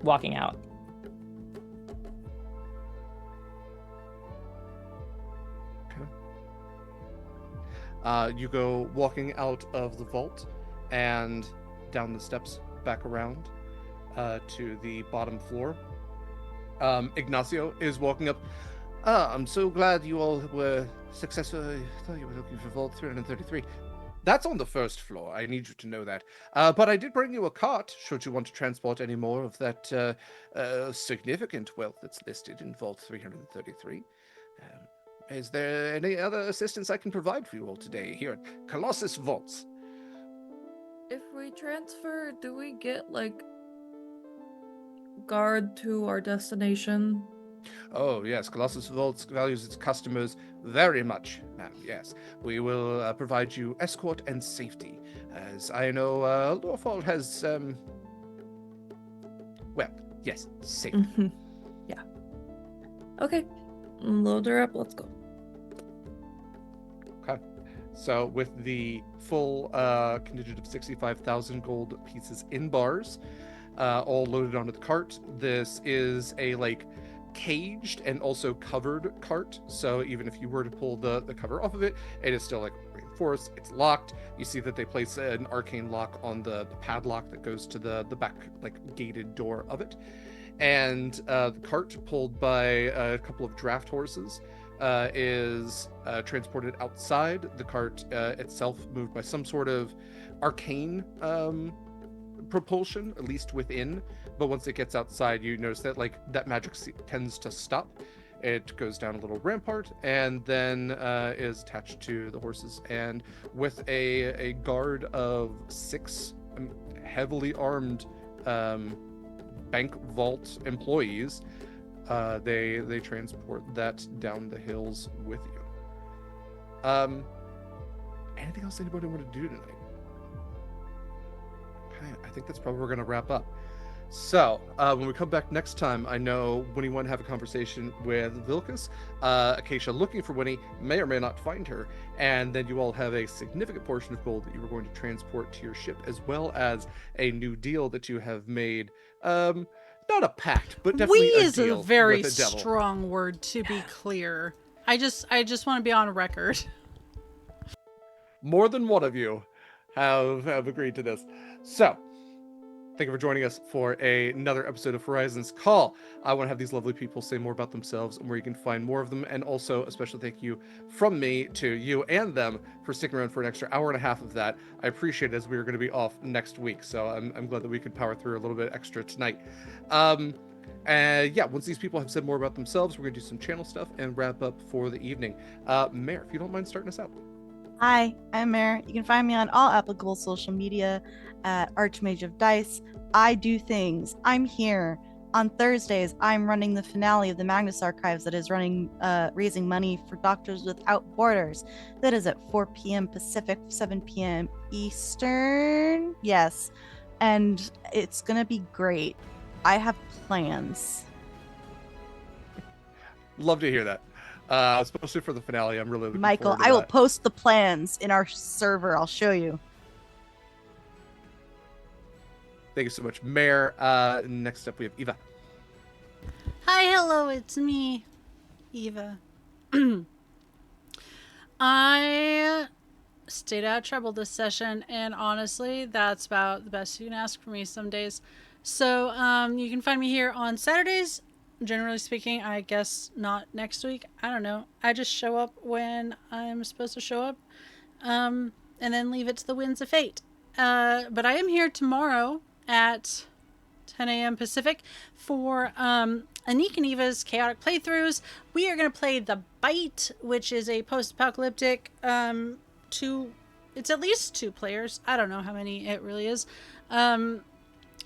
walking out. You go walking out of the vault and down the steps back around to the bottom floor. Ignacio is walking up. I'm so glad you all were successful. I thought you were looking for Vault 333. That's on the first floor. I need you to know that. But I did bring you a cart, should you want to transport any more of that significant wealth that's listed in Vault 333. Is there any other assistance I can provide for you all today here at Colossus Vaults? If we transfer, do we get like guard to our destination? Oh, yes, Colossus Vaults values its customers very much, ma'am, yes. We will provide you escort and safety, as I know Lawfall has, well, yes, safety. Yeah. Okay. Load her up. Let's go. Okay. So with the full contingent of 65,000 gold pieces in bars, all loaded onto the cart, this is a, like, caged and also covered cart, so even if you were to pull the cover off of it, it is still like reinforced. It's locked. You see that they place an arcane lock on the padlock that goes to the back, like, gated door of it, and the cart, pulled by a couple of draft horses, is transported outside. The cart itself moved by some sort of arcane propulsion, at least within, but once it gets outside, you notice that, like, that magic tends to stop. It goes down a little rampart and then is attached to the horses, and with a guard of 6 heavily armed bank vault employees, they transport that down the hills with you. Anything else anybody want to do tonight? Okay, I think that's probably where we're going to wrap up. So, when we come back next time, I know Winnie want to have a conversation with Vilkas. Acacia looking for Winnie, may or may not find her, and then you all have a significant portion of gold that you were going to transport to your ship, as well as a new deal that you have made. Not a pact, but definitely We a is deal a very with the devil. strong word, to be clear. I just want to be on record. More than one of you have agreed to this. So, thank you for joining us for another episode of Horizons Call. I want to have these lovely people say more about themselves and where you can find more of them. And also a special thank you from me to you and them for sticking around for an extra hour and a half of that. I appreciate it, as we are going to be off next week. So I'm glad that we could power through a little bit extra tonight. Yeah, once these people have said more about themselves, we're going to do some channel stuff and wrap up for the evening. Mare, if you don't mind starting us out. Hi, I'm Mare. You can find me on all applicable social media at Archmage of Dice. I do things. I'm here. On Thursdays, I'm running the finale of the Magnus Archives that is raising money for Doctors Without Borders. That is at 4 p.m. Pacific, 7 p.m. Eastern. Yes. And it's going to be great. I have plans. Love to hear that. Especially for the finale. I'm really looking Mikyl, forward to I will that. post the plans in our server. I'll show you. Thank you so much, Mare. Next up, we have Eva. Hi, hello, it's me, Eva. I stayed out of trouble this session, and honestly, that's about the best you can ask for me some days. So, you can find me here on Saturdays. Generally speaking, I guess not next week. I don't know. I just show up when I'm supposed to show up, and then leave it to the winds of fate. But I am here tomorrow at 10 a.m. Pacific for Anik and Eva's Chaotic Playthroughs. We are going to play The Bite, which is a post-apocalyptic it's at least 2 players. I don't know how many it really is.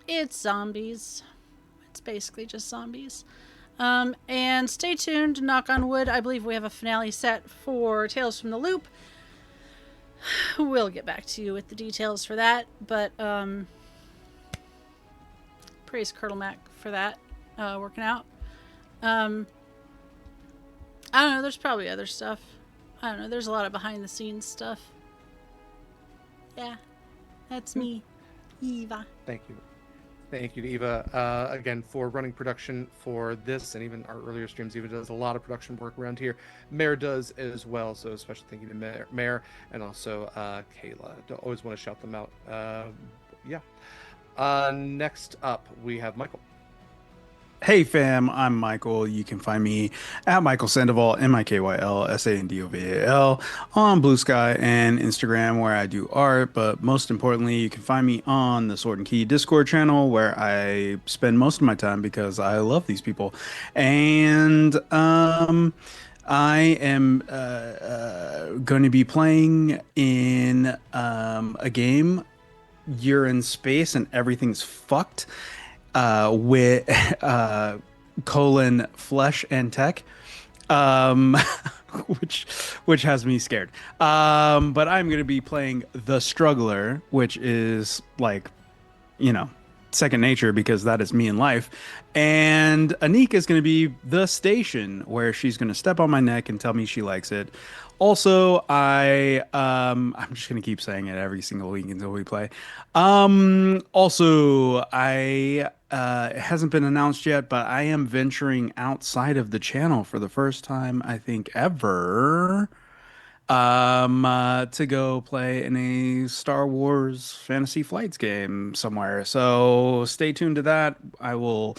It's zombies. It's basically just zombies. And stay tuned, knock on wood. I believe we have a finale set for Tales from the Loop. We'll get back to you with the details for that, but praise Colonel Mac for that working out. I don't know, there's probably other stuff. I don't know, there's a lot of behind the scenes stuff. Yeah, that's me, Eva. Thank you. Thank you to Eva, again, for running production for this, and even our earlier streams. Eva does a lot of production work around here. Mare does as well, so special thank you to Mare and also Kaila. Always want to shout them out. Yeah. Next up, we have Mikyl. Hey fam, I'm Michael. You can find me at Michael Sandoval, MIKYL SANDOVAL, on BlueSky and Instagram where I do art. But most importantly, you can find me on the Sword and Key Discord channel where I spend most of my time because I love these people. And I am going to be playing in a game. You're in space and everything's fucked with colon flesh and tech, um, which has me scared. But I'm gonna be playing the Struggler, which is like, you know, second nature because that is me in life. And Anik is going to be the station where she's going to step on my neck and tell me she likes it. Also, I'm just going to keep saying it every single week until we play. Also, it hasn't been announced yet, but I am venturing outside of the channel for the first time, I think, ever to go play in a Star Wars Fantasy Flights game somewhere. So stay tuned to that. I will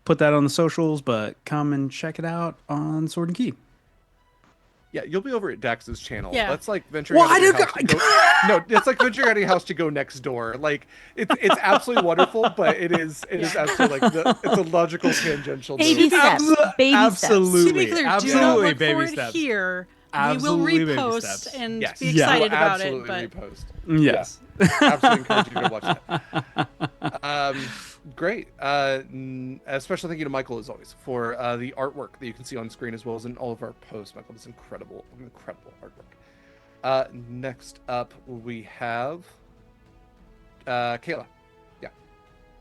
put that on the socials, but come and check it out on Sword and Key. Yeah, you'll be over at Dax's channel. Yeah. That's like venturing out of your house to go. No, it's like venturing out of your house to go next door. Like it's absolutely wonderful, but it is absolutely like it's a logical tangential. Baby note. steps. Baby absolutely, To be clear, do not absolutely look baby for it steps. here. Absolutely We baby will steps. repost and Yes. be Yeah. excited We'll about it. absolutely But repost. Yes. Absolutely encourage you to go watch that. Great. A special thank you to Michael, as always, for the artwork that you can see on screen as well as in all of our posts. Michael does incredible artwork. Next up, we have Kaila.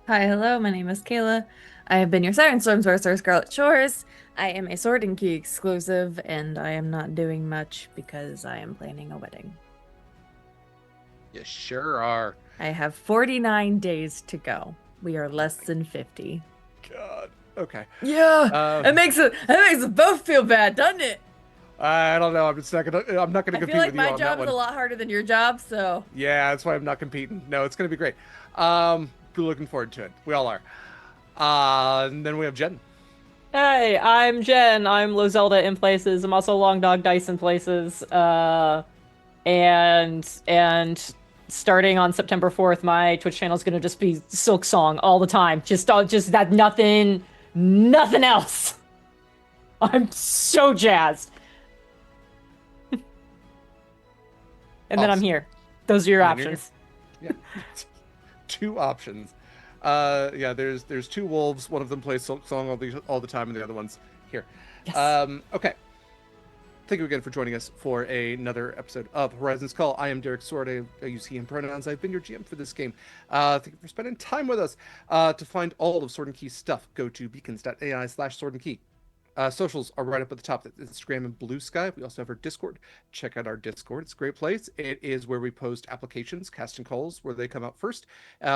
Hi, hello, my name is Kayla. I have been your Siren Storm Sorcerer, Scarlett Shores. I am a Sword and Key exclusive, and I am not doing much because I am planning a wedding. You sure are. I have 49 days to go. We are less than 50. God. Okay. Yeah, it makes us both feel bad, doesn't it? I don't know. I'm not gonna I compete feel like with you my on that job is one. a lot harder than your job, so. Yeah, that's why I'm not competing. No, it's gonna be great. Be looking forward to it. We all are. And then we have Jenn. Hey, I'm Jen. I'm Lozelda in places. I'm also Long Dog Dice in places. And starting on September 4th, my Twitch channel is gonna just be Silk Song all the time. Just that nothing else. I'm so jazzed. And then I'm Awesome. here. Those are your And you're options. Yeah. Two options. Yeah, there's two wolves. One of them plays Silk Song all the time, and the other one's here. Yes. Okay. Thank you again for joining us for another episode of Horizon's Call. I am Derek Sword. I use he, him pronouns. I've been your GM for this game. Thank you for spending time with us. To find all of Sword and Key stuff, go to beacons.ai/Sword and Key. Socials are right up at the top. That's Instagram and BlueSky. We also have our Discord. Check out our Discord. It's a great place. It is where we post applications, casting calls, where they come out first.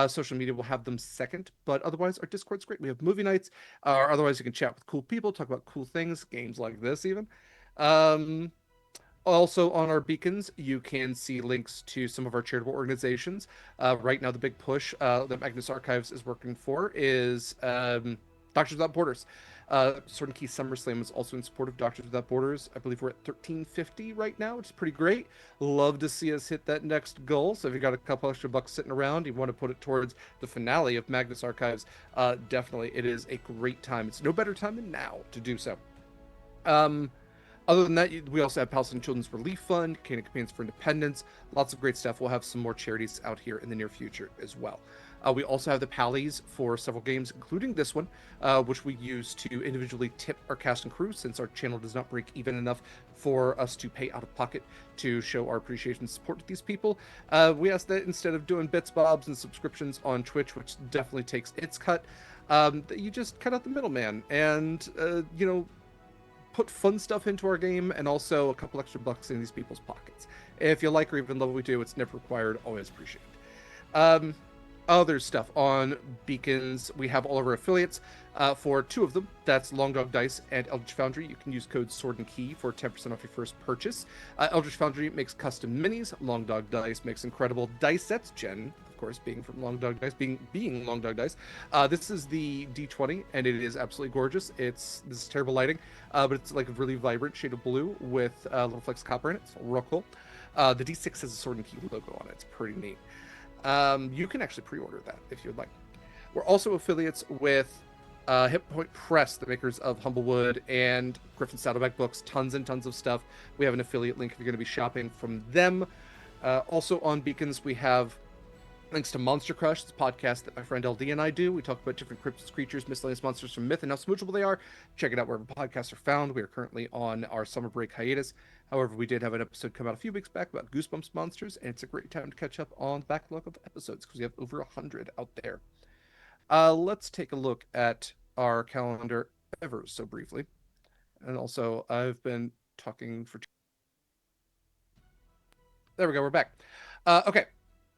Social media will have them second, but otherwise our Discord's great. We have movie nights, or otherwise you can chat with cool people, talk about cool things, games like this even. Also on our beacons, you can see links to some of our charitable organizations. Right now, the big push that Magnus Archives is working for is Doctors Without Borders. Sword and Key SummerSlam is also in support of Doctors Without Borders. I believe we're at 1350 right now, which is pretty great. Love to see us hit that next goal. So if you got a couple extra bucks sitting around, you want to put it towards the finale of Magnus Archives, definitely it is a great time. It's no better time than now to do so. Other than that, we also have Palestine Children's Relief Fund, Canadian Companions for Independence, lots of great stuff. We'll have some more charities out here in the near future as well. We also have the Pallies for several games, including this one, which we use to individually tip our cast and crew, since our channel does not break even enough for us to pay out of pocket to show our appreciation and support to these people. We ask that instead of doing bits, bobs, and subscriptions on Twitch, which definitely takes its cut, that you just cut out the middleman and, put fun stuff into our game and also a couple extra bucks in these people's pockets. If you like or even love what we do, it's never required, always appreciated. Other stuff on Beacons, we have all of our affiliates. For two of them, that's Long Dog Dice and Eldritch Foundry. You can use code Sword and Key for 10% off your first purchase. Eldritch Foundry makes custom minis. Long Dog Dice makes incredible dice sets. Jen, of course, being from Long Dog Dice, being Long Dog Dice. This is the D20, and it is absolutely gorgeous. This is terrible lighting, but it's like a really vibrant shade of blue with little flecks of copper in it. It's real cool. The D6 has a Sword and Key logo on it. It's pretty neat. You can actually pre-order that if you'd like. We're also affiliates with Hit Point Press, the makers of Humblewood and Griffin Saddleback books. Tons and tons of stuff. We have an affiliate link if you're going to be shopping from them. Also on Beacons, we have links to Monster Crush. It's a podcast that my friend LD and I do. We talk about different cryptids, creatures, miscellaneous monsters from myth and how smoochable they are. Check it out wherever podcasts are found. We are currently on our summer break hiatus. However, we did have an episode come out a few weeks back about Goosebumps monsters, and it's a great time to catch up on the backlog of episodes because we have over 100 out there. Let's take a look at our calendar ever so briefly. And also, I've been talking for... There we go, we're back. Okay,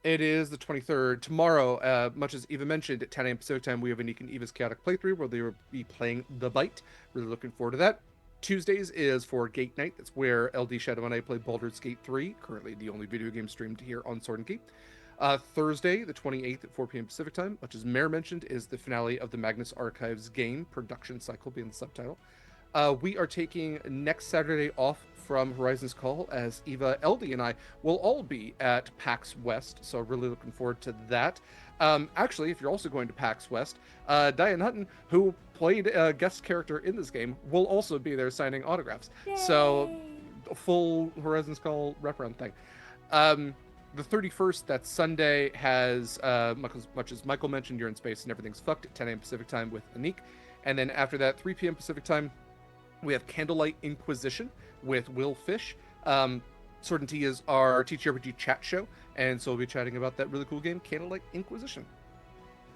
it is the 23rd. Tomorrow, much as Eva mentioned, at 10 a.m. Pacific time, we have Anik and Eva's Chaotic Playthrough where they will be playing The Bite. Really looking forward to that. Tuesdays is for Gate Night. That's where LD Shadow and I play Baldur's Gate 3, currently the only video game streamed here on Sword and Key. Thursday, the 28th at 4 p.m. Pacific time, which as Mare mentioned, is the finale of the Magnus Archives game, production cycle being the subtitle. We are taking next Saturday off from Horizon's Call as Eva, LD, and I will all be at PAX West, so really looking forward to that. Actually, if you're also going to PAX West, Diane Hutton, who played a guest character in this game, will also be there signing autographs. Yay! So, a full Horizon's Call wraparound thing. The 31st, that Sunday, has, much as Michael mentioned, You're in Space and Everything's Fucked at 10 a.m. Pacific time with Anik. And then after that, 3 p.m. Pacific time, we have Candlelight Inquisition with Will Fish. Sword and Tea is our TTRPG chat show, and so we'll be chatting about that really cool game, Candlelight Inquisition.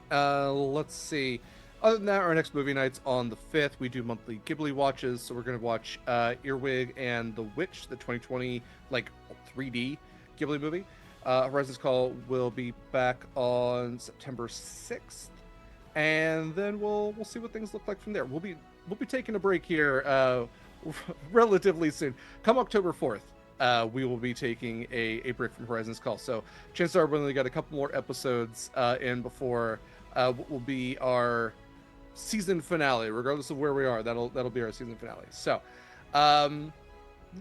Let's see. Other than that, our next movie night's on the 5th. We do monthly Ghibli watches, so we're going to watch Earwig and the Witch, the 2020 3D Ghibli movie. Horizon's Call will be back on September 6th, and then we'll see what things look like from there. We'll be taking a break here relatively soon. Come October 4th, we will be taking a break from Horizon's Call. So chances are we only got a couple more episodes in before what will be our season finale. Regardless of where we are, that'll be our season finale. So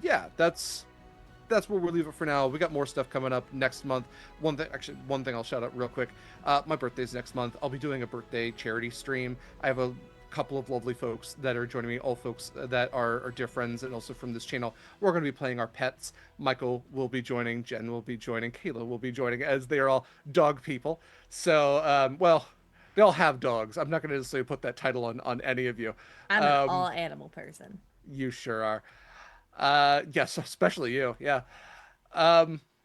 yeah, that's where we'll leave it for now. We got more stuff coming up next month. One thing I'll shout out real quick. My birthday's next month. I'll be doing a birthday charity stream. I have a couple of lovely folks that are joining me, all folks that are dear friends and also from this channel. We're going to be playing our pets. Mikyl will be joining, Jenn will be joining, Kaila will be joining, as they are all dog people. So, well, they all have dogs. I'm not going to necessarily put that title on any of you. I'm an all animal person. You sure are. Yes, especially you. Yeah.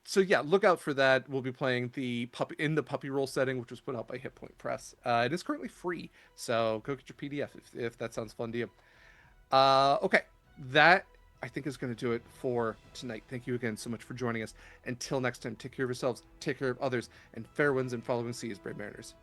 So yeah, look out for that. We'll be playing the puppy roll setting, which was put out by Hit Point Press. It is currently free, so go get your PDF if that sounds fun to you. Okay, that I think is going to do it for tonight. Thank you again so much for joining us. Until next time, take care of yourselves, take care of others, and fair winds and following seas, brave mariners.